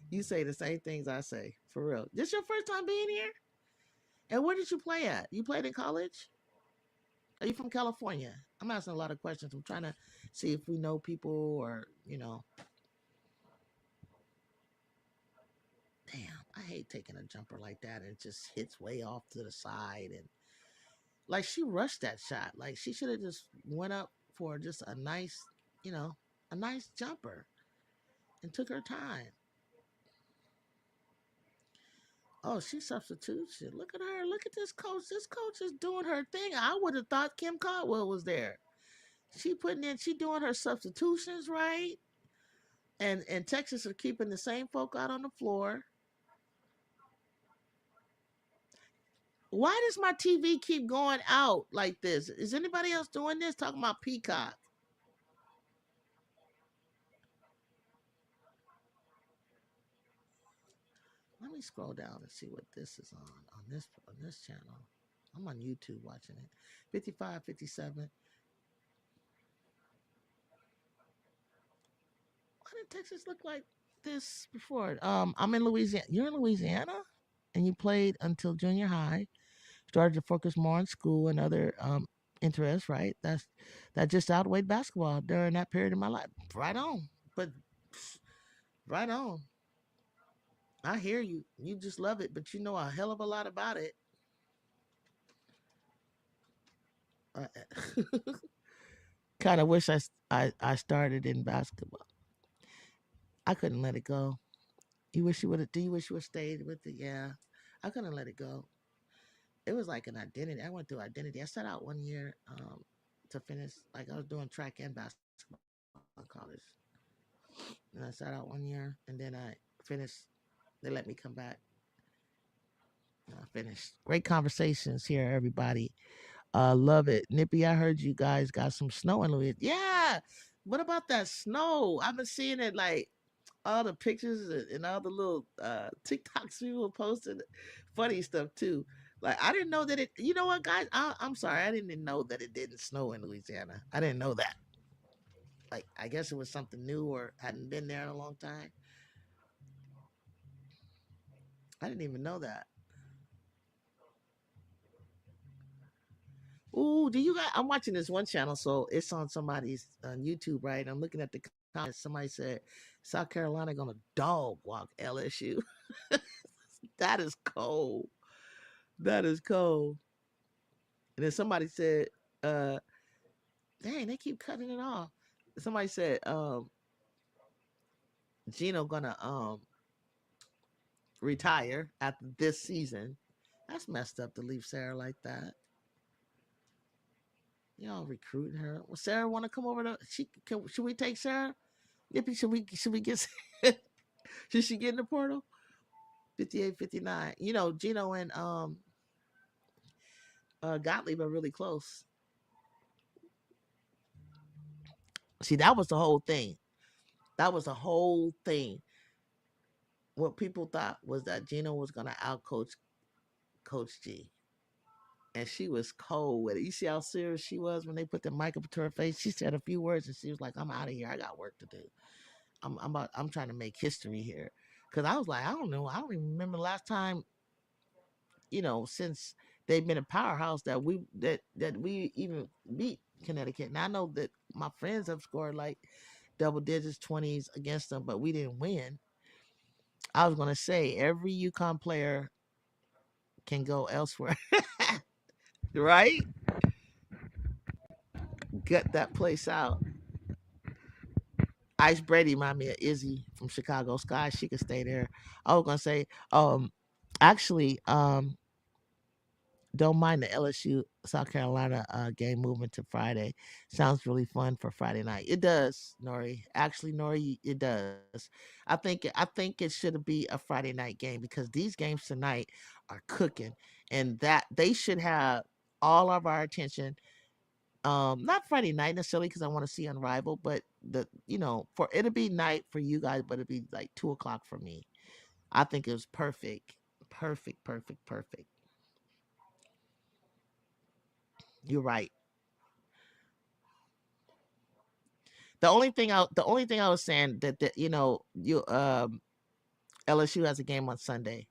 You say the same things I say, for real. This your first time being here? And where did you play at? You played in college? Are you from California? I'm asking a lot of questions. I'm trying to see if we know people or. Damn, I hate taking a jumper like that and it just hits way off to the side. And like she rushed that shot. Like she should have just went up for just you know, a nice jumper and took her time. Oh, she substitution. Look at her. Look at this coach. This coach is doing her thing. I would have thought Kim Caldwell was there. She doing her substitutions right. And Texas are keeping the same folk out on the floor. Why does my TV keep going out like this? Is anybody else doing this? Talking about Peacock. Let me scroll down and see what this is on this channel. I'm on YouTube watching it. 55, 57. Why did Texas look like this before? I'm in Louisiana. You're in Louisiana, and you played until junior high. Started to focus more on school and other interests. Right, that just outweighed basketball during that period of my life. Right on, but right on. I hear you. You just love it, but you know a hell of a lot about it. Uh, kind of wish I started in basketball. I couldn't let it go. You wish you would have. Do you wish you would have stayed with it? Yeah, I couldn't let it go. It was like an identity. I went through identity. I set out one year to finish. Like I was doing track and basketball in college, and I sat out one year, and then I finished. They let me come back. And I finished. Great conversations here, everybody. Love it. Nippy, I heard you guys got some snow in Louisiana. Yeah. What about that snow? I've been seeing it like all the pictures and all the little TikToks people posted. Funny stuff too. Like I didn't know that it. You know what, guys? I'm sorry. I didn't know that it didn't snow in Louisiana. I didn't know that. Like I guess it was something new or hadn't been there in a long time. I didn't even know that. Ooh, do you guys? I'm watching this one channel, so it's on somebody's YouTube, right? I'm looking at the comments. Somebody said South Carolina gonna dog walk LSU. That is cold. That is cold. And then somebody said, uh, "Dang, they keep cutting it off." Somebody said, "Gino gonna retire after this season." That's messed up to leave Sarah like that. Y'all recruiting her. Well, Sarah want to come over to? Should we take Sarah? Nippy, should we get? Should she get in the portal? 58, 59. You know, Gino and Gottlieb are really close. See, that was the whole thing. That was the whole thing. What people thought was that Gino was gonna outcoach Coach G. And she was cold with it. You see how serious she was when they put the mic up to her face? She said a few words and she was like, I'm out of here. I got work to do. I'm trying to make history here. Cause I was like, I don't know. I don't even remember the last time, since they've been a powerhouse that we even beat Connecticut. And I know that my friends have scored like double digits, 20s against them, but we didn't win. I was gonna say every UConn player can go elsewhere, right? Gut that place out. Ice Brady remind me of Izzy from Chicago Sky. She could stay there. I was gonna say, actually, don't mind the LSU South Carolina game moving to Friday. Sounds really fun for Friday night. It does, Nori. Actually, Nori, it does. I think it should be a Friday night game because these games tonight are cooking, and that they should have all of our attention. Not Friday night necessarily because I want to see Unrivaled, but for it'll be night for you guys, but it'll be like 2 o'clock for me. I think it was perfect, perfect, perfect, perfect. You're right. The only thing I was saying that LSU has a game on Sunday,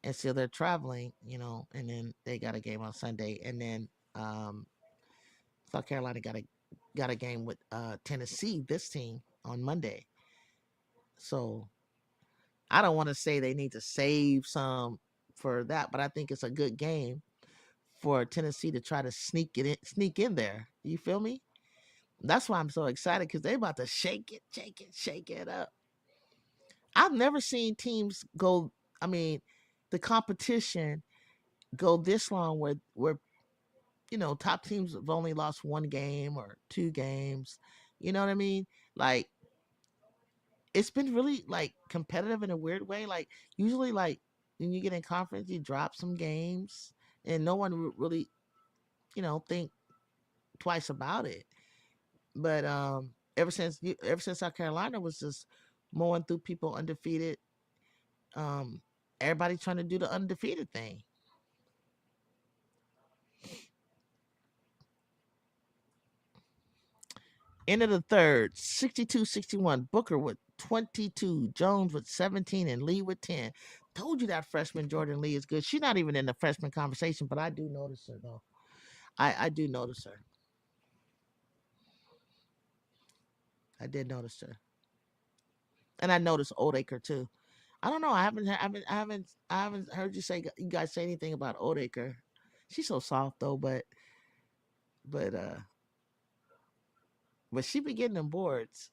and so they're traveling, and then they got a game on Sunday, and then South Carolina got a game with Tennessee, this team on Monday. So I don't want to say they need to save some for that, but I think it's a good game for Tennessee to try to sneak in there. You feel me? That's why I'm so excited because they're about to shake it, shake it, shake it up. I've never seen teams go. I mean, the competition go this long where top teams have only lost one game or two games. You know what I mean? Like it's been really like competitive in a weird way. Like usually, like when you get in conference, you drop some games, and no one really think twice about it. But ever since South Carolina was just mowing through people undefeated, um, everybody trying to do the undefeated thing. End of the third, 62-61. Booker with 22, Jones with 17, and Lee with 10. Told you that freshman Jordan Lee is good. She's not even in the freshman conversation, but I do notice her though. I do notice her. I did notice her, and I noticed Oldacre too. I don't know. I haven't heard you guys say anything about Oldacre. She's so soft though, but uh, but she be getting them boards.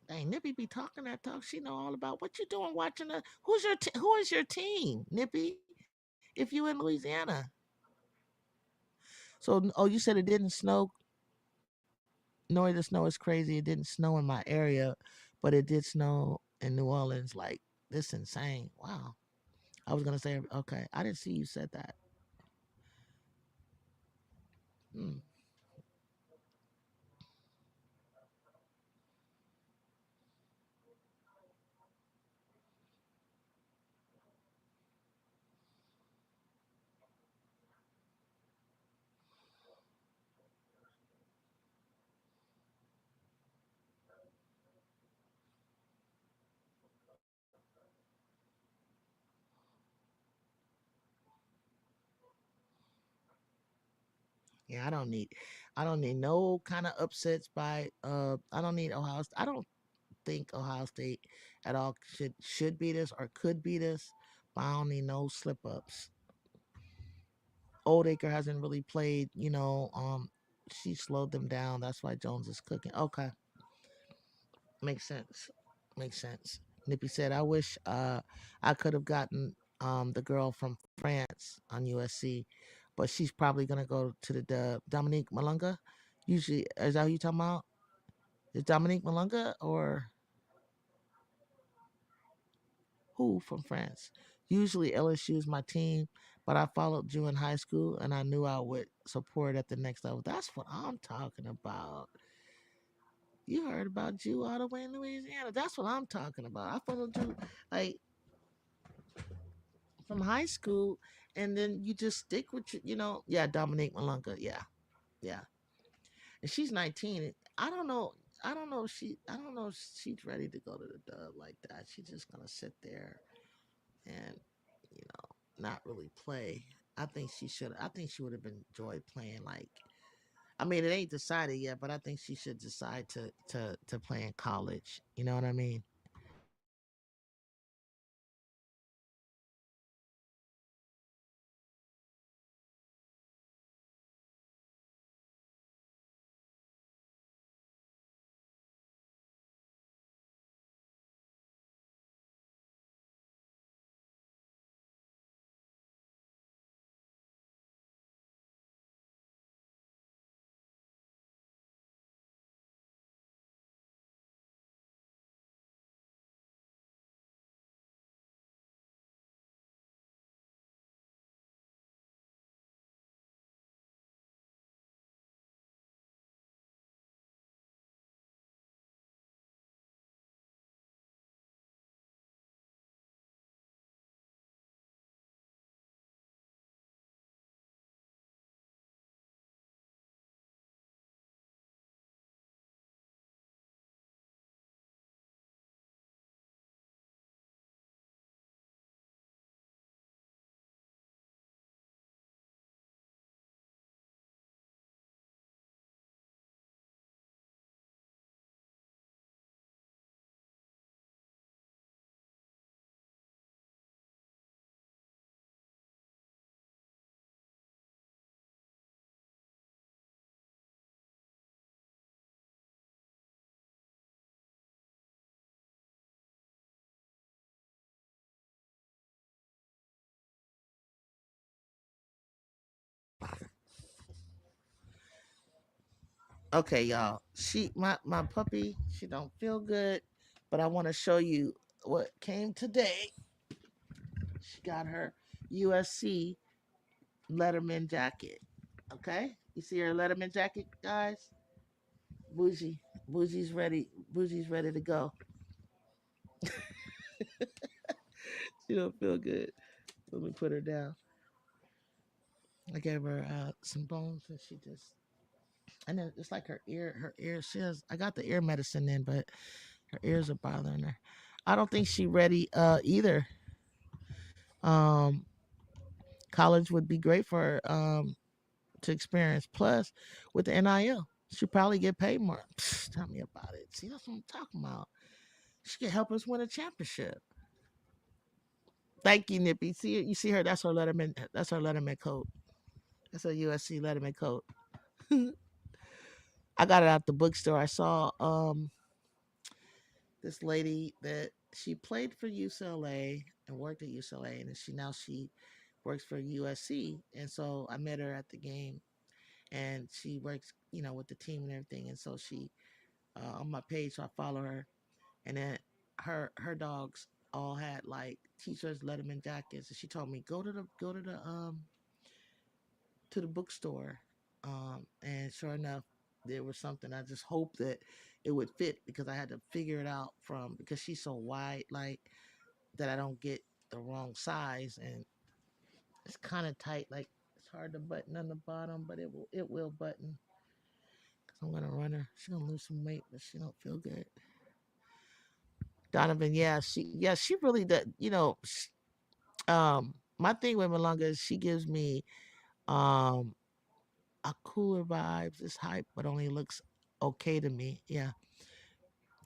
Dang, Nippy be talking that talk. She know all about what you doing watching the. Who is your team, Nippy? If you in Louisiana, so oh, you said it didn't snow. Knowing the snow is crazy. It didn't snow in my area, but it did snow in New Orleans. Like this, insane. Wow. I was gonna say okay. I didn't see you said that. Hmm. Yeah, I don't need no kind of upsets by I don't need I don't think Ohio State at all should beat us or could beat us, but I don't need no slip ups. Oldacre hasn't really played, she slowed them down. That's why Jones is cooking. Okay. Makes sense. Makes sense. Nippy said, I wish I could have gotten the girl from France on USC, but she's probably gonna go to the dub. Dominique Malunga. Usually is that who you talking about? Is Dominique Malunga or who from France? Usually LSU is my team, but I followed you in high school and I knew I would support at the next level. That's what I'm talking about. You heard about you all the way in Louisiana. That's what I'm talking about. I followed you like from high school, and then you just stick with yeah, Dominique Malunga, yeah, yeah, and she's 19. I don't know. I don't know if she's ready to go to the dub like that. She's just gonna sit there and not really play. I think she should. I think she would have enjoyed playing. Like, I mean, it ain't decided yet, but I think she should decide to play in college. You know what I mean? Okay, y'all. My puppy, she don't feel good, but I want to show you what came today. She got her USC Letterman jacket. Okay, you see her Letterman jacket, guys. Bougie, Bougie's ready. Bougie's ready to go. She don't feel good. Let me put her down. I gave her some bones, and And then it's like her ear. She has. I got the ear medicine in, but her ears are bothering her. I don't think she's ready either. Um, College would be great for her to experience. Plus, with the NIL, she'd probably get paid more. Psst, tell me about it. See, that's what I'm talking about. She could help us win a championship. Thank you, Nippy. See, you see her. That's her Letterman. That's her Letterman coat. That's a USC Letterman coat. I got it out the bookstore. I saw this lady that she played for UCLA and worked at UCLA, and she works for USC. And so I met her at the game, and she works, with the team and everything. And so she on my page, so I follow her, and then her dogs all had like t-shirts, Letterman jackets, and she told me go to the bookstore, and sure enough, there was something. I just hoped that it would fit because I had to figure it out from because she's so wide, like that I don't get the wrong size, and it's kind of tight, like it's hard to button on the bottom, but it will button. Cause I'm gonna run her. She's gonna lose some weight, but she don't feel good. Donovan, yeah, she really does. My thing with Malunga is she gives me um a cooler vibes. It's hype, but only looks okay to me. Yeah,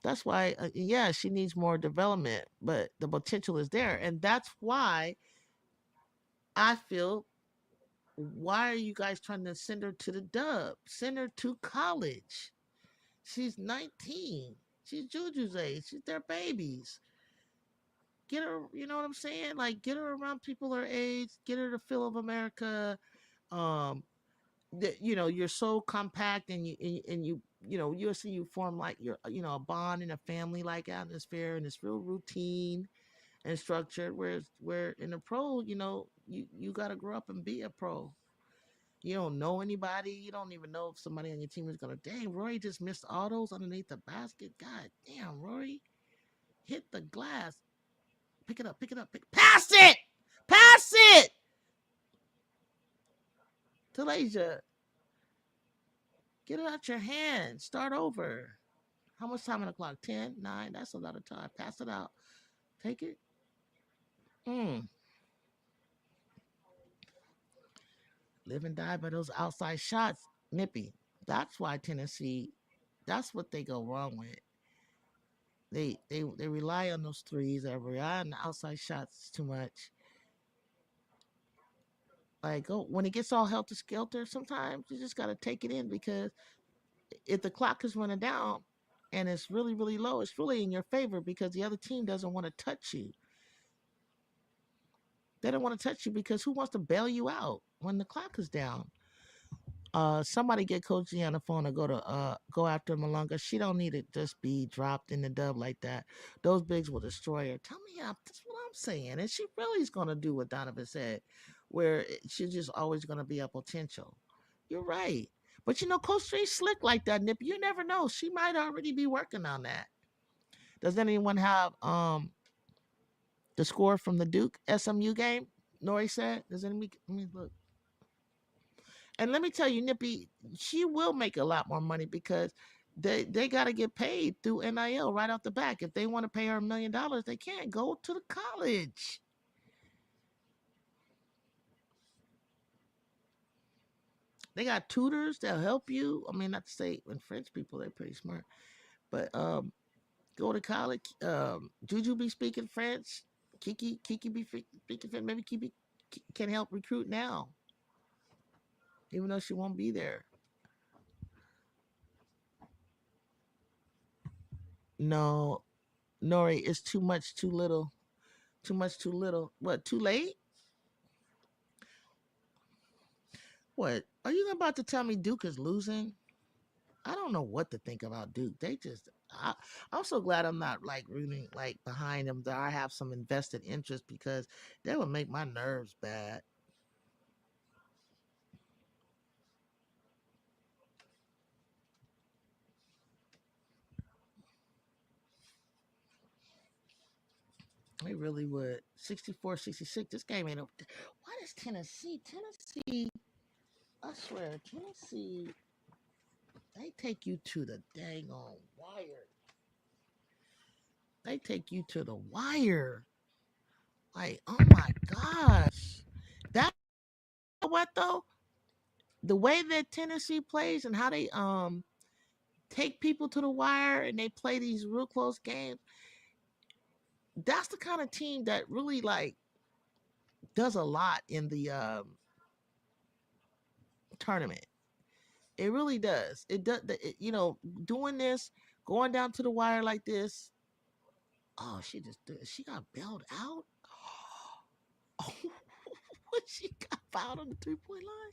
that's why. Yeah, she needs more development, but the potential is there, and that's why I feel. Why are you guys trying to send her to the dub? Send her to college. She's 19. She's Juju's age. She's their babies. Get her, you know what I'm saying? Like, get her around people her age. Get her the feel of America. Um, you're so compact, and you see you form like a bond in a family like atmosphere, and it's real routine and structured. Where in the pro, you got to grow up and be a pro. You don't know anybody. You don't even know if somebody on your team is gonna. Dang, Rory just missed all those underneath the basket. God damn, Rory, hit the glass. Pick it up. Pick it up. Pass it. Pass it. Talasia, get it out your hand. Start over. How much time on the clock? 10, 9. That's a lot of time. Pass it out. Take it. Mm. Live and die by those outside shots. Nippy. That's why Tennessee. That's what they go wrong with. They rely on those threes. They rely on the outside shots too much. Like, when it gets all helter skelter, sometimes you just gotta take it in because if the clock is running down and it's really really low, it's really in your favor because the other team doesn't want to touch you. They don't want to touch you because who wants to bail you out when the clock is down? Somebody get Coach G on the phone and go after Malunga. She don't need to just be dropped in the dub like that. Those bigs will destroy her. Tell me how. That's what I'm saying. And she really is gonna do what Donovan said, where she's just always gonna be a potential. You're right. But Coach G's slick like that, Nip. You never know. She might already be working on that. Does anyone have the score from the Duke SMU game? Nori said. Does anybody? Let me look. And let me tell you, Nippy, she will make a lot more money because they got to get paid through NIL right off the back. If they want to pay her $1 million, they can't go to the college. They got tutors that'll help you. I mean, not to say when French people, they're pretty smart, but go to college. Juju be speaking French. Kiki be speaking French. Maybe Kiki can help recruit now, even though she won't be there. No, Nori, it's too much, too little. Too much, too little. What? Too late? What? Are you about to tell me Duke is losing? I don't know what to think about Duke. I'm so glad I'm not like rooting like behind them. That I have some invested interest because that would make my nerves bad. It really would. 64-66. This game ain't. What is Tennessee? Tennessee. I swear, Tennessee. They take you to the dang on wire. They take you to the wire. Like, oh my gosh. That what though? The way that Tennessee plays and how they take people to the wire and they play these real close games, that's the kind of team that really like does a lot in the tournament. It really does. It does. Doing this, going down to the wire like this. Oh, she got bailed out. Oh, she got fouled on the 3-point line.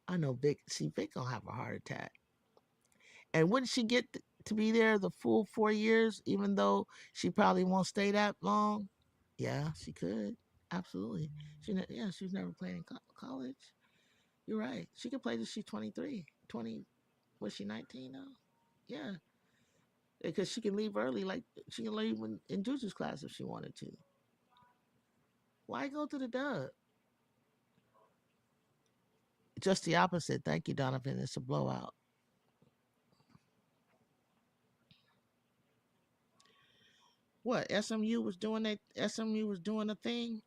I know Vic. See, Vic gonna have a heart attack. And wouldn't she get to be there the full 4 years, even though she probably won't stay that long? Yeah, she could. Absolutely. She's never played in college. You're right. She could play till she's 23. 20, was she 19 now? Yeah. Because she can leave early, like she can leave in Juju's class if she wanted to. Why go to the dub? Just the opposite. Thank you, Donovan. It's a blowout. What SMU was doing that? SMU was doing a thing.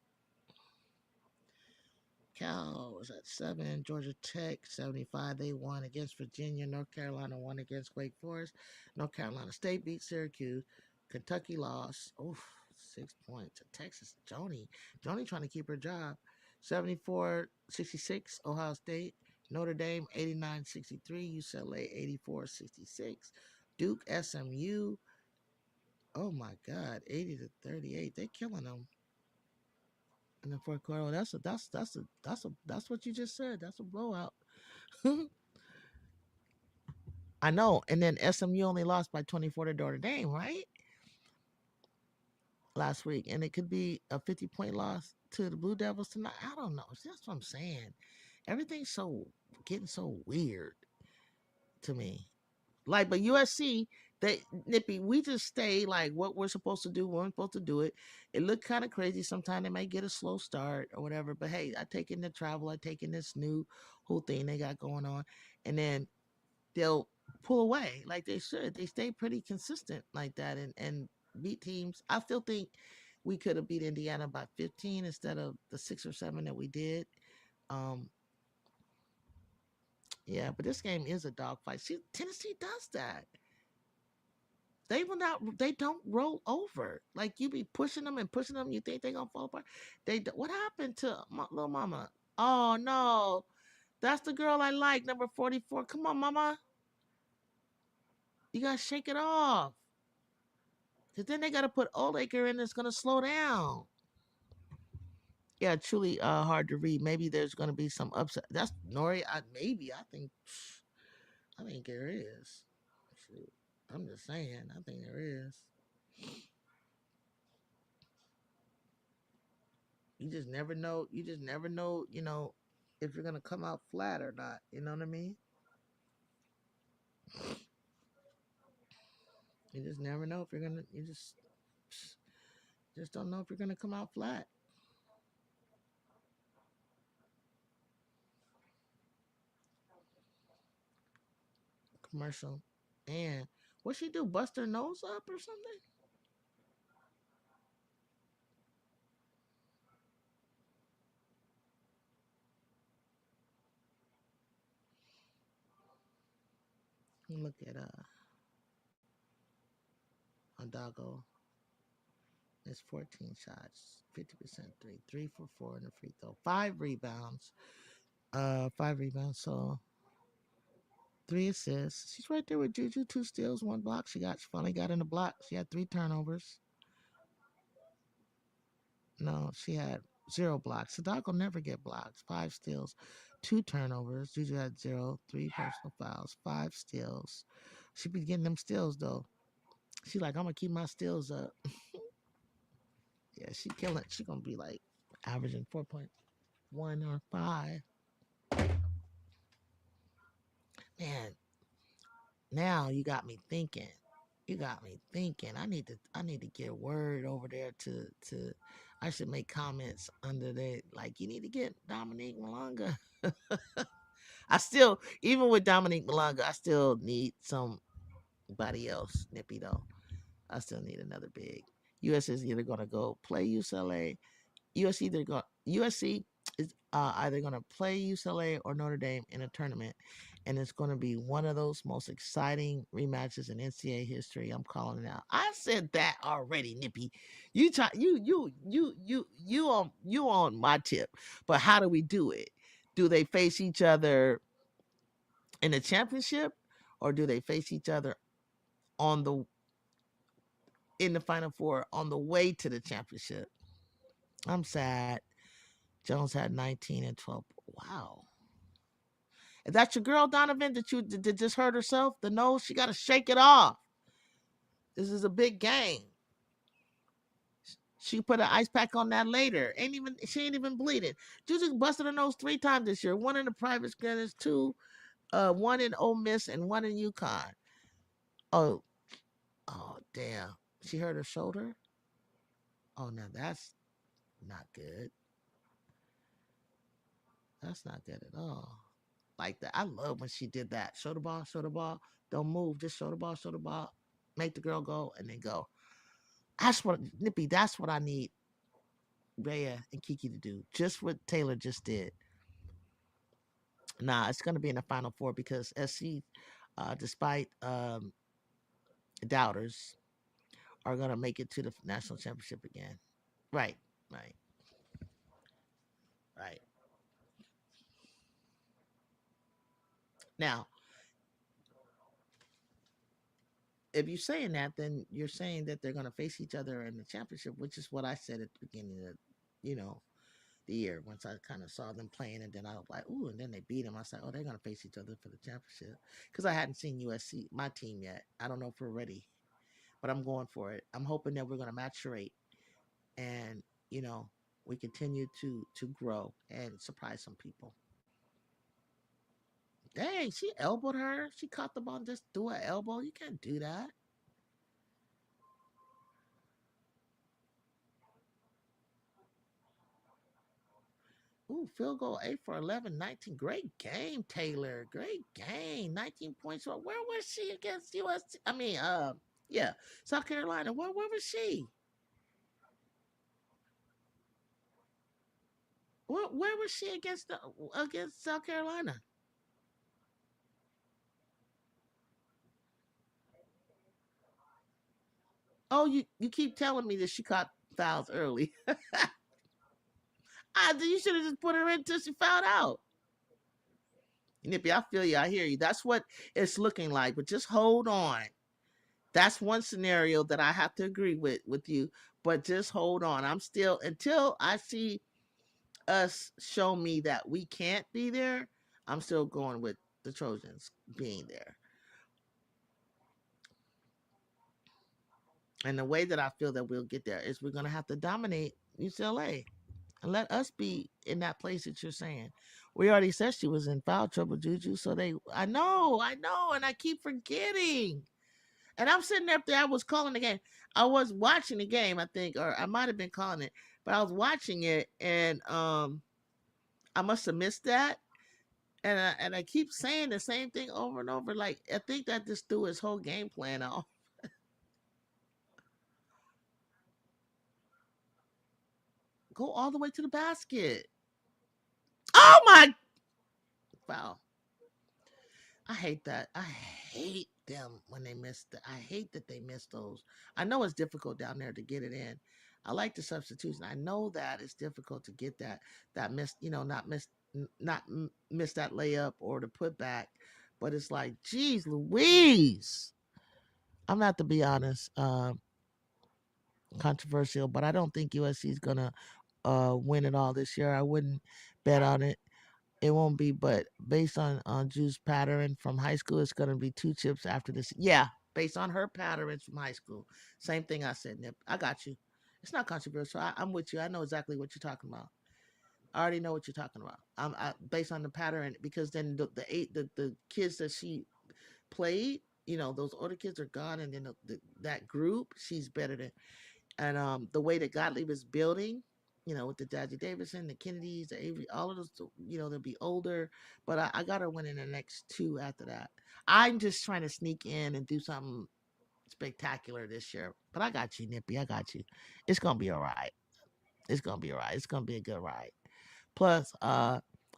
Cal was at 7. Georgia Tech 75. They won against Virginia. North Carolina won against Wake Forest. North Carolina State beat Syracuse. Kentucky lost. Oof, 6 points. Texas Joni trying to keep her job. 74-66. Ohio State. Notre Dame 89-63. UCLA 84-66. Duke SMU. Oh my God, 80-38. They're killing them in the fourth quarter. That's what you just said. That's a blowout. I know. And then SMU only lost by 24 to Notre Dame, right? Last week. And it could be a 50-point loss to the Blue Devils tonight. I don't know. That's what I'm saying. Everything's getting so weird to me. Like, but USC, they Nippy, we just stay like what we're supposed to do. We're supposed to do it. It looked kind of crazy. Sometimes they might get a slow start or whatever. But hey, I take in the travel. I take in this new whole thing they got going on, and then they'll pull away like they should. They stay pretty consistent like that and beat teams. I still think we could have beat Indiana by 15 instead of the 6 or 7 that we did. Um, yeah, but this game is a dogfight. See, Tennessee does that. They will not. They don't roll over. Like you be pushing them and pushing them. You think they gonna fall apart? What happened to little mama? Oh no, that's the girl I like, number 44. Come on, mama. You gotta shake it off. Cause then they gotta put Oldacre in. It's gonna slow down. Yeah, truly hard to read. Maybe there's gonna be some upset. That's Nori. Maybe I think there is. Shoot. I'm just saying. I think there is. You just never know. You just never know. If you're gonna come out flat or not. You know what I mean? You just never know if you're gonna. You just don't know if you're gonna come out flat. Commercial, and what she do? Bust her nose up or something? Look at Ondago. It's 14 shots, 50% three, 3 for 4 in the free throw, 5 rebounds. 5 rebounds. So 3 assists. She's right there with Juju. 2 steals, 1 block. She finally got in the block. She had 3 turnovers. No, she had 0 blocks. Sadako never get blocks. 5 steals, 2 turnovers. Juju had 0, 3 personal fouls, 5 steals. She be getting them steals though. She like, I'm gonna keep my steals up. Yeah, she killing. She gonna be like averaging 4.1 or 5. Man, now you got me thinking. You got me thinking. I need to get word over there to I should make comments under there like you need to get Dominique Malanga. I still, even with Dominique Malanga, I still need somebody else, Nippy, though. I still need another big. US is either going to go play UCLA. USC is either going to play UCLA or Notre Dame in a tournament, and it's going to be one of those most exciting rematches in NCAA history. I'm calling it out. I said that already, Nippy. You try, you on my tip, but how do we do it? Do they face each other in the championship, or do they face each other on the in the Final Four on the way to the championship? I'm sad. Jones had 19 and 12. Wow. Is that your girl, Donovan, that just hurt herself? The nose? She got to shake it off. This is a big game. She put an ice pack on that later. She ain't even bleeding. Juju busted her nose 3 times this year. One in the private scanners, one in Ole Miss, and one in UConn. Oh, damn. She hurt her shoulder. Oh, now that's not good. That's not good at all. Like that. I love when she did that. Show the ball, show the ball. Don't move. Just show the ball, show the ball. Make the girl go and then go. That's what Nippy. That's what I need Rhea and Kiki to do. Just what Taylor just did. Nah, it's gonna be in the Final Four because SC, despite doubters, are gonna make it to the national championship again. Right, right, right. Now, if you're saying that, then you're saying that they're gonna face each other in the championship, which is what I said at the beginning of, you know, the year. Once I kind of saw them playing, and then I was like, ooh, and then they beat them. I was like, oh, they're gonna face each other for the championship because I hadn't seen USC, my team, yet. I don't know if we're ready, but I'm going for it. I'm hoping that we're gonna maturate and you know we continue to grow and surprise some people. Dang, she elbowed her. She caught the ball and just threw an elbow. You can't do that. Ooh, field goal 8 for 11, 19. Great game, Taylor. Great game. 19 points. Where was she against USC? I mean, yeah, South Carolina. Where was she? Where was she against South Carolina? Oh, you keep telling me that she caught fouls early. You should have just put her in until she fouled out. Nippy, I feel you. I hear you. That's what it's looking like. But just hold on. That's one scenario that I have to agree with you. But just hold on. I'm still until I see us show me that we can't be there. I'm still going with the Trojans being there. And the way that I feel that we'll get there is we're gonna have to dominate UCLA and let us be in that place that you're saying. We already said she was in foul trouble, Juju. So I know, and I keep forgetting. And I'm sitting up there. I was calling the game. I was watching the game, I think, or I might have been calling it, but I was watching it, and I must have missed that. And I keep saying the same thing over and over. Like I think that just threw his whole game plan off. Go all the way to the basket. Oh my! Wow. I hate that. I hate them when they miss that. I hate that they miss those. I know it's difficult down there to get it in. I like the substitution. I know that it's difficult to get that miss, not miss that layup or the putback. But it's like, geez, Louise. I'm not to be honest, controversial, but I don't think USC is gonna win it all this year. I wouldn't bet on it. It won't be, but based on Drew's pattern from high school, it's gonna be 2 chips after this. Yeah, based on her patterns from high school. Same thing I said, Nip. I got you. It's not controversial. I'm with you. I know exactly what you're talking about. I already know what you're talking about. Based on the pattern because then the kids that she played, those older kids are gone, and then that group, she's better than. And the way that Gottlieb is building, with the Jazzy Davidson, the Kennedys, the Avery, all of those, they'll be older. But I got her winning the next two after that. I'm just trying to sneak in and do something spectacular this year. But I got you, Nippy. I got you. It's gonna be all right. It's gonna be all right. It's gonna be a good ride. Plus,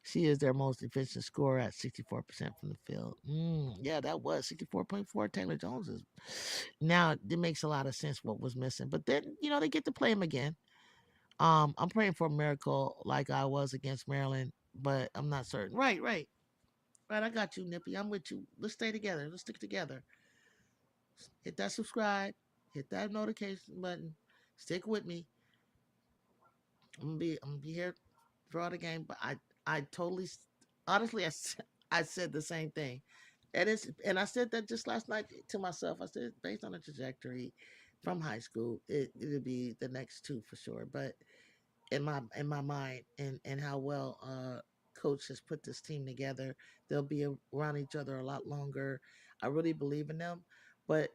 she is their most efficient scorer at 64% from the field. Yeah, that was 64.4. Taylor Jones is. Now it makes a lot of sense what was missing. But then they get to play him again. I'm praying for a miracle like I was against Maryland, but I'm not certain. Right, right, right. I got you, Nippy. I'm with you. Let's stay together. Let's stick together. Hit that subscribe. Hit that notification button. Stick with me. I'm gonna be here throughout the game. But I totally, honestly, I said the same thing. And I said that just last night to myself. I said based on the trajectory from high school, it'll be the next two for sure. But in my mind and how well coach has put this team together, they'll be around each other a lot longer. I really believe in them. But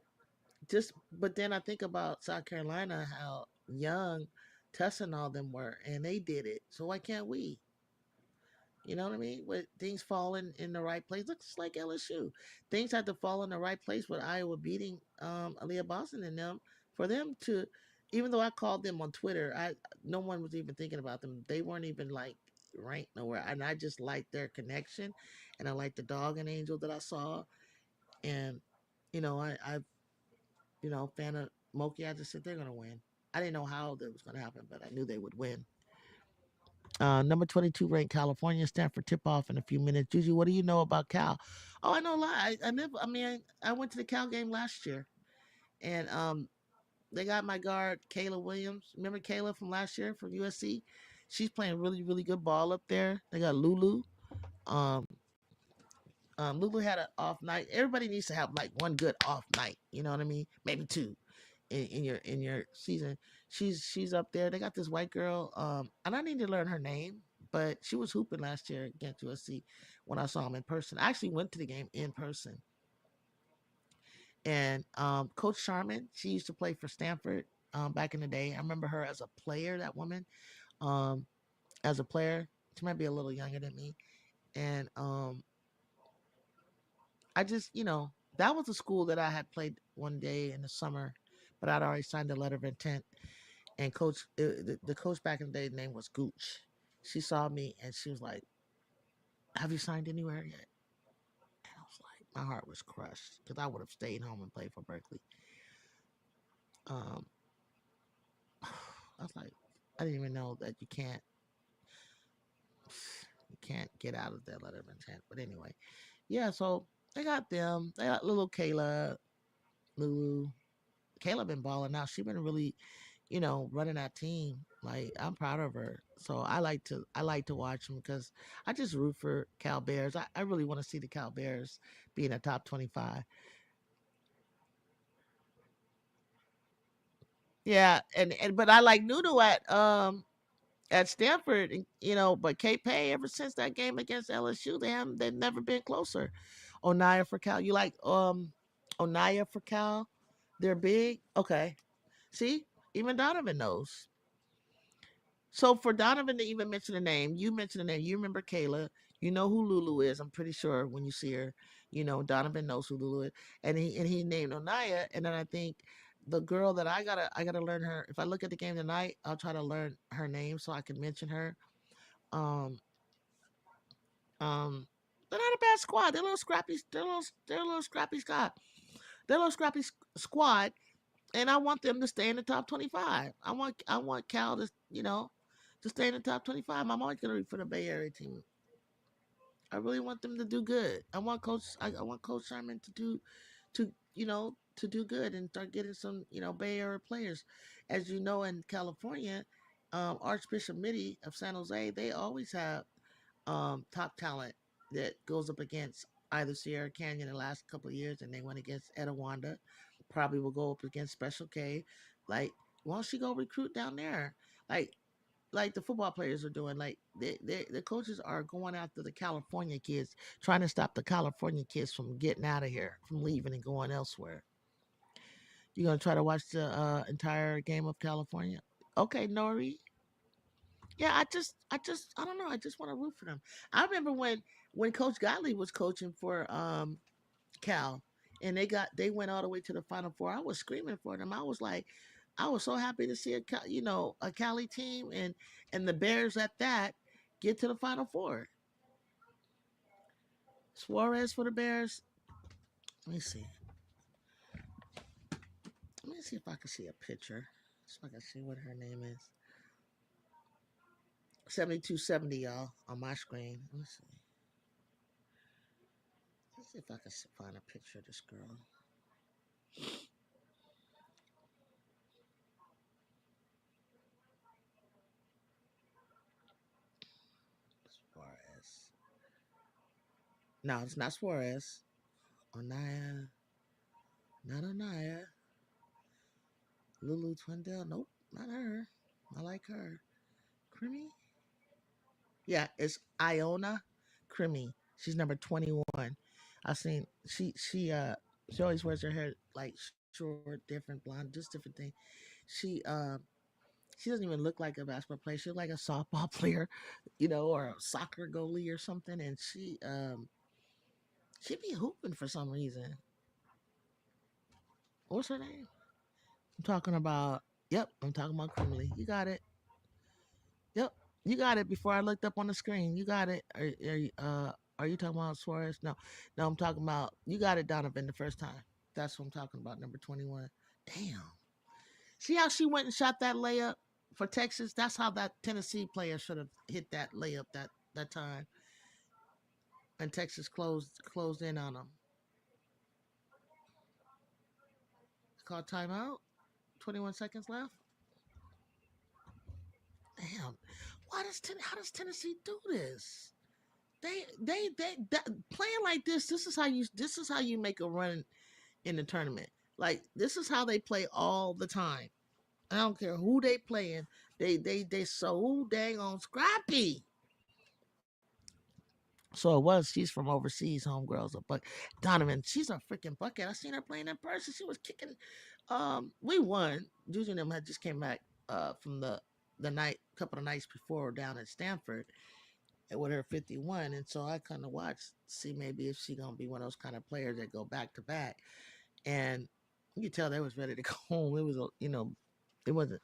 but then I think about South Carolina, how young Tessa and all them were, and they did it. So why can't we? You know what I mean? With things falling in the right place, looks like LSU. Things had to fall in the right place with Iowa beating Aaliyah Boston and them for them to. Even though I called them on Twitter, no one was even thinking about them. They weren't even like ranked nowhere, and I just liked their connection, and I liked the dog and angel that I saw, and I fan of Moki. I just said they're gonna win. I didn't know how that was gonna happen, but I knew they would win. Number 22 ranked California, Stanford tip off in a few minutes. Juju, what do you know about Cal? Oh, I know a lot. I never. I mean, I went to the Cal game last year, and they got my guard Kayla Williams. Remember Kayla from last year from USC? She's playing really, really good ball up there. They got Lulu. Um, Lulu had an off night. Everybody needs to have like one good off night. You know what I mean? Maybe two in your season. She's up there. They got this white girl, and I need to learn her name, but she was hooping last year against USC when I saw him in person. I actually went to the game in person. And Coach Sharman, she used to play for Stanford back in the day. I remember her as a player, that woman, um, as a player. She might be a little younger than me. And I just, that was a school that I had played one day in the summer, but I'd already signed a letter of intent. And the coach back in the day, name was Gooch. She saw me and she was like, "Have you signed anywhere yet?" And I was like, my heart was crushed because I would have stayed home and played for Berkeley. Um, I was like, I didn't even know that you can't get out of that letter of intent. But anyway, yeah. So they got them. They got little Kayla, Lulu. Kayla been balling out. She been really running that team. Like I'm proud of her. So I like to watch them because I just root for Cal Bears. I really want to see the Cal Bears be in the top 25. Yeah, and but I like Nuno at Stanford, and, but K Pay ever since that game against LSU, they've never been closer. Onaya for Cal. You like Onaya for Cal? They're big. Okay. See, even Donovan knows. So for Donovan to even mention the name, you mentioned the name. You remember Kayla. You know who Lulu is. I'm pretty sure when you see her, Donovan knows who Lulu is, and he named Onaya. And then I think the girl that I gotta learn her. If I look at the game tonight, I'll try to learn her name so I can mention her. Um, um, they're not a bad squad. They're a little scrappy. They're a little scrappy squad. They're a little scrappy squad, and I want them to stay in the top 25. I want Cal to stay in the top 25. I'm always gonna root for the Bay Area team. I really want them to do good. I want Coach Sherman to do good and start getting some Bay Area players. As you know, in California, Archbishop Mitty of San Jose, they always have top talent that goes up against either Sierra Canyon the last couple of years, and they went against Etowanda. Probably will go up against Special K. Like, why don't she go recruit down there? Like, like the football players are doing. Like, the coaches are going after the California kids, trying to stop the California kids from getting out of here, from leaving and going elsewhere. You gonna try to watch the entire game of California? Okay, Nori. Yeah, I don't know. I just want to root for them. I remember when Coach Gottlieb was coaching for Cal, and they went all the way to the Final Four. I was screaming for them. I was like, I was so happy to see a Cali team and the Bears at that get to the Final Four. Suarez for the Bears. Let me see. Let me see if I can see a picture. So I can see what her name is. 7270, y'all, on my screen. Let me see. Let's see if I can find a picture of this girl. Suarez. No, it's not Suarez. Onaya. Not Onaya. Lulu Twindell. Nope, not her. I like her. Creamy? Yeah, it's Iona Creamy. She's number 21. I seen she always wears her hair like short, different, blonde, just different thing. She she doesn't even look like a basketball player. She looks like a softball player, or a soccer goalie or something. And she be hooping for some reason. What's her name? I'm talking about. Yep, I'm talking about Kimberly. You got it. Yep, you got it. Before I looked up on the screen, you got it. Are you talking about Suarez? No, no, I'm talking about you got it, Donovan, the first time. That's what I'm talking about. Number 21. Damn. See how she went and shot that layup for Texas? That's how that Tennessee player should have hit that layup that time. And Texas closed in on them. It's called timeout. 21 seconds left. Damn. How does Tennessee do this? That, playing like this. This is how you make a run in the tournament. Like this is how they play all the time. I don't care who they playing. They so dang on scrappy. So it was. She's from overseas. Homegirls, but Donovan, she's a freaking bucket. I seen her playing in person. She was kicking. We won. Juju and them had just came back from the night, couple of nights before down at Stanford with her 51, and so I kind of watched, see maybe if she gonna be one of those kind of players that go back to back, and you could tell they was ready to go home. It was it wasn't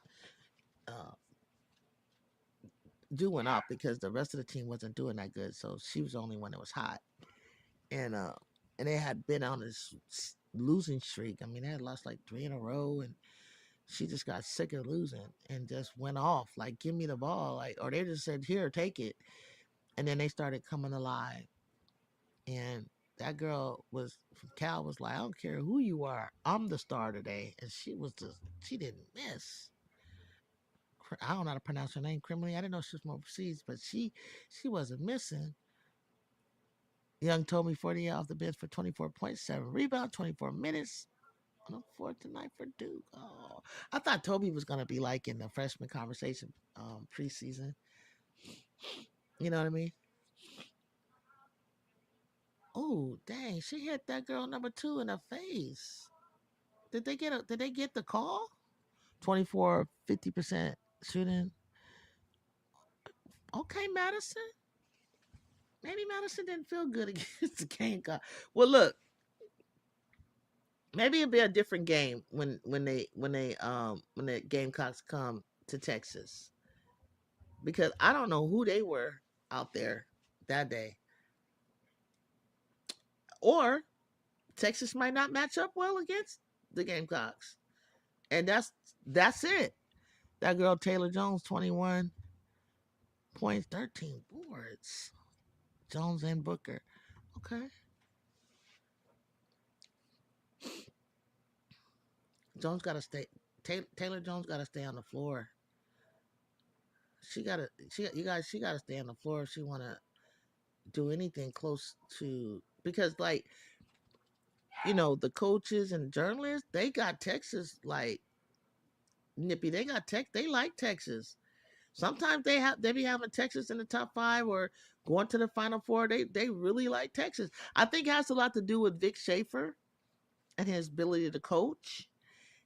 uh, doing up because the rest of the team wasn't doing that good, so she was the only one that was hot, and and they had been on this losing streak. I mean, they had lost like 3 in a row, and she just got sick of losing and just went off like, "Give me the ball," like, or they just said, "Here, take it," and then they started coming alive. And that girl was Cal was like, I don't care who you are, I'm the star today. And she didn't miss. I don't know how to pronounce her name, criminally. I didn't know she was from overseas, but she wasn't missing. Young Toby 48 off the bench for 24.7 rebound, 24 minutes on a fourth tonight for Duke. Oh, I thought Toby was gonna be like in the freshman conversation preseason. You know what I mean? Oh, dang, she hit that girl number 2 in the face. Did they get the call? 24, 50% shooting. Okay, Madison. Maybe Madison didn't feel good against the Gamecock. Well, look, maybe it'll be a different game when the Gamecocks come to Texas, because I don't know who they were out there that day, or Texas might not match up well against the Gamecocks, and that's it. That girl Taylor Jones, 21 points, 13 boards. Jones and Booker. Okay. Jones got to stay. Taylor Jones got to stay on the floor. She got to stay on the floor if she want to do anything close to, because like the coaches and journalists, they got Texas like nippy. They got They like Texas. Sometimes they be having Texas in the top 5 or going to the Final Four. They really like Texas. I think it has a lot to do with Vic Schaefer and his ability to coach.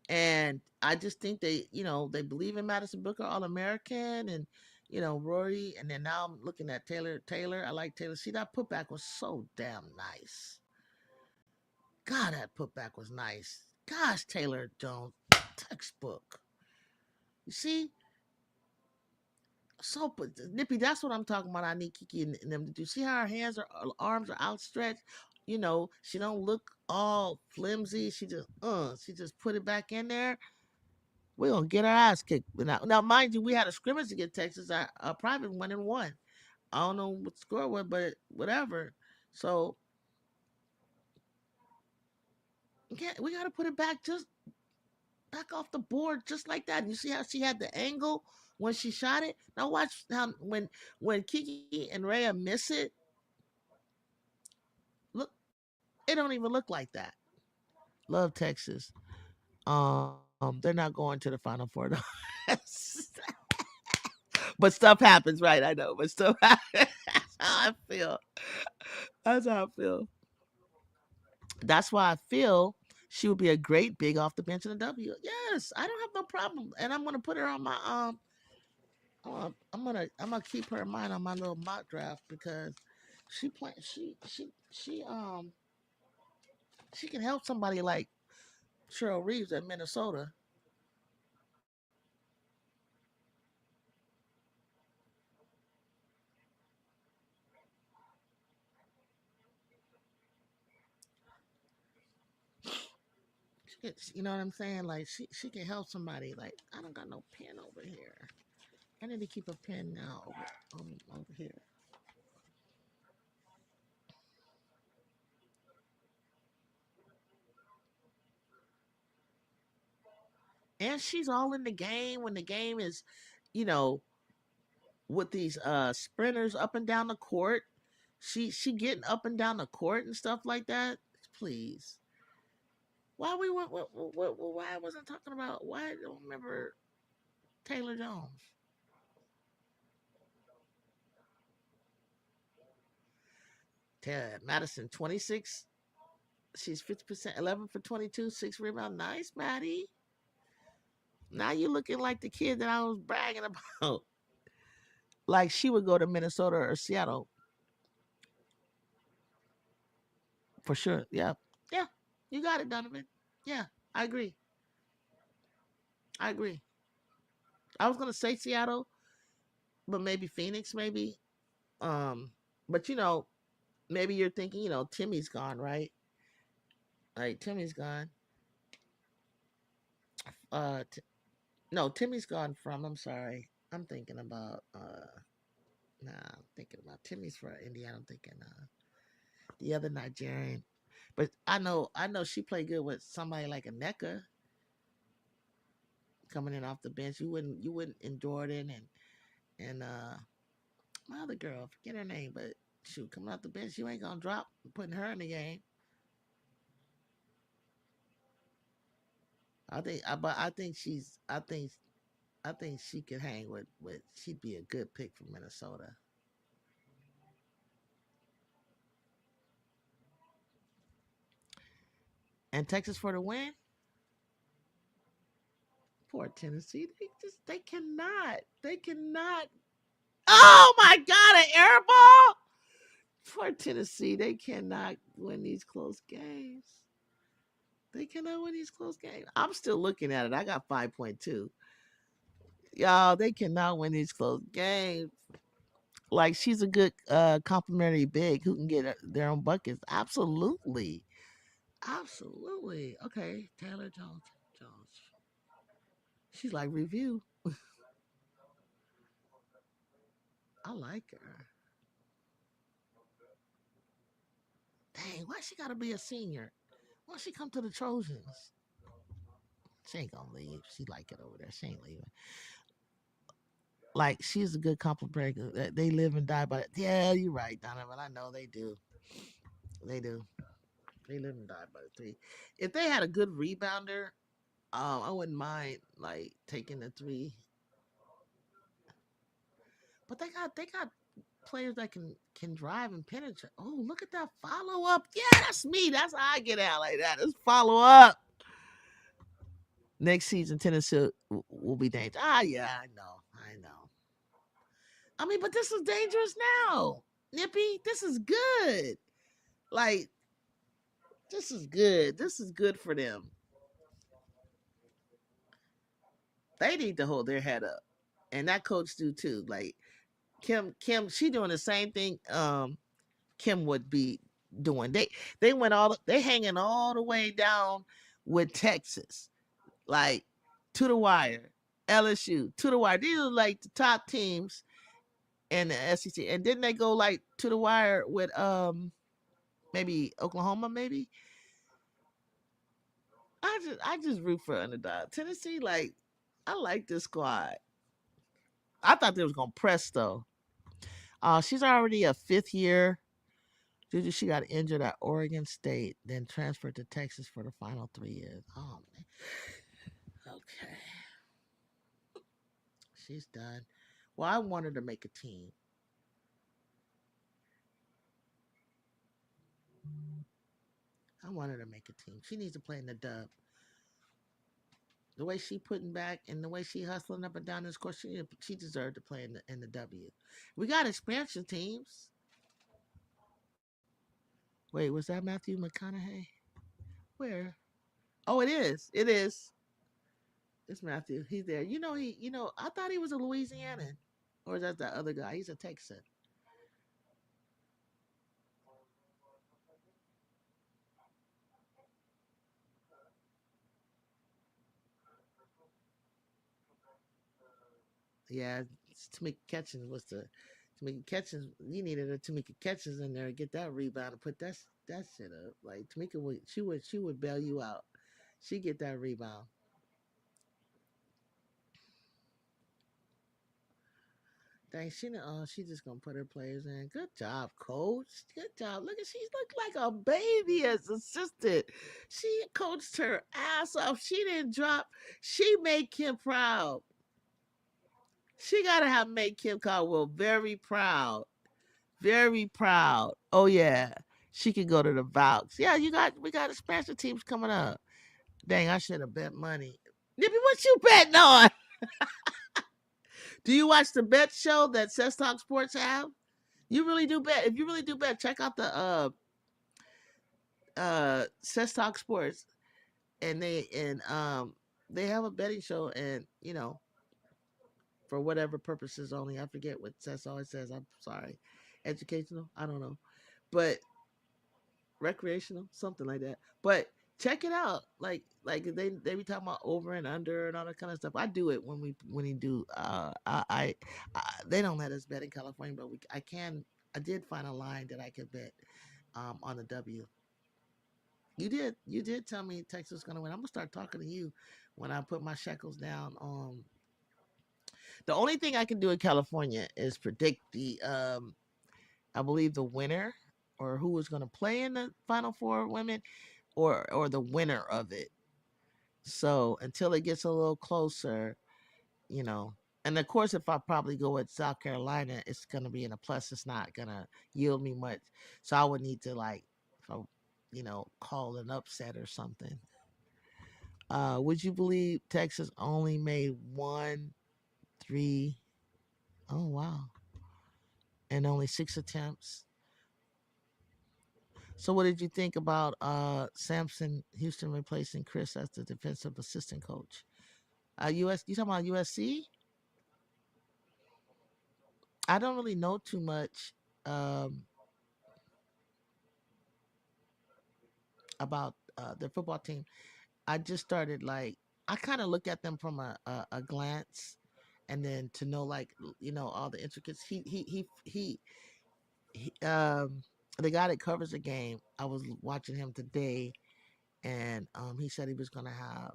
And I just think they believe in Madison Booker, All American, and Rory, and then now I'm looking at Taylor. Taylor, I like Taylor. See, that putback was so damn nice. God, that putback was nice. Gosh, Taylor Jones, textbook. You see, so Nippy, that's what I'm talking about. I need Kiki and them to do. See how her hands are, her arms are outstretched. She don't look all flimsy. She just put it back in there. We're gonna get our ass kicked. Now, mind you, we had a scrimmage against Texas. A private 1-1. I don't know what the score was, but whatever. So we got to put it back, just back off the board, just like that. You see how she had the angle when she shot it. Now watch how when Kiki and Rhea miss it. Look, it don't even look like that. Love Texas. They're not going to the Final Four though. But stuff happens, right? I know, but stuff happens. That's how I feel. That's how I feel. That's why I feel she would be a great big off the bench in a W. Yes, I don't have no problem, and I'm gonna put her on my I'm gonna keep her in mind on my little mock draft because she can help somebody like Cheryl Reeves at Minnesota. You know what I'm saying? Like she can help somebody. Like I don't got no pen over here. I need to keep a pen now over here. And she's all in the game when the game is, you know, with these sprinters up and down the court. She getting up and down the court and stuff like that. Please. Why we went? Why I wasn't talking about? Why I don't remember Taylor Jones? Madison 26. She's 50%, 11 for 22, 6 rebounds. Nice, Maddie. Now you looking like the kid that I was bragging about. Like she would go to Minnesota or Seattle for sure. Yeah, yeah. You got it, Donovan. Yeah, I agree. I agree. I was gonna say Seattle, but maybe Phoenix, maybe. Um, but maybe you're thinking, Timmy's gone, right? Like Timmy's gone. T- no, Timmy's gone from. I'm sorry. I'm thinking about. Nah, I'm thinking about Timmy's for Indiana. I'm thinking the other Nigerian. But I know she played good with somebody like a NECA coming in off the bench. You wouldn't in Jordan and my other girl, forget her name, but shoot, coming off the bench, you ain't gonna drop putting her in the game. But I think she could hang with. She'd be a good pick for Minnesota and Texas for the win. Poor Tennessee, they cannot. Oh my God, an air ball! Poor Tennessee, they cannot win these close games. They cannot win these close games. I'm still looking at it. I got 5.2. Y'all, they cannot win these close games. Like she's a good complimentary big who can get their own buckets. Absolutely. Absolutely. Okay, Taylor Jones. Jones. She's like review. I like her. Dang, why she gotta be a senior? Why she come to the Trojans? She ain't gonna leave. She like it over there. She ain't leaving. Like she's a good complimentary. They live and die by it. Yeah, you're right, Donovan. I know they do. They do. They live and die by the three. If they had a good rebounder, I wouldn't mind like taking the three. But they got players that can drive and penetrate. Oh, look at that follow up. Yeah, that's me. That's how I get out like that. Let's follow up. Next season, Tennessee will be dangerous. Ah, yeah, I know. I mean, but this is dangerous now. Nippy, this is good. Like, this is good. This is good for them. They need to hold their head up. And that coach do too. Like Kim, she doing the same thing Kim would be doing. They went all they hanging all the way down with Texas. Like to the wire. LSU to the wire. These are like the top teams in the SEC. And didn't they go like to the wire with maybe Oklahoma, maybe? I just root for underdog. Tennessee, like, I like this squad. I thought they was gonna press though. She's already a fifth year. She got injured at Oregon State, then transferred to Texas for the final 3 years. Oh man. Okay. She's done. Well, I want her to make a team. I want her to make a team. She needs to play in the dub. The way she putting back and the way she hustling up and down this course, she deserved to play in the W. We got expansion teams. Wait, was that Matthew McConaughey? Where? Oh, it is. It is. It's Matthew. He's there. I thought he was a Louisianan. Or is that the other guy? He's a Texan. Yeah, Tamika Catchings was the Tamika Catchings. You needed a Tamika Catchings in there to get that rebound and put that shit up. Like Tamika would bail you out. She get that rebound. Dang, she just gonna put her players in. Good job, coach. Good job. Look at she's looked like a baby as assistant. She coached her ass off. She didn't drop. She made Kim proud. She gotta have made Kim Caldwell very proud. Very proud. Oh yeah. She can go to the Valks. Yeah, we got expansion teams coming up. Dang, I should have bet money. Nippy, what you betting on? Do you watch the bet show that Cess Talk Sports have? You really do bet. If you really do bet, check out the Cess Talk Sports, and they have a betting show, and for whatever purposes only. I forget what Cess always says. I'm sorry, educational. I don't know, but recreational, something like that. But check it out. Like they be talking about over and under and all that kind of stuff. I do it when we do. They don't let us bet in California, but I can. I did find a line that I could bet on the W. You did tell me Texas was gonna win. I'm gonna start talking to you when I put my shekels down. The only thing I can do in California is predict I believe the winner or who is going to play in the Final Four women or the winner of it. So until it gets a little closer, you know. And of course, if I probably go with South Carolina, it's going to be in a plus. It's not going to yield me much. So I would need to if I, call an upset or something. Would you believe Texas only made one, three? Oh wow, and only 6 attempts. So what did you think about Samson Houston replacing Chris as the defensive assistant coach? You talking about USC? I don't really know too much um, about their football team. I just started I kind of look at them from a glance, and then to know all the intricacies. He the guy that covers the game. I was watching him today, and he said he was gonna have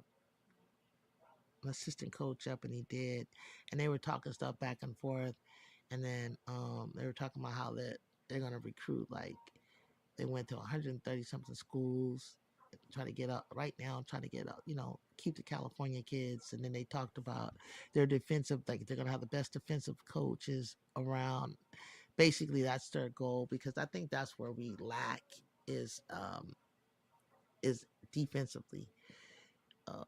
an assistant coach up, and he did, and they were talking stuff back and forth, and then they were talking about how that they're gonna recruit they went to 130 something schools, trying to get up right now, trying to get up, keep the California kids, and then they talked about their defensive, like they're gonna have the best defensive coaches around. Basically, that's their goal because I think that's where we lack is defensively. Uh,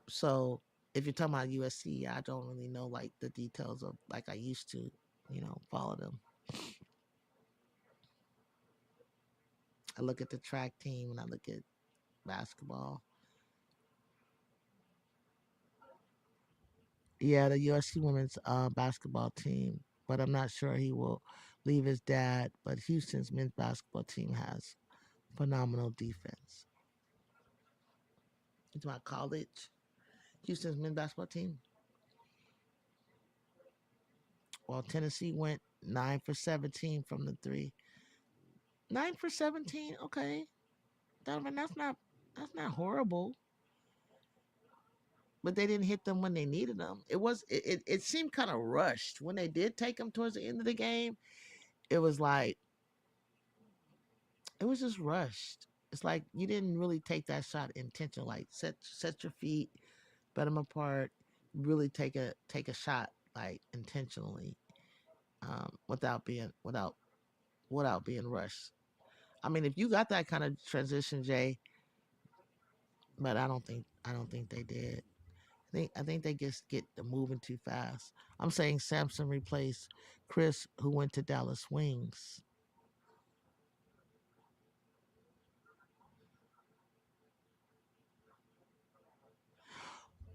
so if you're talking about USC, I don't really know the details of like I used to. follow them. I look at the track team and I look at basketball. Yeah, the USC women's basketball team, but I'm not sure he will leave his dad. But Houston's men's basketball team has phenomenal defense. It's my college. Houston's men's basketball team. Well, Tennessee went 9 for 17 from the three. 9 for 17. Okay, Donovan, that's not horrible. But they didn't hit them when they needed them. It seemed kind of rushed when they did take them towards the end of the game. It was like it was just rushed. It's like you didn't really take that shot intentional. Like set your feet, bet them apart, really take a shot like intentionally, without being rushed. I mean, if you got that kind of transition, Jay, but I don't think they did. I think they just get moving too fast. I'm saying Samson replaced Chris, who went to Dallas Wings.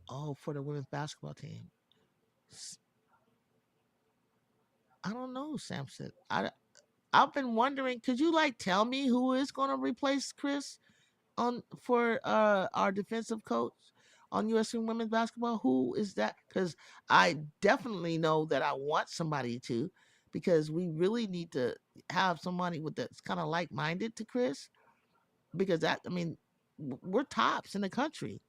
Oh, for the women's basketball team. I don't know, Samson. I've been wondering. Could you like tell me who is going to replace Chris on for our defensive coach on USC women's basketball? Who is that? Because I definitely know that I want somebody to, because we really need to have somebody with that's kind of like minded to Chris. Because we're tops in the country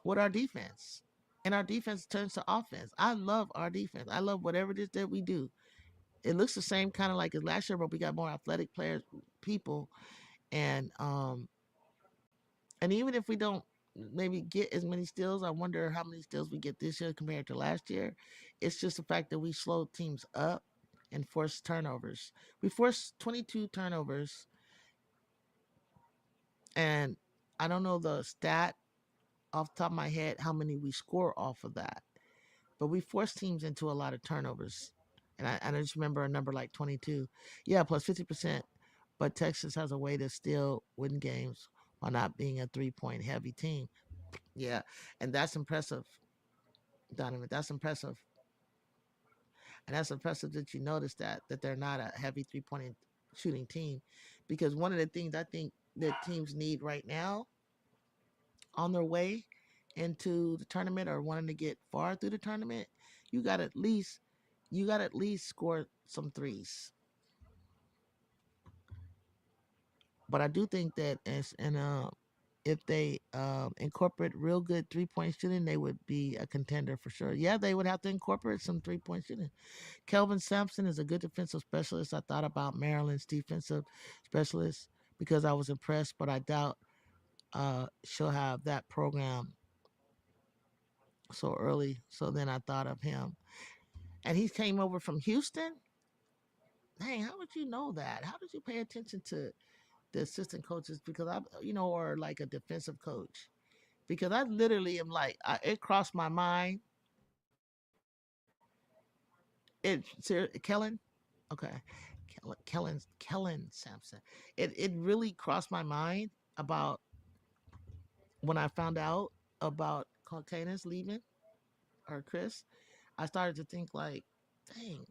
with our defense. And our defense turns to offense. I love our defense. I love whatever it is that we do. It looks the same kind of like as last year, but we got more athletic players, people, and even if we don't maybe get as many steals, I wonder how many steals we get this year compared to last year. It's just the fact that we slow teams up and force turnovers. We forced 22 turnovers, and I don't know the stat off the top of my head how many we score off of that, but we force teams into a lot of turnovers. And I just remember a number like 22. Yeah, plus 50%. But Texas has a way to still win games while not being a 3-point heavy team. Yeah, and that's impressive, Donovan. That's impressive. And that's impressive that you notice that they're not a heavy 3-point shooting team. Because one of the things I think that teams need right now on their way into the tournament or wanting to get far through the tournament, you got at least score some threes. But I do think that if they incorporate real good 3-point shooting, they would be a contender for sure. Yeah, they would have to incorporate some 3-point shooting. Kelvin Sampson is a good defensive specialist. I thought about Maryland's defensive specialist because I was impressed, but I doubt she'll have that program so early. So then I thought of him. And he came over from Houston. Dang, how would you know that? How did you pay attention to the assistant coaches? Because or like a defensive coach. Because I literally am like, it crossed my mind. Kellen, okay, Kellen Sampson. It really crossed my mind about when I found out about Caucanus leaving or Chris. I started to think like, dang.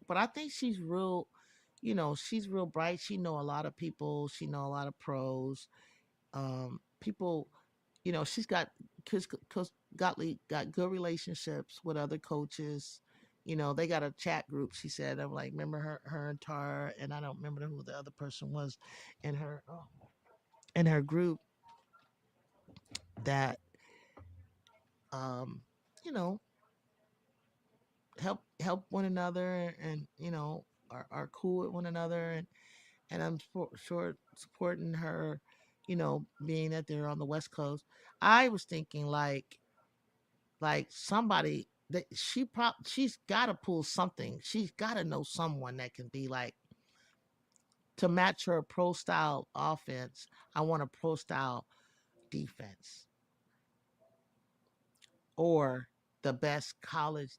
But I think she's real. She's real bright. She know a lot of people. She know a lot of pros. People, she's got Coach Gottlieb got good relationships with other coaches. They got a chat group. She said, I'm like, remember her and Tara, and I don't remember who the other person was in her group that um, you know, help one another, and are cool with one another, and I'm sure supporting her, being that they're on the West Coast. I was thinking like somebody that she's got to pull something. She's got to know someone that can be like to match her pro style offense. I want a pro style defense or the best college.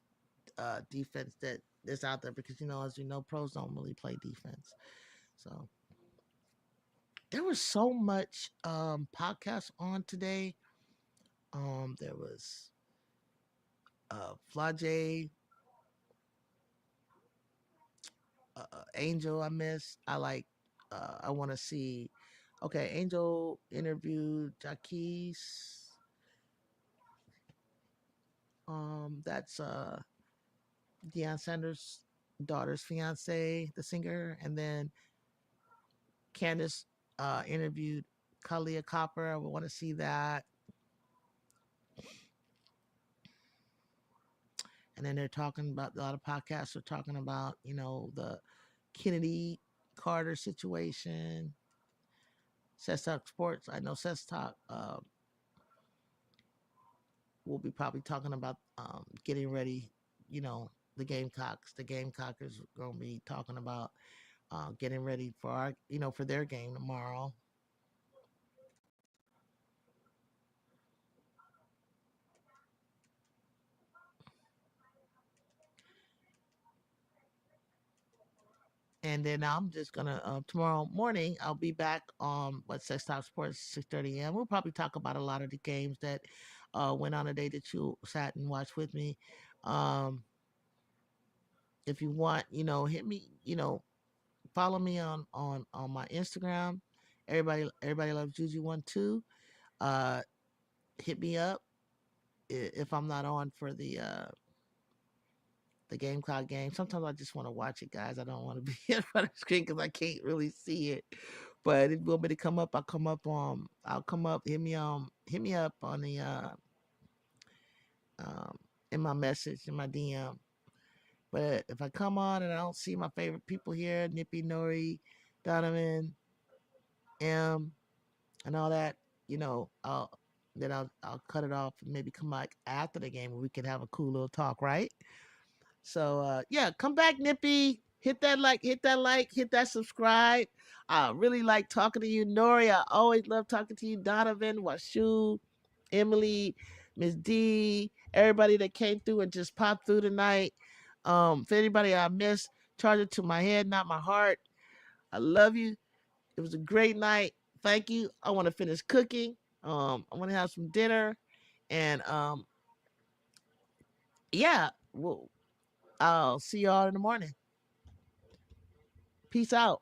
defense that is out there because as you know, pros don't really play defense. So there was so much podcast on today. There was Flage, Angel. I missed. I like. I want to see. Okay, Angel interviewed Jaquise. That's Deion Sanders' daughter's fiance, the singer, and then Candace interviewed Kalia Copper. I would want to see that. And then they're talking about a lot of podcasts are talking about the Kennedy Carter situation. Seth Talk Sports. I know Seth Talk will be probably talking about getting ready. The Gamecocks. The Gamecockers are going to be talking about getting ready for for their game tomorrow. And then I'm just gonna tomorrow morning I'll be back on Sex Talk Sports 6:30 a.m. We'll probably talk about a lot of the games that went on today that you sat and watched with me. Um, if you want, hit me, follow me on my Instagram. Everybody loves Juju 12. Hit me up if I'm not on for the Gamecock game. Sometimes I just want to watch it, guys. I don't want to be in front of the screen because I can't really see it. But if you want me to come up, I'll come up. I'll come up. Hit me up on the um, in my message in my DM. But if I come on and I don't see my favorite people here, Nippy, Nori, Donovan, M, and all that, I'll cut it off and maybe come back after the game and we can have a cool little talk, right? So yeah, come back, Nippy. Hit that like, hit that subscribe. I really like talking to you, Nori. I always love talking to you, Donovan, Washu, Emily, Miss D, everybody that came through and just popped through tonight. For anybody I missed, charge it to my head, not my heart. I love you. It was a great night. Thank you. I want to finish cooking. I want to have some dinner, and yeah, well, I'll see y'all in the morning. Peace out.